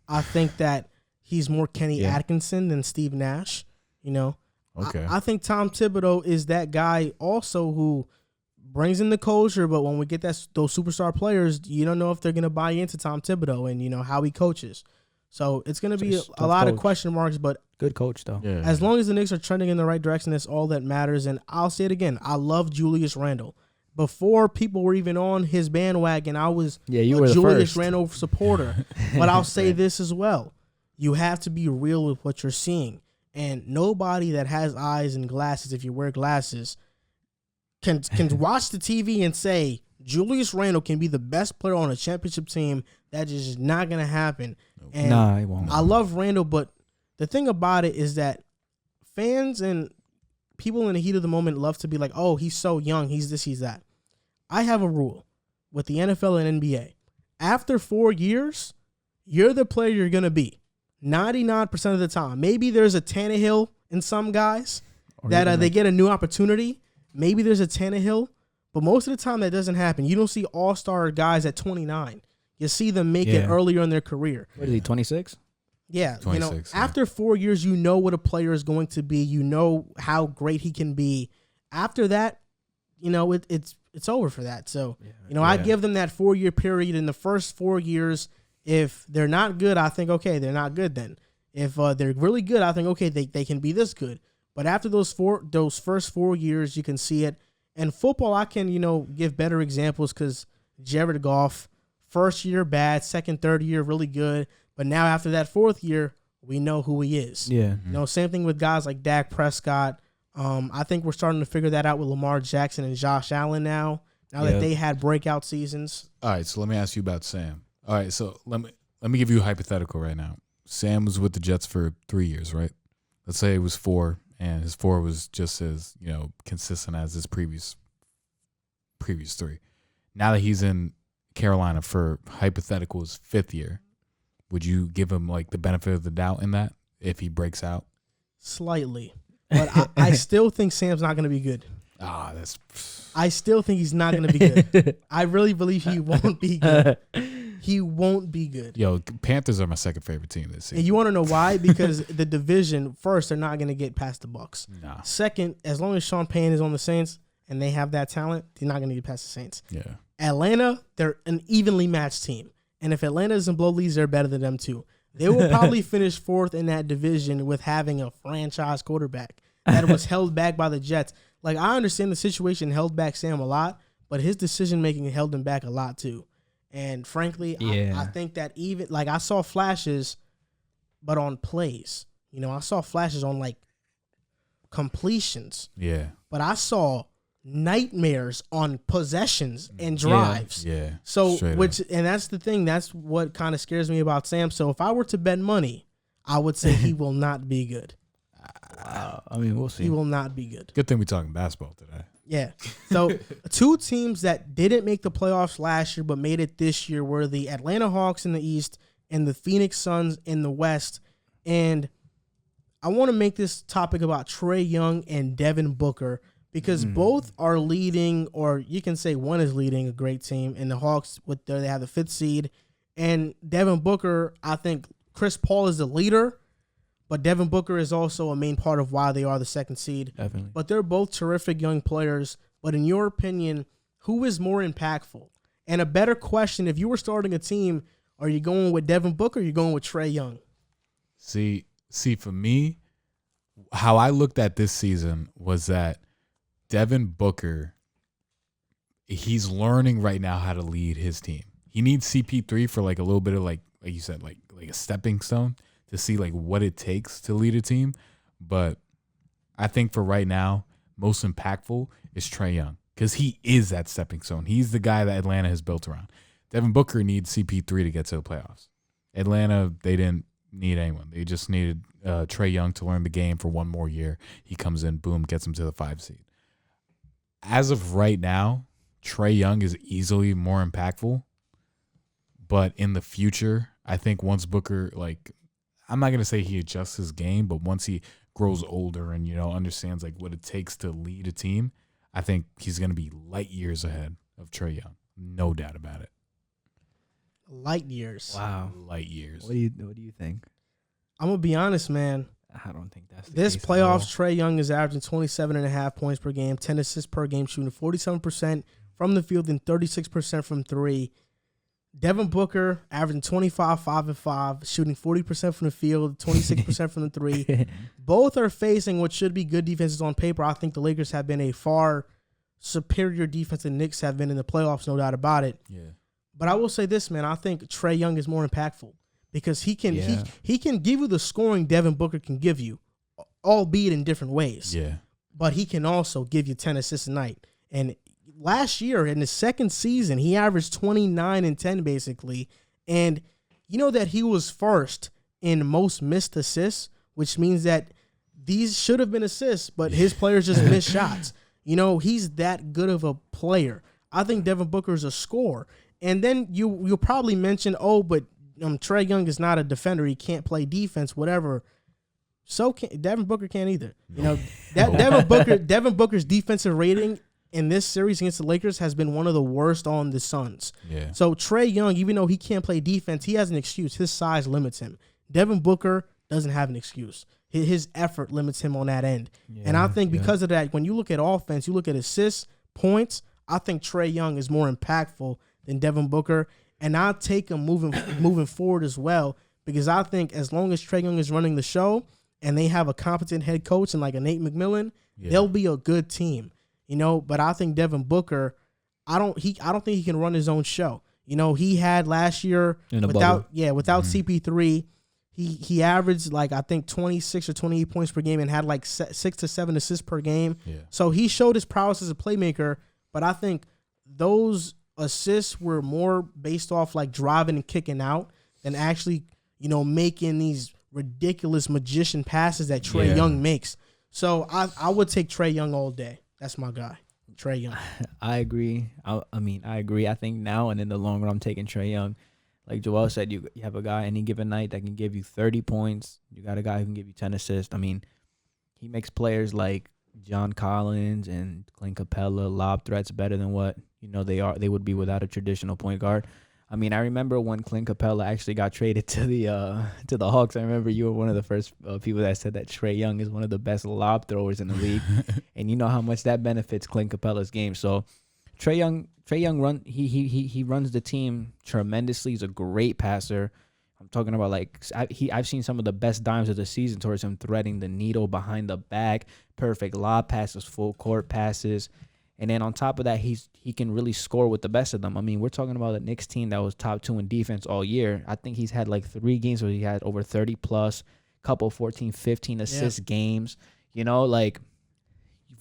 I think that he's more Kenny Atkinson than Steve Nash. Okay. I think Tom Thibodeau is that guy also who brings in the culture, but when we get those superstar players, you don't know if they're going to buy into Tom Thibodeau and, how he coaches. So it's going to be a lot of question marks, but good coach, though. Yeah. As long as the Knicks are trending in the right direction, that's all that matters. And I'll say it again. I love Julius Randle. Before people were even on his bandwagon, I was you a were Julius first. Randle supporter. But I'll say this as well. You have to be real with what you're seeing. And nobody that has eyes and glasses, if you wear glasses, can watch the TV and say Julius Randle can be the best player on a championship team. That is just not going to happen. And it won't. I love Randle, but the thing about it is that fans and people in the heat of the moment love to be like, oh, he's so young, he's this, he's that. I have a rule with the NFL and NBA. After 4 years, you're the player you're going to be 99% of the time. Maybe there's a Tannehill in some guys that they get a new opportunity. Maybe there's a Tannehill, but most of the time that doesn't happen. You don't see all-star guys at 29. You see them make it earlier in their career. What is he, 26? Yeah. 26, after 4 years, you know what a player is going to be. You know how great he can be. After that, it's over for that. So, I give them that 4 year period. In the first 4 years, if they're not good, I think, okay, they're not good then. If they're really good, I think, okay, they can be this good. But after those first 4 years, you can see it. And football, I can, give better examples because Jared Goff, first year bad, second, third year really good. But now after that fourth year, we know who he is. Yeah. Same thing with guys like Dak Prescott. I think we're starting to figure that out with Lamar Jackson and Josh Allen now that they had breakout seasons. All right, so let me ask you about Sam. All right, so let me give you a hypothetical right now. Sam was with the Jets for 3 years, right? Let's say it was 4. And his 4 was just as, consistent as his previous 3. Now that he's in Carolina for hypothetical his 5th year, would you give him like the benefit of the doubt in that if he breaks out? Slightly. But I still think Sam's not going to be good. I still think he's not going to be good. I really believe he won't be good. He won't be good. Yo, Panthers are my second favorite team this season. And you want to know why? Because the division, first, they're not going to get past the Bucks. Nah. Second, as long as Sean Payne is on the Saints and they have that talent, they're not going to get past the Saints. Yeah. Atlanta, they're an evenly matched team. And if Atlanta doesn't blow leads, they're better than them too. They will probably finish 4th in that division with having a franchise quarterback that was held back by the Jets. Like, I understand the situation held back Sam a lot, but his decision-making held him back a lot too. And frankly, I think that even, like, I saw flashes, but on plays. I saw flashes on, like, completions. Yeah. But I saw nightmares on possessions and drives. Yeah. So, and that's the thing. That's what kind of scares me about Sam. So, if I were to bet money, I would say he will not be good. I mean, we'll see. He will not be good. Good thing we're talking basketball today. Yeah. So, two teams that didn't make the playoffs last year but made it this year were the Atlanta Hawks in the East and the Phoenix Suns in the West. And I want to make this topic about Trae Young and Devin Booker because both are leading, or you can say one is leading a great team. And the Hawks, they have the 5th seed. And Devin Booker, I think Chris Paul is the leader, but Devin Booker is also a main part of why they are the 2nd seed. Definitely. But they're both terrific young players. But in your opinion, who is more impactful? And a better question, if you were starting a team, are you going with Devin Booker or are you going with Trae Young? See, for me, how I looked at this season was that Devin Booker, he's learning right now how to lead his team. He needs CP3 for like a little bit of like you said, like a stepping stone to see like what it takes to lead a team. But I think for right now, most impactful is Trae Young because he is that stepping stone. He's the guy that Atlanta has built around. Devin Booker needs CP3 to get to the playoffs. Atlanta, they didn't need anyone. They just needed Trae Young to learn the game for one more year. He comes in, boom, gets him to the 5 seed. As of right now, Trae Young is easily more impactful. But in the future, I think once Booker, like, I'm not going to say he adjusts his game, but once he grows older and, understands, like, what it takes to lead a team, I think he's going to be light years ahead of Trae Young. No doubt about it. Light years. Wow. Light years. What do you think? I'm going to be honest, man. I don't think that's the this case playoffs. Trae Young is averaging 27.5 points per game, 10 assists per game, shooting 47% from the field and 36% from 3. Devin Booker averaging 25, 5 and 5, shooting 40% from the field, 26% from the 3. Both are facing what should be good defenses on paper. I think the Lakers have been a far superior defense than the Knicks have been in the playoffs, no doubt about it. Yeah. But I will say this, man. I think Trae Young is more impactful because he can he can give you the scoring Devin Booker can give you, albeit in different ways. Yeah. But he can also give you 10 assists a night. And last year in his 2nd season, he averaged 29 and 10 basically. And you know that he was first in most missed assists, which means that these should have been assists, but his players just missed shots. He's that good of a player. I think Devin Booker is a scorer. And then you'll probably mention, but Trae Young is not a defender. He can't play defense, whatever. So Devin Booker can't either. Devin Booker's defensive rating in this series against the Lakers has been one of the worst on the Suns. Yeah. So Trae Young, even though he can't play defense, he has an excuse. His size limits him. Devin Booker doesn't have an excuse. His effort limits him on that end. Yeah, and I think because of that, when you look at offense, you look at assists, points, I think Trae Young is more impactful than Devin Booker. And I'll take him moving forward as well because I think as long as Trae Young is running the show and they have a competent head coach and like a Nate McMillan, they'll be a good team. But I think Devin Booker, I don't think he can run his own show. He had last year without CP3, he averaged like I think 26 or 28 points per game and had like 6 to 7 assists per game. Yeah. So he showed his prowess as a playmaker, but I think those assists were more based off like driving and kicking out than actually, making these ridiculous magician passes that Trae Young makes. So I would take Trae Young all day. That's my guy, Trae Young. I agree. I agree. I think now and in the long run, I'm taking Trae Young. Like Joel said, you have a guy any given night that can give you 30 points. You got a guy who can give you 10 assists. I mean, he makes players like John Collins and Clint Capella lob threats better than what they would be without a traditional point guard. I mean, I remember when Clint Capella actually got traded to the Hawks. I remember you were one of the first people that said that Trae Young is one of the best lob throwers in the league, and you know how much that benefits Clint Capella's game. So Trae Young he runs the team tremendously. He's a great passer. I'm talking about I've seen some of the best dimes of the season towards him threading the needle behind the back, perfect lob passes, full court passes. And then on top of that, he can really score with the best of them. I mean, we're talking about a Knicks team that was top 2 in defense all year. I think he's had like 3 games where he had over 30 plus, couple 14, 15 assist games.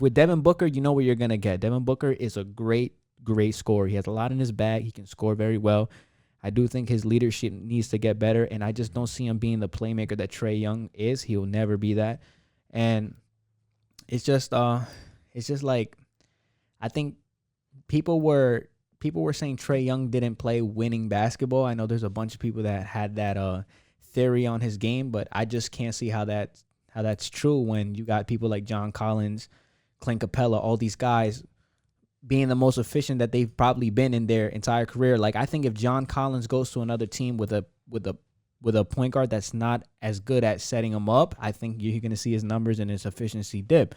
with Devin Booker, you know what you're gonna get. Devin Booker is a great scorer. He has a lot in his bag. He can score very well. I do think his leadership needs to get better, and I just don't see him being the playmaker that Trae Young is. He will never be that, and it's just like I think people were saying Trae Young didn't play winning basketball. I know there's a bunch of people that had that theory on his game, but I just can't see how that's true when you got people like John Collins, Clint Capella, all these guys being the most efficient that they've probably been in their entire career. Like, I think if John Collins goes to another team with a point guard that's not as good at setting him up, I think you're going to see his numbers and his efficiency dip.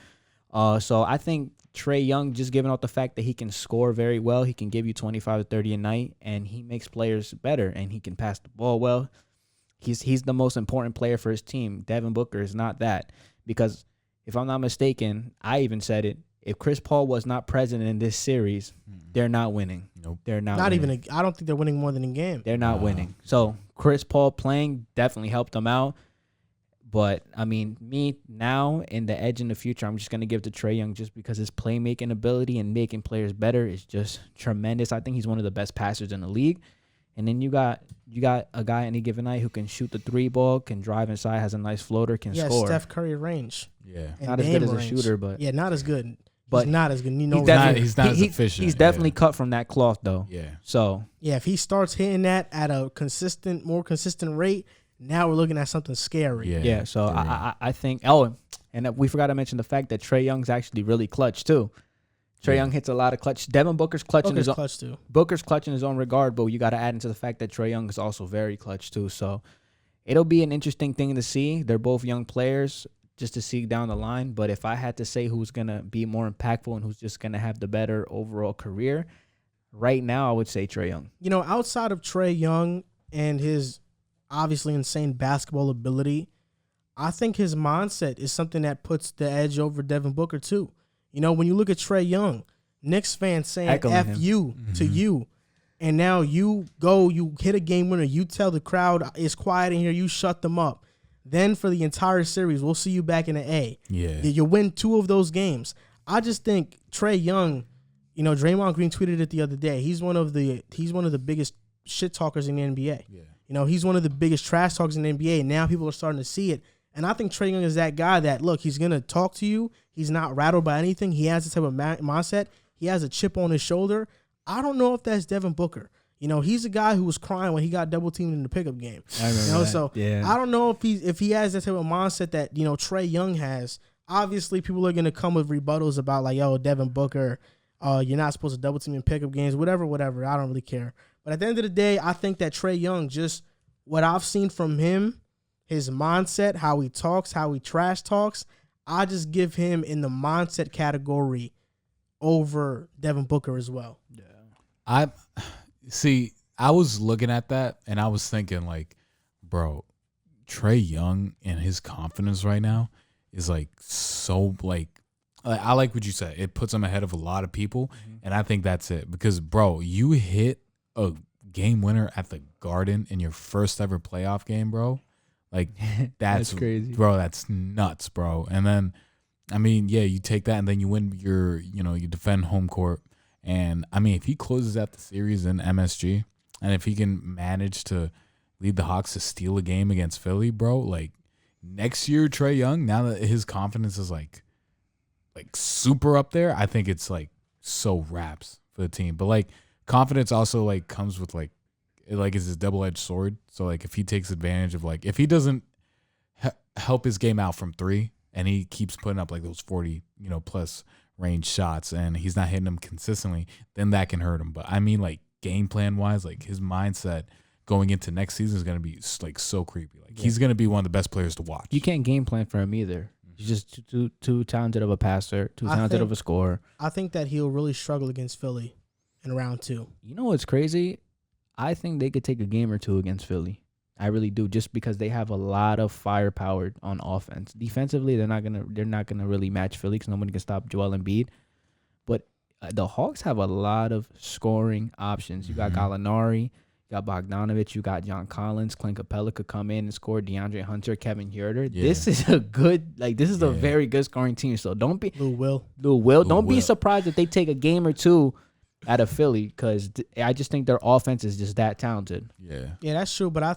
So I think Trae Young, just giving out the fact that he can score very well, he can give you 25 to 30 a night, and he makes players better, and he can pass the ball well. He's the most important player for his team. Devin Booker is not that, because if I'm not mistaken, I even said it, if Chris Paul was not present in this series, they're not winning. Nope. They're not Not winning. even I don't think they're winning more than a game. They're not winning. So Chris Paul playing definitely helped them out. But, I mean, me now in the edge in the future, I'm just going to give to Trae Young just because his playmaking ability and making players better is just tremendous. I think he's one of the best passers in the league. And then you got a guy any given night who can shoot the three ball, can drive inside, has a nice floater, can score. Steph Curry range. Yeah. Not as good as a shooter, but. Yeah, not as good. But he's not as good. You know, he's not as efficient. He's definitely cut from that cloth, though. Yeah. So. Yeah, if he starts hitting that at a more consistent rate, now we're looking at something scary. Yeah. So I think. Oh, and we forgot to mention the fact that Trae Young's actually really clutch too. Trae Young hits a lot of clutch. Devin Booker's clutch in his own. Clutch too. Booker's clutch in his own regard, but you got to add into the fact that Trae Young is also very clutch too. So it'll be an interesting thing to see. They're both young players, just to see down the line. But if I had to say who's gonna be more impactful and who's just gonna have the better overall career, right now I would say Trae Young. You know, outside of Trae Young and his obviously insane basketball ability, I think his mindset is something that puts the edge over Devin Booker too. You know, when you look at Trae Young, Knicks fans saying F you to you, and now you hit a game winner, you tell the crowd it's quiet in here, you shut them up. Then for the entire series, we'll see you back in the A. Yeah. You win 2 of those games. I just think Trae Young, you know, Draymond Green tweeted it the other day. He's one of the biggest shit talkers in the NBA. Yeah. You know, he's one of the biggest trash talkers in the NBA. Now people are starting to see it. And I think Trae Young is that guy that, look, he's going to talk to you. He's not rattled by anything. He has this type of mindset. He has a chip on his shoulder. I don't know if that's Devin Booker. You know, he's a guy who was crying when he got double teamed in the pickup game. I remember that. So yeah. I don't know if he has that type of mindset that, you know, Trae Young has. Obviously, people are going to come with rebuttals about like, yo, Devin Booker, you're not supposed to double team in pickup games, whatever. I don't really care. But at the end of the day, I think that Trae Young, just what I've seen from him, his mindset, how he talks, how he trash talks, I just give him in the mindset category over Devin Booker as well. Yeah. I was looking at that and I was thinking like, bro, Trae Young and his confidence right now is like so like I like what you said. It puts him ahead of a lot of people, and I think that's it. Because, bro, you hit a game winner at the Garden in your first ever playoff game, bro. Like, that's crazy. Bro, that's nuts, bro. And then, I mean, yeah, you take that and then you win you defend home court. And, I mean, if he closes out the series in MSG, and if he can manage to lead the Hawks to steal a game against Philly, bro, like, next year, Trae Young, now that his confidence is, like super up there, I think it's, like, so raps for the team. But, like, confidence also, like, comes with, like, it's a double-edged sword. So, like, if he takes advantage of, like, if he doesn't help his game out from three and he keeps putting up, like, those 40, plus range shots and he's not hitting them consistently, then that can hurt him. But, I mean, like, game plan-wise, like, his mindset going into next season is going to be, like, so creepy. Like, he's going to be one of the best players to watch. You can't game plan for him either. He's just too talented of a passer, too talented of a scorer. I think that he'll really struggle against Philly in round 2. You know what's crazy? I think they could take a game or two against Philly. I really do, just because they have a lot of firepower on offense. Defensively, they're not gonna really match Philly because nobody can stop Joel Embiid. But the Hawks have a lot of scoring options. You got Gallinari, You got Bogdanovich. You got John Collins. Clint Capella could come in and score. DeAndre Hunter, Kevin Huerter. Yeah. This is a good, this is a very good scoring team. So don't be Lou Will. Don't be surprised if they take a game or two out of Philly, because I just think their offense is just that talented. Yeah, that's true. But I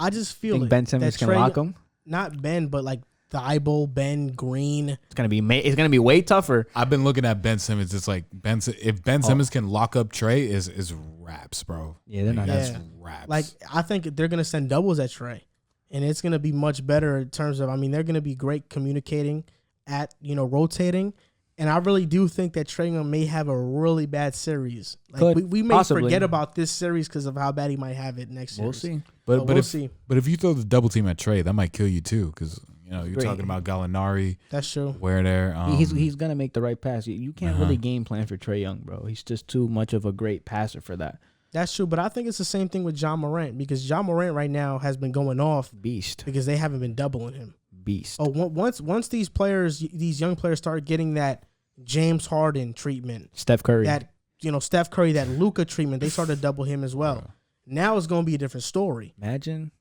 just feel think Ben Simmons can lock them. Not Ben, but like Thibault, Ben Green. It's gonna be way tougher. I've been looking at Ben Simmons. It's like if Ben Simmons can lock up Trae, is raps, bro. Yeah, they're not. That's raps. Like, I think they're gonna send doubles at Trae, and it's gonna be much better in terms of. I mean, they're gonna be great communicating at rotating, and I really do think that Trae Young may have a really bad series. Like we may forget about this series because of how bad he might have it next year. We'll see. But we'll see. But if you throw the double team at Trae, that might kill you too, because you're talking about Gallinari. That's true. Where there, he's gonna make the right pass. You can't really game plan for Trae Young, bro. He's just too much of a great passer for that. That's true, but I think it's the same thing with John Morant, because John Morant right now has been going off beast because they haven't been doubling him. Beast. Oh, once these young players start getting that James Harden treatment, Steph Curry, that Steph Curry, that Luka treatment, they started to double him as well. Now it's going to be a different story. Imagine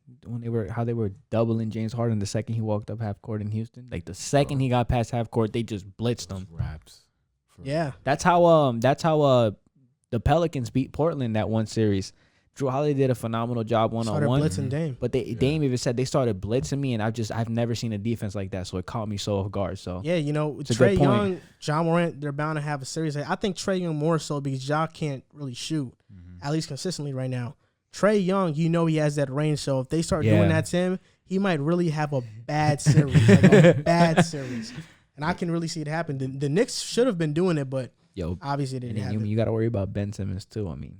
how they were doubling James Harden the second he walked up half court in Houston. Like the second he got past half court, they just blitzed him. Raps. Yeah. That's how the Pelicans beat Portland that one series. Drew Holiday did a phenomenal job one-on-one. Started blitzing Dame. But Dame even said they started blitzing me, and I've never seen a defense like that, so it caught me so off guard. So yeah, Trae Young, John Morant, they're bound to have a series. I think Trae Young more so because Ja can't really shoot, at least consistently right now. Trae Young, he has that range, so if they start doing that to him, he might really have a bad series, bad series. And I can really see it happen. The Knicks should have been doing it, but obviously they didn't have it. You got to worry about Ben Simmons too. I mean,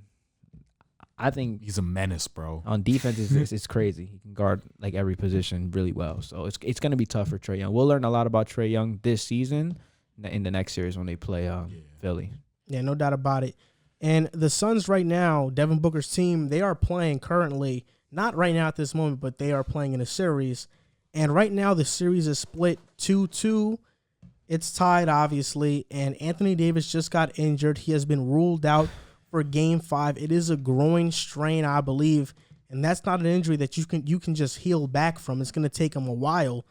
I think he's a menace, bro. On defense, it's crazy. He can guard like every position really well. So it's going to be tough for Trae Young. We'll learn a lot about Trae Young this season in the next series when they play Philly. Yeah, no doubt about it. And the Suns right now, Devin Booker's team, they are playing currently, not right now at this moment, but they are playing in a series. And right now the series is split 2-2. It's tied, obviously, and Anthony Davis just got injured. He has been ruled out for Game 5. It is a groin strain, I believe, and that's not an injury that you can just heal back from. It's going to take him a while.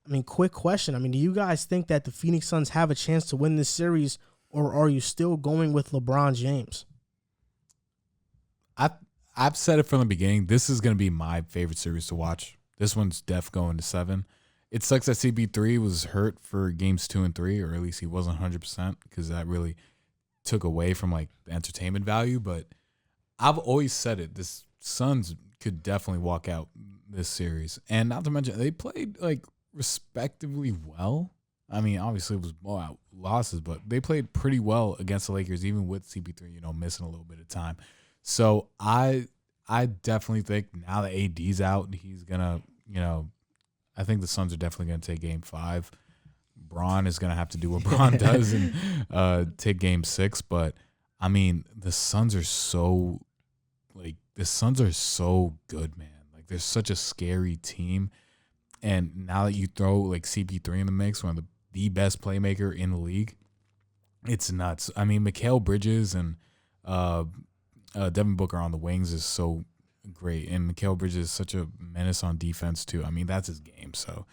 I mean, quick question. I mean, do you guys think that the Phoenix Suns have a chance to win this series, or are you still going with LeBron James? I've said it from the beginning. This is going to be my favorite series to watch. This one's def going to 7. It sucks that CP3 was hurt for games 2 and 3, or at least he wasn't 100%, because that really took away from like the entertainment value. But I've always said it. This Suns could definitely walk out this series, and not to mention they played like respectively well. I mean, obviously it was blowout losses, but they played pretty well against the Lakers, even with CP3, missing a little bit of time. So I definitely think now that AD's out, he's gonna, I think the Suns are definitely gonna take Game 5. Braun is gonna have to do what Braun does and take Game 6. But I mean, the Suns are so good, man. Like, they're such a scary team. And now that you throw like CP3 in the mix, one of the best playmaker in the league, it's nuts. I mean, Mikal Bridges and Devin Booker on the wings is so great, and Mikal Bridges is such a menace on defense too. I mean, that's his game, so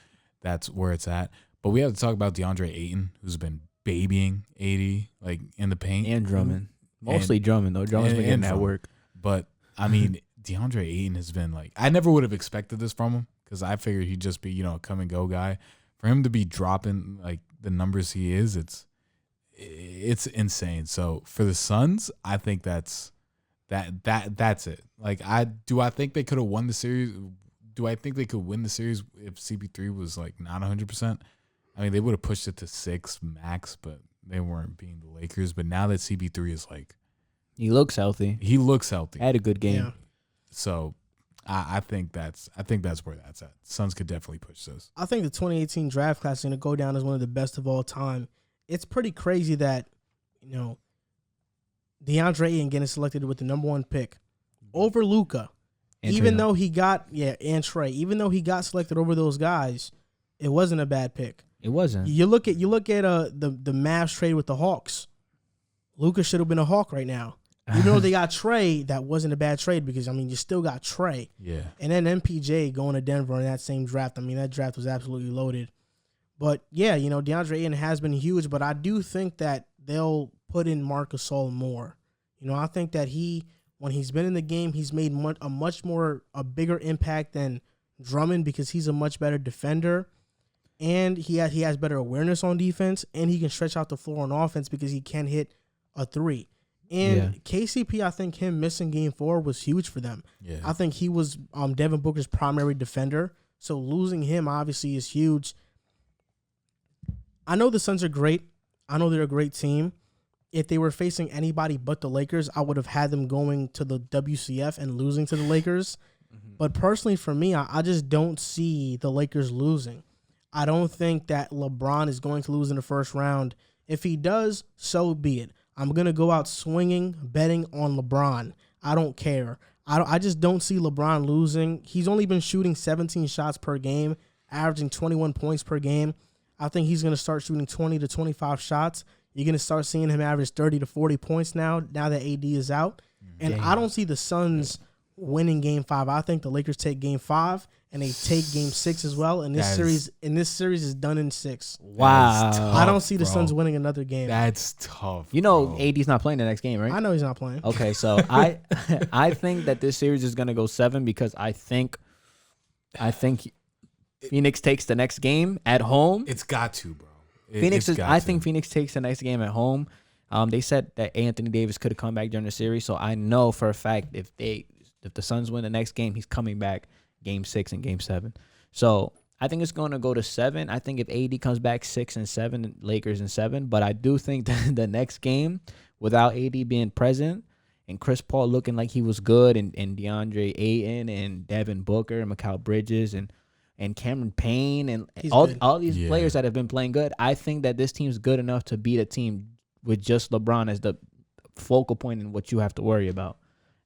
that's where it's at. But we have to talk about DeAndre Ayton, who's been babying 80 like in the paint, and Drummond, mostly Drummond though. Drummond's been getting that work. But I mean, DeAndre Ayton has been like, I never would have expected this from him, because I figured he'd just be a come and go guy. For him to be dropping like the numbers he is, it's insane. So for the Suns, I think that's it. Like, I think they could have won the series. Do I think they could win the series if CP3 was like not 100%? I mean, they would have pushed it to 6 max, but they weren't being the Lakers. But now that CP3 is like, he looks healthy. Had a good game. Yeah. So I think that's where that's at. Suns could definitely push this. I think the 2018 draft class is going to go down as one of the best of all time. It's pretty crazy that, DeAndre Ayton getting selected with the number 1 pick over Luka, even though he got and Trae, even though he got selected over those guys, it wasn't a bad pick. It wasn't. You look at the Mavs trade with the Hawks. Luka should have been a Hawk right now. Even though they got Trae, that wasn't a bad trade because, you still got Trae. Yeah. And then MPJ going to Denver in that same draft. That draft was absolutely loaded. But, yeah, DeAndre Ayton has been huge, but I do think that they'll put in Marc Gasol more. I think that when he's been in the game, he's made a bigger impact than Drummond because he's a much better defender. And he has better awareness on defense, and he can stretch out the floor on offense because he can hit a three. And KCP, I think him missing Game 4 was huge for them. Yeah. I think he was Devin Booker's primary defender, so losing him obviously is huge. I know the Suns are great. I know they're a great team. If they were facing anybody but the Lakers, I would have had them going to the WCF and losing to the Lakers. Mm-hmm. But personally for me, I just don't see the Lakers losing. I don't think that LeBron is going to lose in the first round. If he does, so be it. I'm going to go out swinging, betting on LeBron. I don't care. I just don't see LeBron losing. He's only been shooting 17 shots per game, averaging 21 points per game. I think he's going to start shooting 20 to 25 shots. You're going to start seeing him average 30 to 40 points now that AD is out. And I don't see the Suns winning Game 5. I think the Lakers take Game 5 and they take Game 6 as well. And this series is done in 6. Wow. Tough, I don't see the Suns winning another game. That's tough. AD's not playing the next game, right? I know he's not playing. Okay, so I think that this series is gonna go 7 because I think Phoenix takes the next game at home. It's got to, bro. I think Phoenix takes the next game at home. They said that Anthony Davis could have come back during the series, so I know for a fact if the Suns win the next game, he's coming back Game 6 and Game 7. So I think it's going to go to 7. I think if AD comes back 6 and 7, Lakers in 7. But I do think that the next game, without AD being present and Chris Paul looking like he was good, and DeAndre Ayton and Devin Booker and Mikal Bridges and Cameron Payne and all these players that have been playing good, I think that this team's good enough to beat a team with just LeBron as the focal point in what you have to worry about.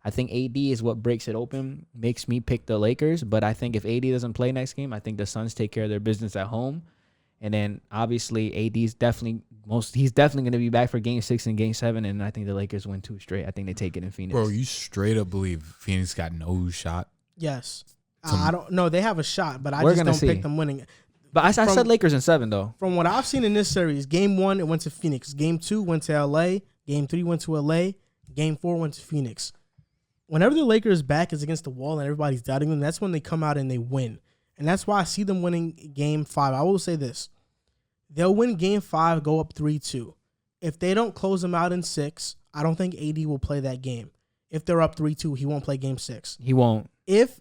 I think AD is what breaks it open, makes me pick the Lakers. But I think if AD doesn't play next game, I think the Suns take care of their business at home. And then obviously AD's definitely going to be back for Game 6 and Game 7. And I think the Lakers win 2 straight. I think they take it in Phoenix. Bro, you straight up believe Phoenix got no shot? Yes. I don't know. They have a shot, but I just don't pick them winning. But I said Lakers in 7, though. From what I've seen in this series, Game 1, it went to Phoenix. Game 2 went to LA. Game 3 went to LA. Game 4 went to Phoenix. Whenever the Lakers' back is against the wall and everybody's doubting them, that's when they come out and they win. And that's why I see them winning Game 5. I will say this. They'll win Game 5, go up 3-2. If they don't close them out in 6, I don't think AD will play that game. If they're up 3-2, he won't play Game 6. He won't. If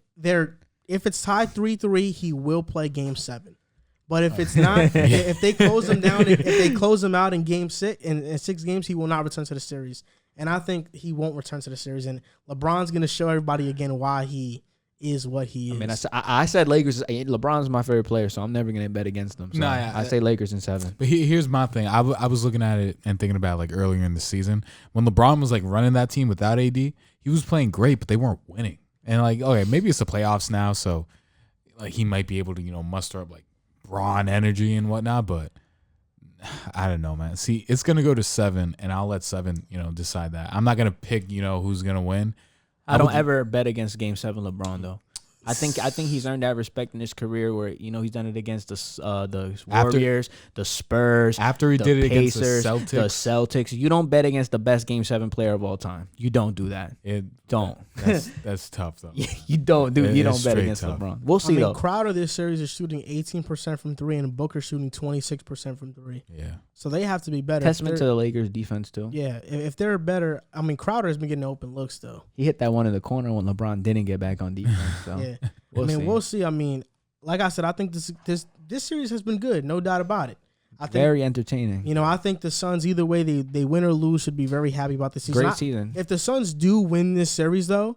it's tied 3-3, he will play Game 7. But if it's not, if they close them down, if they close them out in Game 6, in 6 games, he will not return to the series. And I think he won't return to the series. And LeBron's going to show everybody again why he is what he is. I mean, I said Lakers. LeBron's my favorite player, so I'm never going to bet against him. So I say Lakers in 7. But here's my thing. I was looking at it and thinking about like earlier in the season when LeBron was like running that team without AD, he was playing great, but they weren't winning. And like, okay, maybe it's the playoffs now, so like he might be able to muster up like Braun energy and whatnot, but I don't know, man. See, it's gonna go to 7, and I'll let 7, decide that. I'm not gonna pick, who's gonna win. I don't ever bet against Game 7 LeBron though. I think he's earned that respect in his career where he's done it against the Warriors, the Spurs, after he did it against the Celtics. You don't bet against the best Game 7 player of all time. You don't do that. Don't. That's tough though. You don't bet against tough. LeBron. We'll see though. Crowder this series is shooting 18% from 3, and Booker shooting 26% from 3. Yeah. So they have to be better. Testament to the Lakers defense too. Yeah, if they're better, Crowder has been getting open looks though. He hit that one in the corner when LeBron didn't get back on defense. So. Yeah. We'll see. Like I said, I think this series has been good, no doubt about it. Very entertaining. I think the Suns, either way they win or lose, should be very happy about this season. Great season. If the Suns do win this series, though,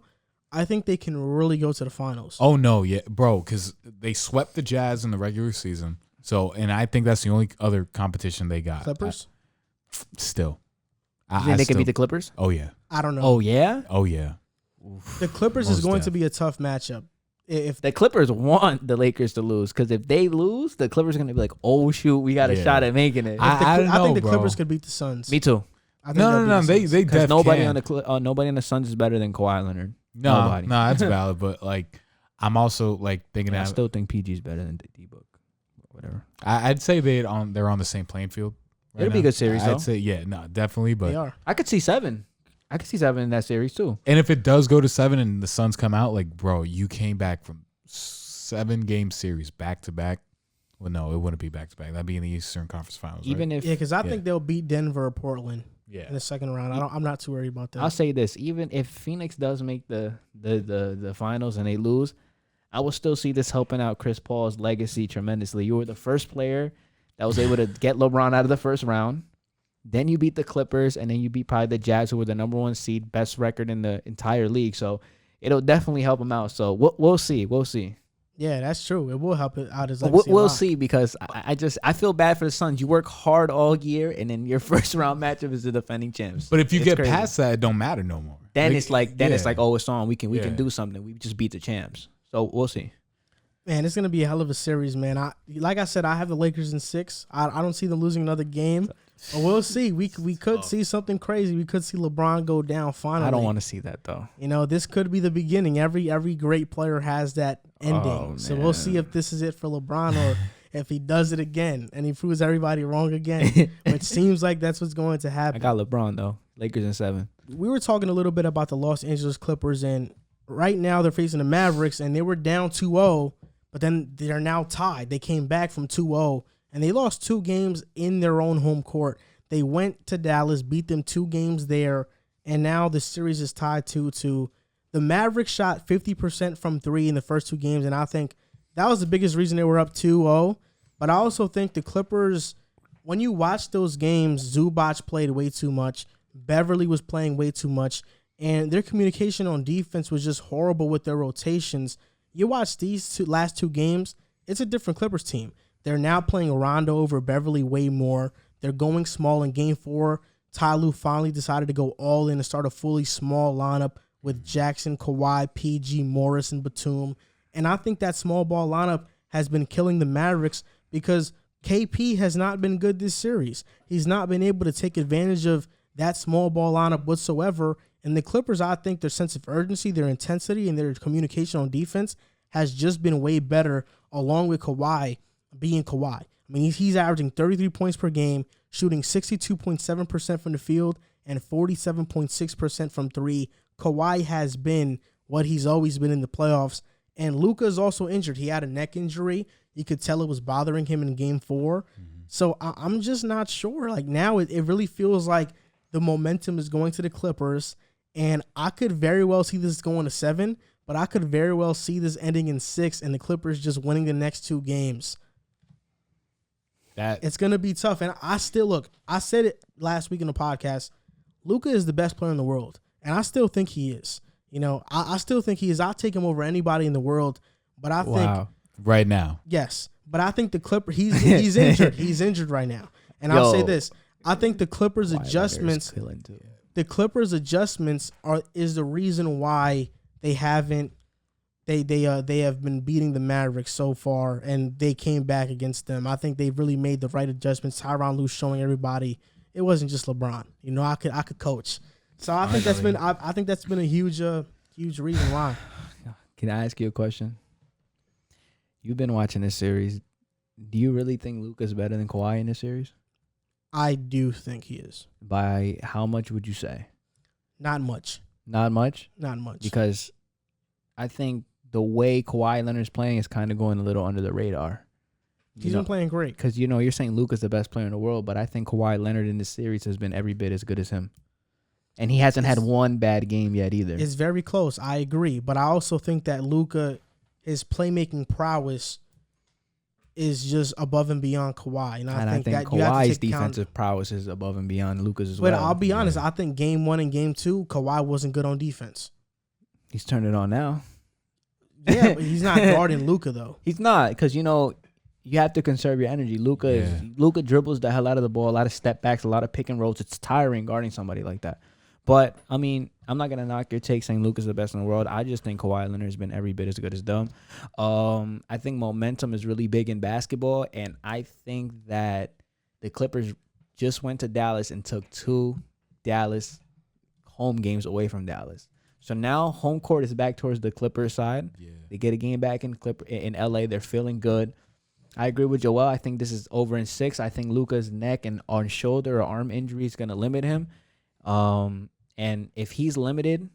I think they can really go to the finals. Oh, no, yeah, bro, because they swept the Jazz in the regular season. So, and I think that's the only other competition they got. Clippers? Still. You think they can beat the Clippers? Oh, yeah. I don't know. Oh, yeah? Oh, yeah. The Clippers is going to be a tough matchup. If the Clippers want the Lakers to lose, because if they lose, the Clippers are going to be like, oh, shoot, we got a shot at making it. I think the Clippers could beat the Suns. Me too. I think No. They because nobody nobody on the Suns is better than Kawhi Leonard. No, Nobody. no, that's valid. But like, I'm also like thinking I that still think PG is better than D-Book. Whatever. I'd say they're on the same playing field. Right It'll be a good series, though. I'd say definitely. But they are. I could see 7. I could see 7 in that series too. And if it does go to 7 and the Suns come out, like, bro, you came back from 7-game series back to back. Well, no, it wouldn't be back to back. That'd be in the Eastern Conference Finals. Even right? if because I think they'll beat Denver or Portland Yeah. in the second round. I'm not too worried about that. I'll say this: even if Phoenix does make the finals and they lose, I will still see this helping out Chris Paul's legacy tremendously. You were the first player that was able to get LeBron out of the first round. Then you beat the Clippers, and then you beat probably the Jazz, who were the number 1 seed, best record in the entire league. So it'll definitely help him out. So we'll see. We'll see. Yeah, that's true. It will help it out his We'll, legacy. we'll see because I feel bad for the Suns. You work hard all year, and then your first round matchup is the defending champs. But if you It's get crazy. past that, it don't matter no more. Then it's like oh, it's on. We can Yeah. do something. We just beat the champs. So we'll see. Man, it's gonna be a hell of a series, man. Like I said, I have the Lakers in 6. I don't see them losing another game. But we'll see. We could see something crazy. We could see LeBron go down finally. I don't want to see that though. You know, this could be the beginning. Every great player has that ending. Oh, so we'll see if this is it for LeBron or if he does it again and he proves everybody wrong again, which seems like that's what's going to I happen. got LeBron though. Lakers in 7. We were talking a little bit about the Los Angeles Clippers, and right now they're facing the Mavericks, and they were down 2-0, but then they're now tied. They came back from 2-0, and they lost 2 games in their own home court. They went to Dallas, beat them 2 games there, and now the series is tied 2-2. The Mavericks shot 50% from 3 in the first 2 games, and I think that was the biggest reason they were up 2-0. But I also think the Clippers, when you watch those games, Zubac played way too much. Beverly was playing way too much, and their communication on defense was just horrible with their rotations. You watch these last 2 games, it's a different Clippers team. They're now playing Rondo over Beverly way more. They're going small in Game 4. Ty Lue finally decided to go all in and start a fully small lineup with Jackson, Kawhi, PG, Morris, and Batum. And I think that small ball lineup has been killing the Mavericks because KP has not been good this series. He's not been able to take advantage of that small ball lineup whatsoever. And the Clippers, I think their sense of urgency, their intensity, and their communication on defense has just been way better, along with Kawhi being Kawhi. I mean, he's averaging 33 points per game, shooting 62.7% from the field and 47.6% from 3. Kawhi has been what he's always been in the playoffs. And Luka is also injured. He had a neck injury. You could tell it was bothering him in Game 4. So I'm just not sure. Like, now it really feels like the momentum is going to the Clippers. And I could very well see this going to 7, but I could very well see this ending in 6 and the Clippers just winning the next 2 games. It's going to be tough. And I said it last week in the podcast, Luka is the best player in the world. And I still think he is. You know, I still think he is. I'll take him over anybody in the world. But I think right now. Yes. But I think the Clippers, he's injured. He's injured right now. And I'll say this. I think the Clippers adjustments is the reason why they haven't they have been beating the Mavericks so far, and they came back against them. I think they've really made the right adjustments. Tyronn Lue showing everybody it wasn't just LeBron. You know, I could coach. So I think that's been a huge reason why. Can I ask you a question? You've been watching this series. Do you really think Luka's better than Kawhi in this series? I do think he is. By how much would you say? Not much. Not much? Not much. Because I think the way Kawhi Leonard's playing is kind of going a little under the radar. He's been playing great. Because, you know, you're saying Luka's the best player in the world, but I think Kawhi Leonard in this series has been every bit as good as him. And he hasn't had one bad game yet either. It's very close. I agree. But I also think that Luka, his playmaking prowess is just above and beyond Kawhi. And I think that Kawhi's defensive prowess is above and beyond Luka's as well. But I'll be honest, I think Game 1 and Game 2, Kawhi wasn't good on defense. He's turned it on now. Yeah, but he's not guarding Luka, though. He's not, because, you know, you have to conserve your energy. Luka dribbles the hell out of the ball, a lot of step backs, a lot of pick and rolls. It's tiring guarding somebody like that. But, I mean, I'm not going to knock your take saying Luka's the best in the world. I just think Kawhi Leonard has been every bit as good as them. I think momentum is really big in basketball, and I think that the Clippers just went to Dallas and took 2 Dallas, home games away from Dallas. So now home court is back towards the Clippers side. Yeah. They get a game back in LA. They're feeling good. I agree with Joel. I think this is over in 6. I think Luka's neck and on shoulder or arm injury is going to limit him. And if he's limited,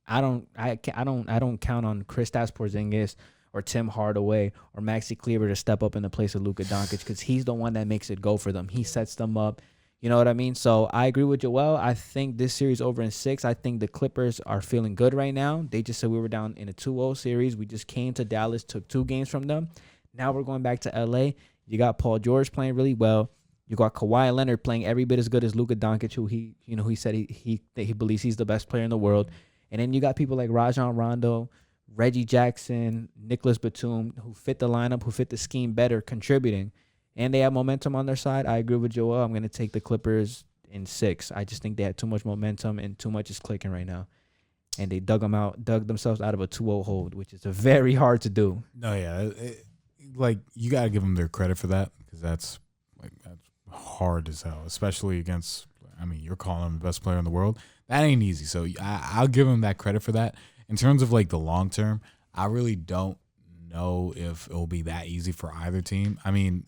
I don't count on Kristaps Porzingis or Tim Hardaway or Maxi Kleber to step up in the place of Luka Doncic because he's the one that makes it go for them. He sets them up. You know what I mean? So I agree with Joel. I think this series over in 6. I think the Clippers are feeling good right now. They just said we were down in a 2-0 series. We just came to Dallas, took 2 games from them. Now we're going back to LA. You got Paul George playing really well. You got Kawhi Leonard playing every bit as good as Luka Doncic, who he said he believes he's the best player in the world. And then you got people like Rajon Rondo, Reggie Jackson, Nicholas Batum, who fit the lineup, who fit the scheme better, contributing. And they have momentum on their side. I agree with Joel. I'm going to take the Clippers in 6. I just think they have too much momentum and too much is clicking right now. And they dug themselves out of a 2-0 hold, which is very hard to do. No, yeah. You got to give them their credit for that because that's hard as hell, especially against, you're calling him the best player in the world. That ain't easy. So I'll give him that credit for that. In terms of, the long term, I really don't know if it'll be that easy for either team.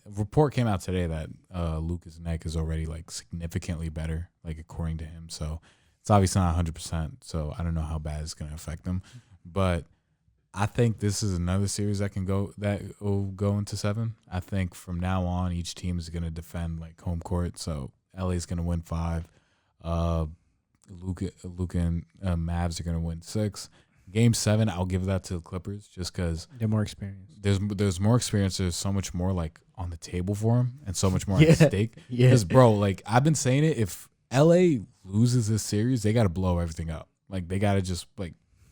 Report came out today that Luka's neck is already significantly better, according to him. So it's obviously not 100%. So I don't know how bad it's going to affect them, but I think this is another series that will go into 7. I think from now on, each team is going to defend home court. So LA is going to win 5. Luka and Mavs are going to win 6. Game 7, I'll give that to the Clippers just because they're more experienced. There's more experience. There's so much more on the table for them and so much more at stake. Yeah. Because bro, I've been saying it. If LA loses this series, they got to blow everything up. They got to just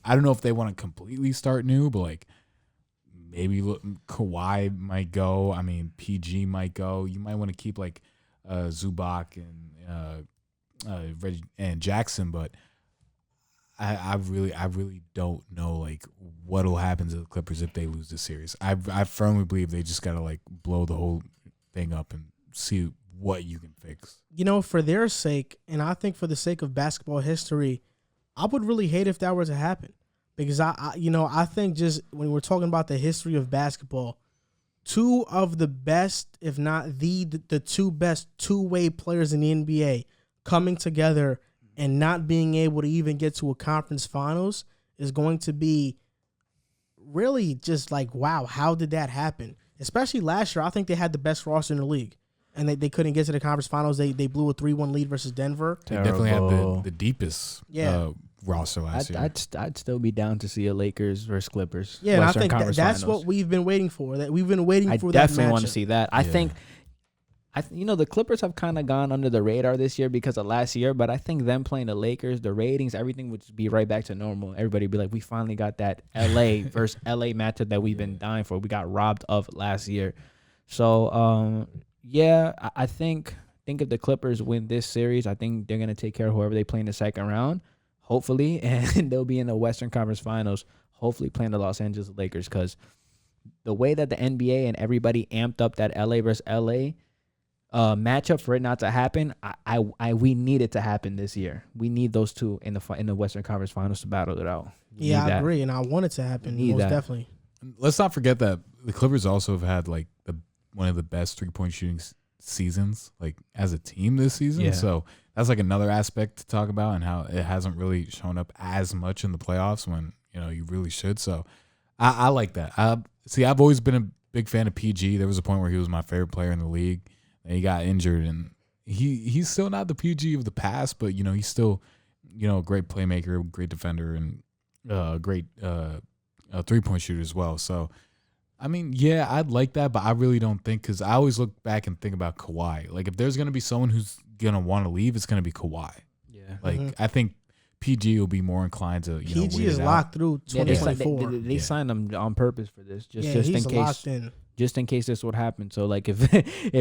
I don't know if they want to completely start new, but maybe Kawhi might go. PG might go. You might want to keep Zubac and Reggie and Jackson, but I really don't know what'll happen to the Clippers if they lose this series. I firmly believe they just gotta blow the whole thing up and see what you can fix. For their sake, and I think for the sake of basketball history, I would really hate if that were to happen because I think just when we're talking about the history of basketball, 2 of the best, if not the 2 best two-way players in the NBA coming together and not being able to even get to a conference finals is going to be really just wow, how did that happen? Especially last year, I think they had the best roster in the league, and they couldn't get to the conference finals. They blew a 3-1 lead versus Denver. They definitely had the deepest roster last year. I'd still be down to see a Lakers versus Clippers. Yeah, and I think that's finals. what we've been waiting for. I definitely want to see that. I think the Clippers have kind of gone under the radar this year because of last year, but I think them playing the Lakers, the ratings, everything would be right back to normal. Everybody would be like, we finally got that LA versus LA matchup that we've been dying for. We got robbed of last year. So, I think if the Clippers win this series, I think they're going to take care of whoever they play in the second round, hopefully, and they'll be in the Western Conference Finals, hopefully playing the Los Angeles Lakers because the way that the NBA and everybody amped up that LA versus LA matchup for it not to happen, we need it to happen this year. We need those 2 in the Western Conference Finals to battle it out. I agree, and I want it to happen most definitely. Let's not forget that the Clippers also have had one of the best 3-point shooting seasons as a team this season. Yeah. So that's another aspect to talk about and how it hasn't really shown up as much in the playoffs when you really should. So I like that. I've always been a big fan of PG. There was a point where he was my favorite player in the league. And he got injured, and he's still not the PG of the past, but he's still a great playmaker, great defender, and great 3-point shooter as well. So I'd like that, but I really don't think because I always look back and think about Kawhi. If there's gonna be someone who's gonna want to leave, it's gonna be Kawhi. Yeah, I think PG will be more inclined to PG is locked through 2024. They signed him on purpose for this, just in he's case. Locked in. Just in case this would happen. So, if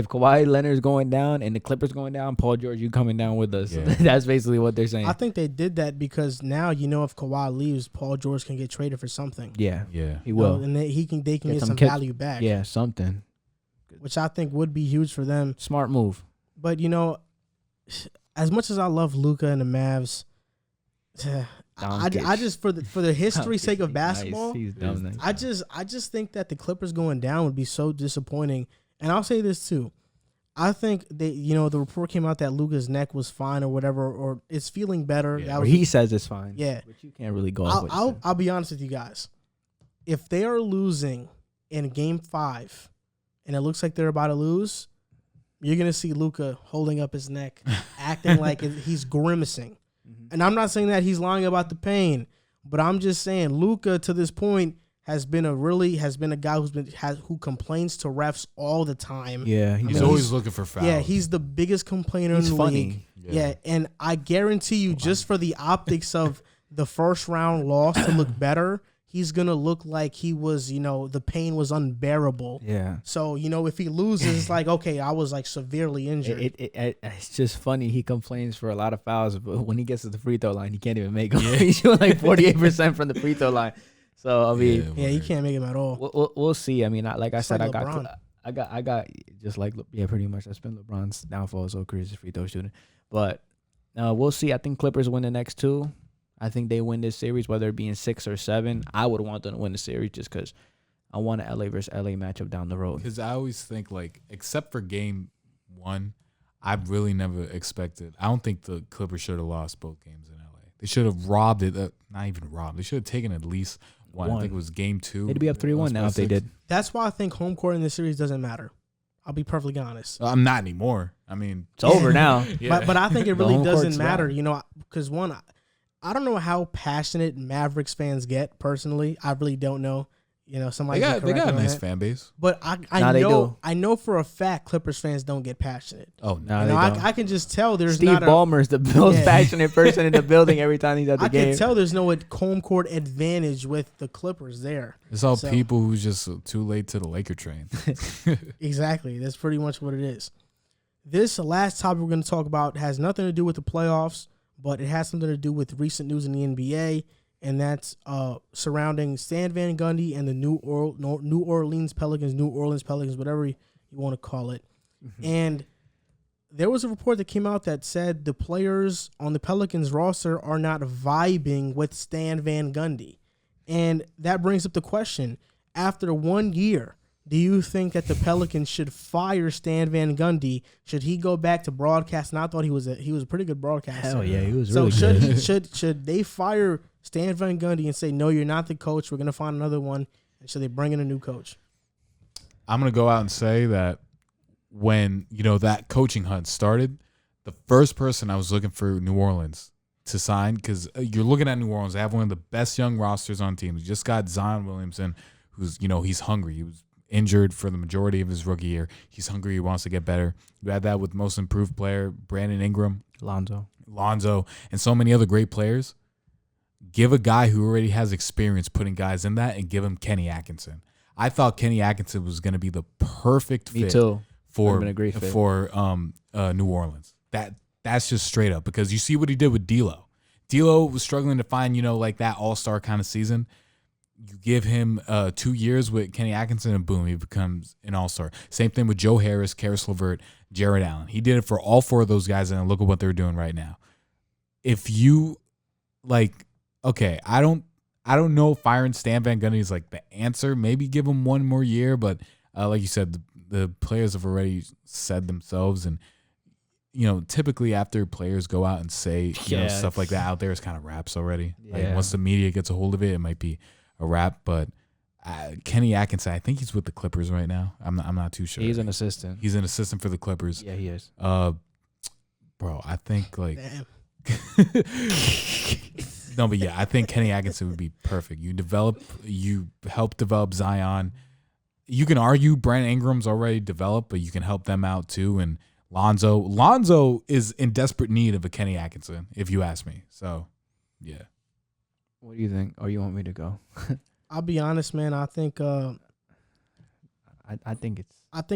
Kawhi Leonard's going down and the Clippers going down, Paul George, you coming down with us. Yeah. That's basically what they're saying. I think they did that because now if Kawhi leaves, Paul George can get traded for something. Yeah, he will, will, and they can get some value back. Yeah, something, which I think would be huge for them. Smart move. But as much as I love Luka and the Mavs, I just for the history's sake of basketball, I just think that the Clippers going down would be so disappointing. And I'll say this too. I think they, the report came out that Luka's neck was fine or whatever, or it's feeling better. Yeah, he says it's fine. Yeah. But you can't really go off. I'll be honest with you guys. If they are losing in Game 5 and it looks like they're about to lose, you're going to see Luka holding up his neck, acting like he's grimacing. Mm-hmm. And I'm not saying that he's lying about the pain, but I'm just saying Luka to this point has been a guy who complains to refs all the time. Yeah, he's always looking for fouls. Yeah, he's the biggest complainer in the league. Yeah, and I guarantee you, just for the optics of the first round loss to look better, he's gonna look like he was, the pain was unbearable. Yeah. So if he loses, it's like, okay, I was like severely injured. It's just funny. He complains for a lot of fouls, but when he gets to the free throw line, he can't even make them. Yeah. He's shooting like 48% from the free throw line. So I mean, he can't make him at all. We'll see. I mean, like I said, like I got just like pretty much that's been LeBron's downfall. So career is free throw shooting, but we'll see. I think Clippers win the next 2. I think they win this series, whether it be in 6 or 7. I would want them to win the series just because I want an LA versus LA matchup down the road. Because I always think except for Game 1, I really never expected. I don't think the Clippers should have lost both games in LA. They should have robbed it. Not even robbed. They should have taken at least one. I think it was Game 2. They'd be up 3-1 now if they did. That's why I think home court in this series doesn't matter. I'll be perfectly honest. I'm not anymore. I mean, it's over now. Yeah. But I think it really doesn't matter. Because one, I don't know how passionate Mavericks fans get. Personally, I really don't know. Somebody they got a nice fan base. But I know for a fact Clippers fans don't get passionate. Oh no, they don't. I can just tell there's Steve Ballmer is the most passionate person in the building every time he's at the game. I can tell there's no home court advantage with the Clippers there. It's all people who's just too late to the Laker train. Exactly, that's pretty much what it is. This last topic we're going to talk about has nothing to do with the playoffs, but it has something to do with recent news in the NBA. And that's surrounding Stan Van Gundy and the New Orleans Pelicans, whatever you want to call it. Mm-hmm. And there was a report that came out that said the players on the Pelicans roster are not vibing with Stan Van Gundy. And that brings up the question, after 1 year, do you think that the Pelicans should fire Stan Van Gundy? Should he go back to broadcast? And I thought he was a pretty good broadcaster. Hell yeah, he was really good. Should they fire Stan Van Gundy and say, no, you're not the coach, we're going to find another one, and should they bring in a new coach? I'm going to go out and say that when, that coaching hunt started, the first person I was looking for New Orleans to sign, because you're looking at New Orleans, they have one of the best young rosters on teams. We just got Zion Williamson, who's, he's hungry. He was injured for the majority of his rookie year. He's hungry. He wants to get better. You had that with most improved player, Brandon Ingram. Lonzo, and so many other great players. Give a guy who already has experience putting guys in that and give him Kenny Atkinson. I thought Kenny Atkinson was going to be the perfect fit for New Orleans. That's just straight up, because you see what he did with D'Lo. D'Lo was struggling to find, that all-star kind of season. You give him 2 years with Kenny Atkinson, and boom, he becomes an all-star. Same thing with Joe Harris, Karis LeVert, Jared Allen. He did it for all 4 of those guys, and look at what they're doing right now. If you okay, I don't know if firing Stan Van Gundy is the answer. Maybe give him 1 more year, but like you said, the players have already said themselves, and typically after players go out and say stuff like that out there, it's kind of raps already. Yeah. Once the media gets a hold of it, it might be a rap. But Kenny Atkinson, I think he's with the Clippers right now. I'm not too sure. He's an assistant. He's an assistant for the Clippers. Yeah, he is. Bro, I think Damn. No, but yeah, I think Kenny Atkinson would be perfect. You help develop Zion. You can argue Brandon Ingram's already developed, but you can help them out too. And Lonzo is in desperate need of a Kenny Atkinson, if you ask me. So, yeah. What do you think? Or you want me to go? I'll be honest, man. I think I think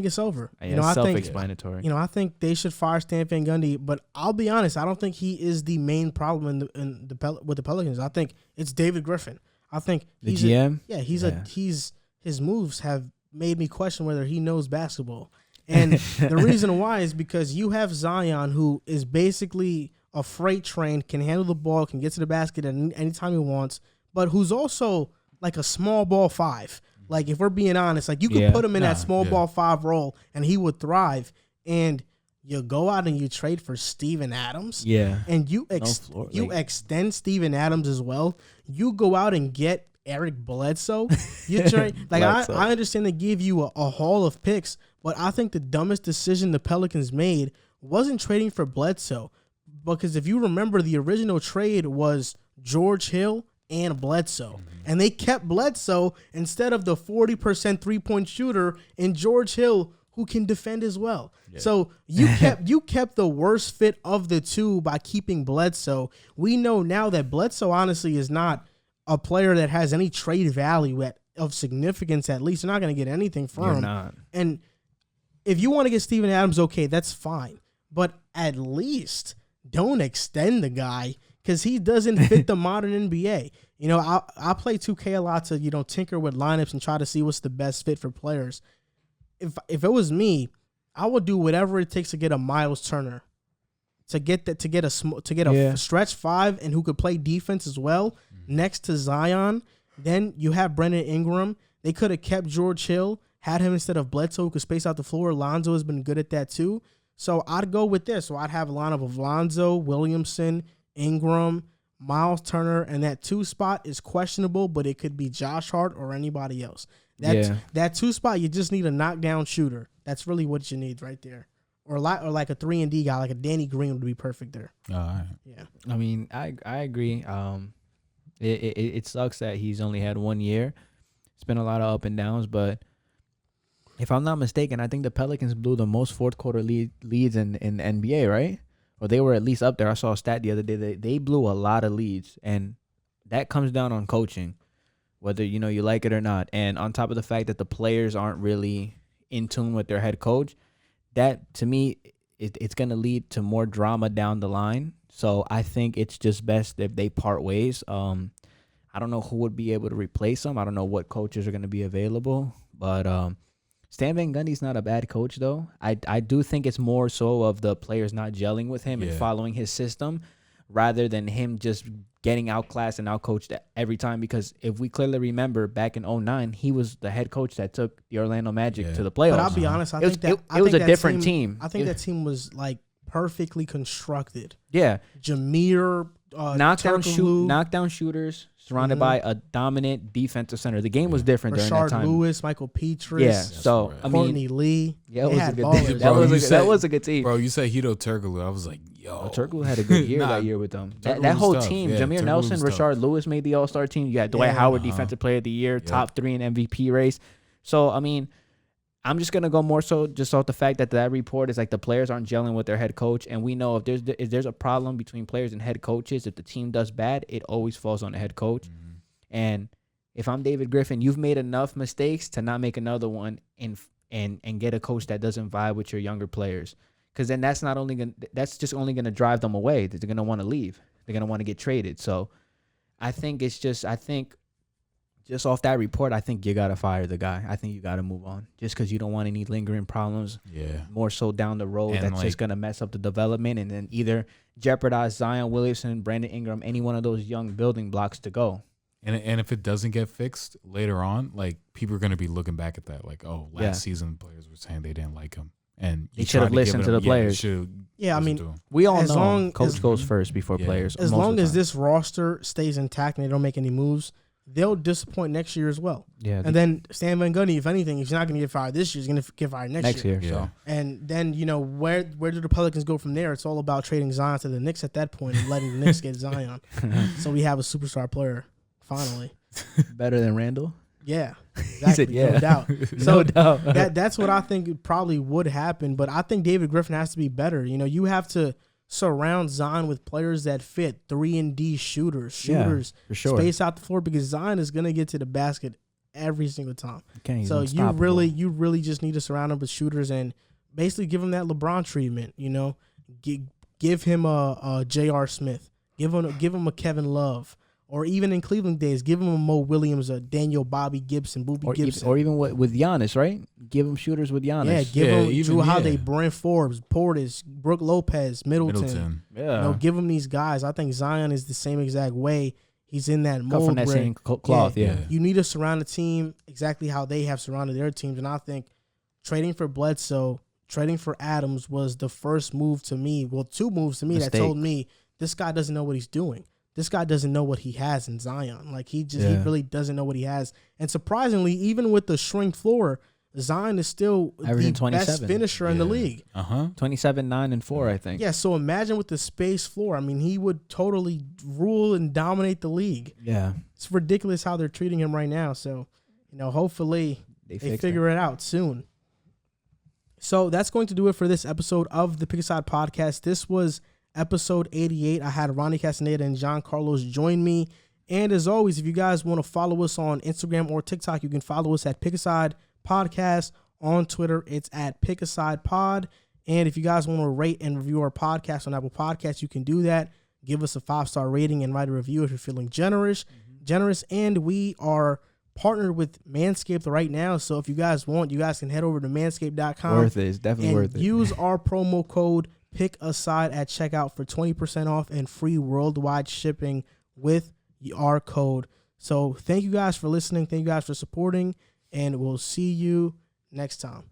it's over. Yeah, it's self-explanatory. I think they should fire Stan Van Gundy, but I'll be honest, I don't think he is the main problem with the Pelicans. I think it's David Griffin. I think the GM. His moves have made me question whether he knows basketball. And the reason why is because you have Zion, who is basically a freight train, can handle the ball, can get to the basket anytime he wants, but who's also like a small ball 5. Like, if we're being honest, like, you could put him in that small ball 5 role and he would thrive. And you go out and you trade for Steven Adams. Yeah. And you extend Steven Adams as well. You go out and get Eric Bledsoe. You trade like Bledsoe. I understand they give you a haul of picks, but I think the dumbest decision the Pelicans made wasn't trading for Bledsoe. Because if you remember, the original trade was George Hill and Bledsoe. And they kept Bledsoe instead of the 40% three-point shooter in George Hill, who can defend as well. Yeah. So you kept the worst fit of the two by keeping Bledsoe. We know now that Bledsoe honestly is not a player that has any trade value of significance. At least you're not going to get anything from him. Not. And if you want to get Steven Adams, okay, that's fine. But at least don't extend the guy, because he doesn't fit the modern NBA. You know, I play 2K a lot to, you know, tinker with lineups and try to see what's the best fit for players. If it was me, I would do whatever it takes to get a Miles Turner, to get a stretch 5 and who could play defense as well next to Zion. Then you have Brandon Ingram. They could have kept George Hill, had him instead of Bledsoe, who could space out the floor. Lonzo has been good at that too. So I'd go with this. So I'd have a lineup of Lonzo, Williamson, Ingram, Miles Turner, and that 2 spot is questionable, but it could be Josh Hart or anybody else. That 2 spot, you just need a knockdown shooter. That's really what you need right there. Or like a 3-and-D guy, like a Danny Green would be perfect there. All right. Yeah. I mean, I agree. It sucks that he's only had 1 year. It's been a lot of up and downs, but if I'm not mistaken, I think the Pelicans blew the most fourth quarter leads in the NBA, right? Or they were at least up there. I saw a stat the other day. They blew a lot of leads, and that comes down on coaching, whether you like it or not. And on top of the fact that the players aren't really in tune with their head coach, that to me, it's going to lead to more drama down the line. So I think it's just best if they part ways. I don't know who would be able to replace them. I don't know what coaches are going to be available, but Stan Van Gundy's not a bad coach, though. I do think it's more so of the players not gelling with him and following his system rather than him just getting outclassed and outcoached every time. Because if we clearly remember, back in 2009, he was the head coach that took the Orlando Magic to the playoffs. But I'll be honest, I think it was a different team. I think that team was like perfectly constructed. Yeah. Jameer, knockdown shooters surrounded by a dominant defensive center. The game was different during that time. Lewis, Michael Petrus. Yeah, so right. Courtney Lee. Yeah, it was a good team. That was a good team. Bro, you said Hito Turkoglu. I was like, yo. Turkoglu had a good year that year with them. That whole team, Jameer Nelson, Rashard Lewis made the All-Star team. You got Dwight Howard, Defensive Player of the Year, top 3 in MVP race. So, I mean, I'm just going to go more so just off the fact that report is like the players aren't gelling with their head coach. And we know if there's a problem between players and head coaches, if the team does bad, it always falls on the head coach. Mm-hmm. And if I'm David Griffin, you've made enough mistakes to not make another one and get a coach that doesn't vibe with your younger players. Because then that's just only going to drive them away. They're going to want to leave. They're going to want to get traded. So I think just off that report, I think you got to fire the guy. I think you got to move on just because you don't want any lingering problems. Yeah. More so down the road that's just going to mess up the development and then either jeopardize Zion Williamson, Brandon Ingram, any one of those young building blocks to go. And if it doesn't get fixed later on, like people are going to be looking back at that like, oh, last season players were saying they didn't like him. And they should have listened to the players. Yeah, I mean, we all know coach goes first before players. As long as this roster stays intact and they don't make any moves, they'll disappoint next year as well. Yeah, and then Stan Van Gundy, if anything, if he's not going to get fired this year, he's going to get fired next year. So, and then where do the Pelicans go from there? It's all about trading Zion to the Knicks at that point and letting the Knicks get Zion. So we have a superstar player finally. Better than Randle. Yeah, exactly. He said, no doubt. So no doubt. That's what I think probably would happen. But I think David Griffin has to be better. You have to surround Zion with players that fit 3-and-D shooters, for sure. Space out the floor because Zion is going to get to the basket every single time. So you really just need to surround him with shooters and basically give him that LeBron treatment. Give him a J.R. Smith, give him a Kevin Love, Or even in Cleveland days, give him a Mo Williams, a Daniel Bobby Gibson, Boobie Gibson. Or even with Giannis, right? Give him shooters with Giannis. Yeah, give him Drew Holiday, Brent Forbes, Portis, Brooke Lopez, Middleton. Yeah. Give him these guys. I think Zion is the same exact way. He's in that mold. Cut from that same cloth, yeah. You need to surround a team exactly how they have surrounded their teams. And I think trading for Bledsoe, trading for Adams was the first move to me. Well, two moves to me that told me this guy doesn't know what he's doing. This guy doesn't know what he has in Zion. Like, he really doesn't know what he has. And surprisingly, even with the shrink floor, Zion is still the best finisher in the league. 27, 9, and 4, I think. Yeah, so imagine with the space floor. I mean, he would totally rule and dominate the league. Yeah. It's ridiculous how they're treating him right now. So, hopefully they figure it out soon. So that's going to do it for this episode of the Pick a Side Podcast. This was episode 88. I had Ronny Castaneda and John Carlos join me. And as always, if you guys want to follow us on Instagram or TikTok, you can follow us at Pick a Side Podcast. On Twitter, it's at Pick a Side Pod. And if you guys want to rate and review our podcast on Apple Podcasts, you can do that. Give us a 5-star rating and write a review if you're feeling generous. And we are partnered with Manscaped right now. So if you guys want, you guys can head over to manscaped.com. Worth it. It's definitely worth it. Use our promo code Pick a Side at checkout for 20% off and free worldwide shipping with our code. So thank you guys for listening. Thank you guys for supporting, and we'll see you next time.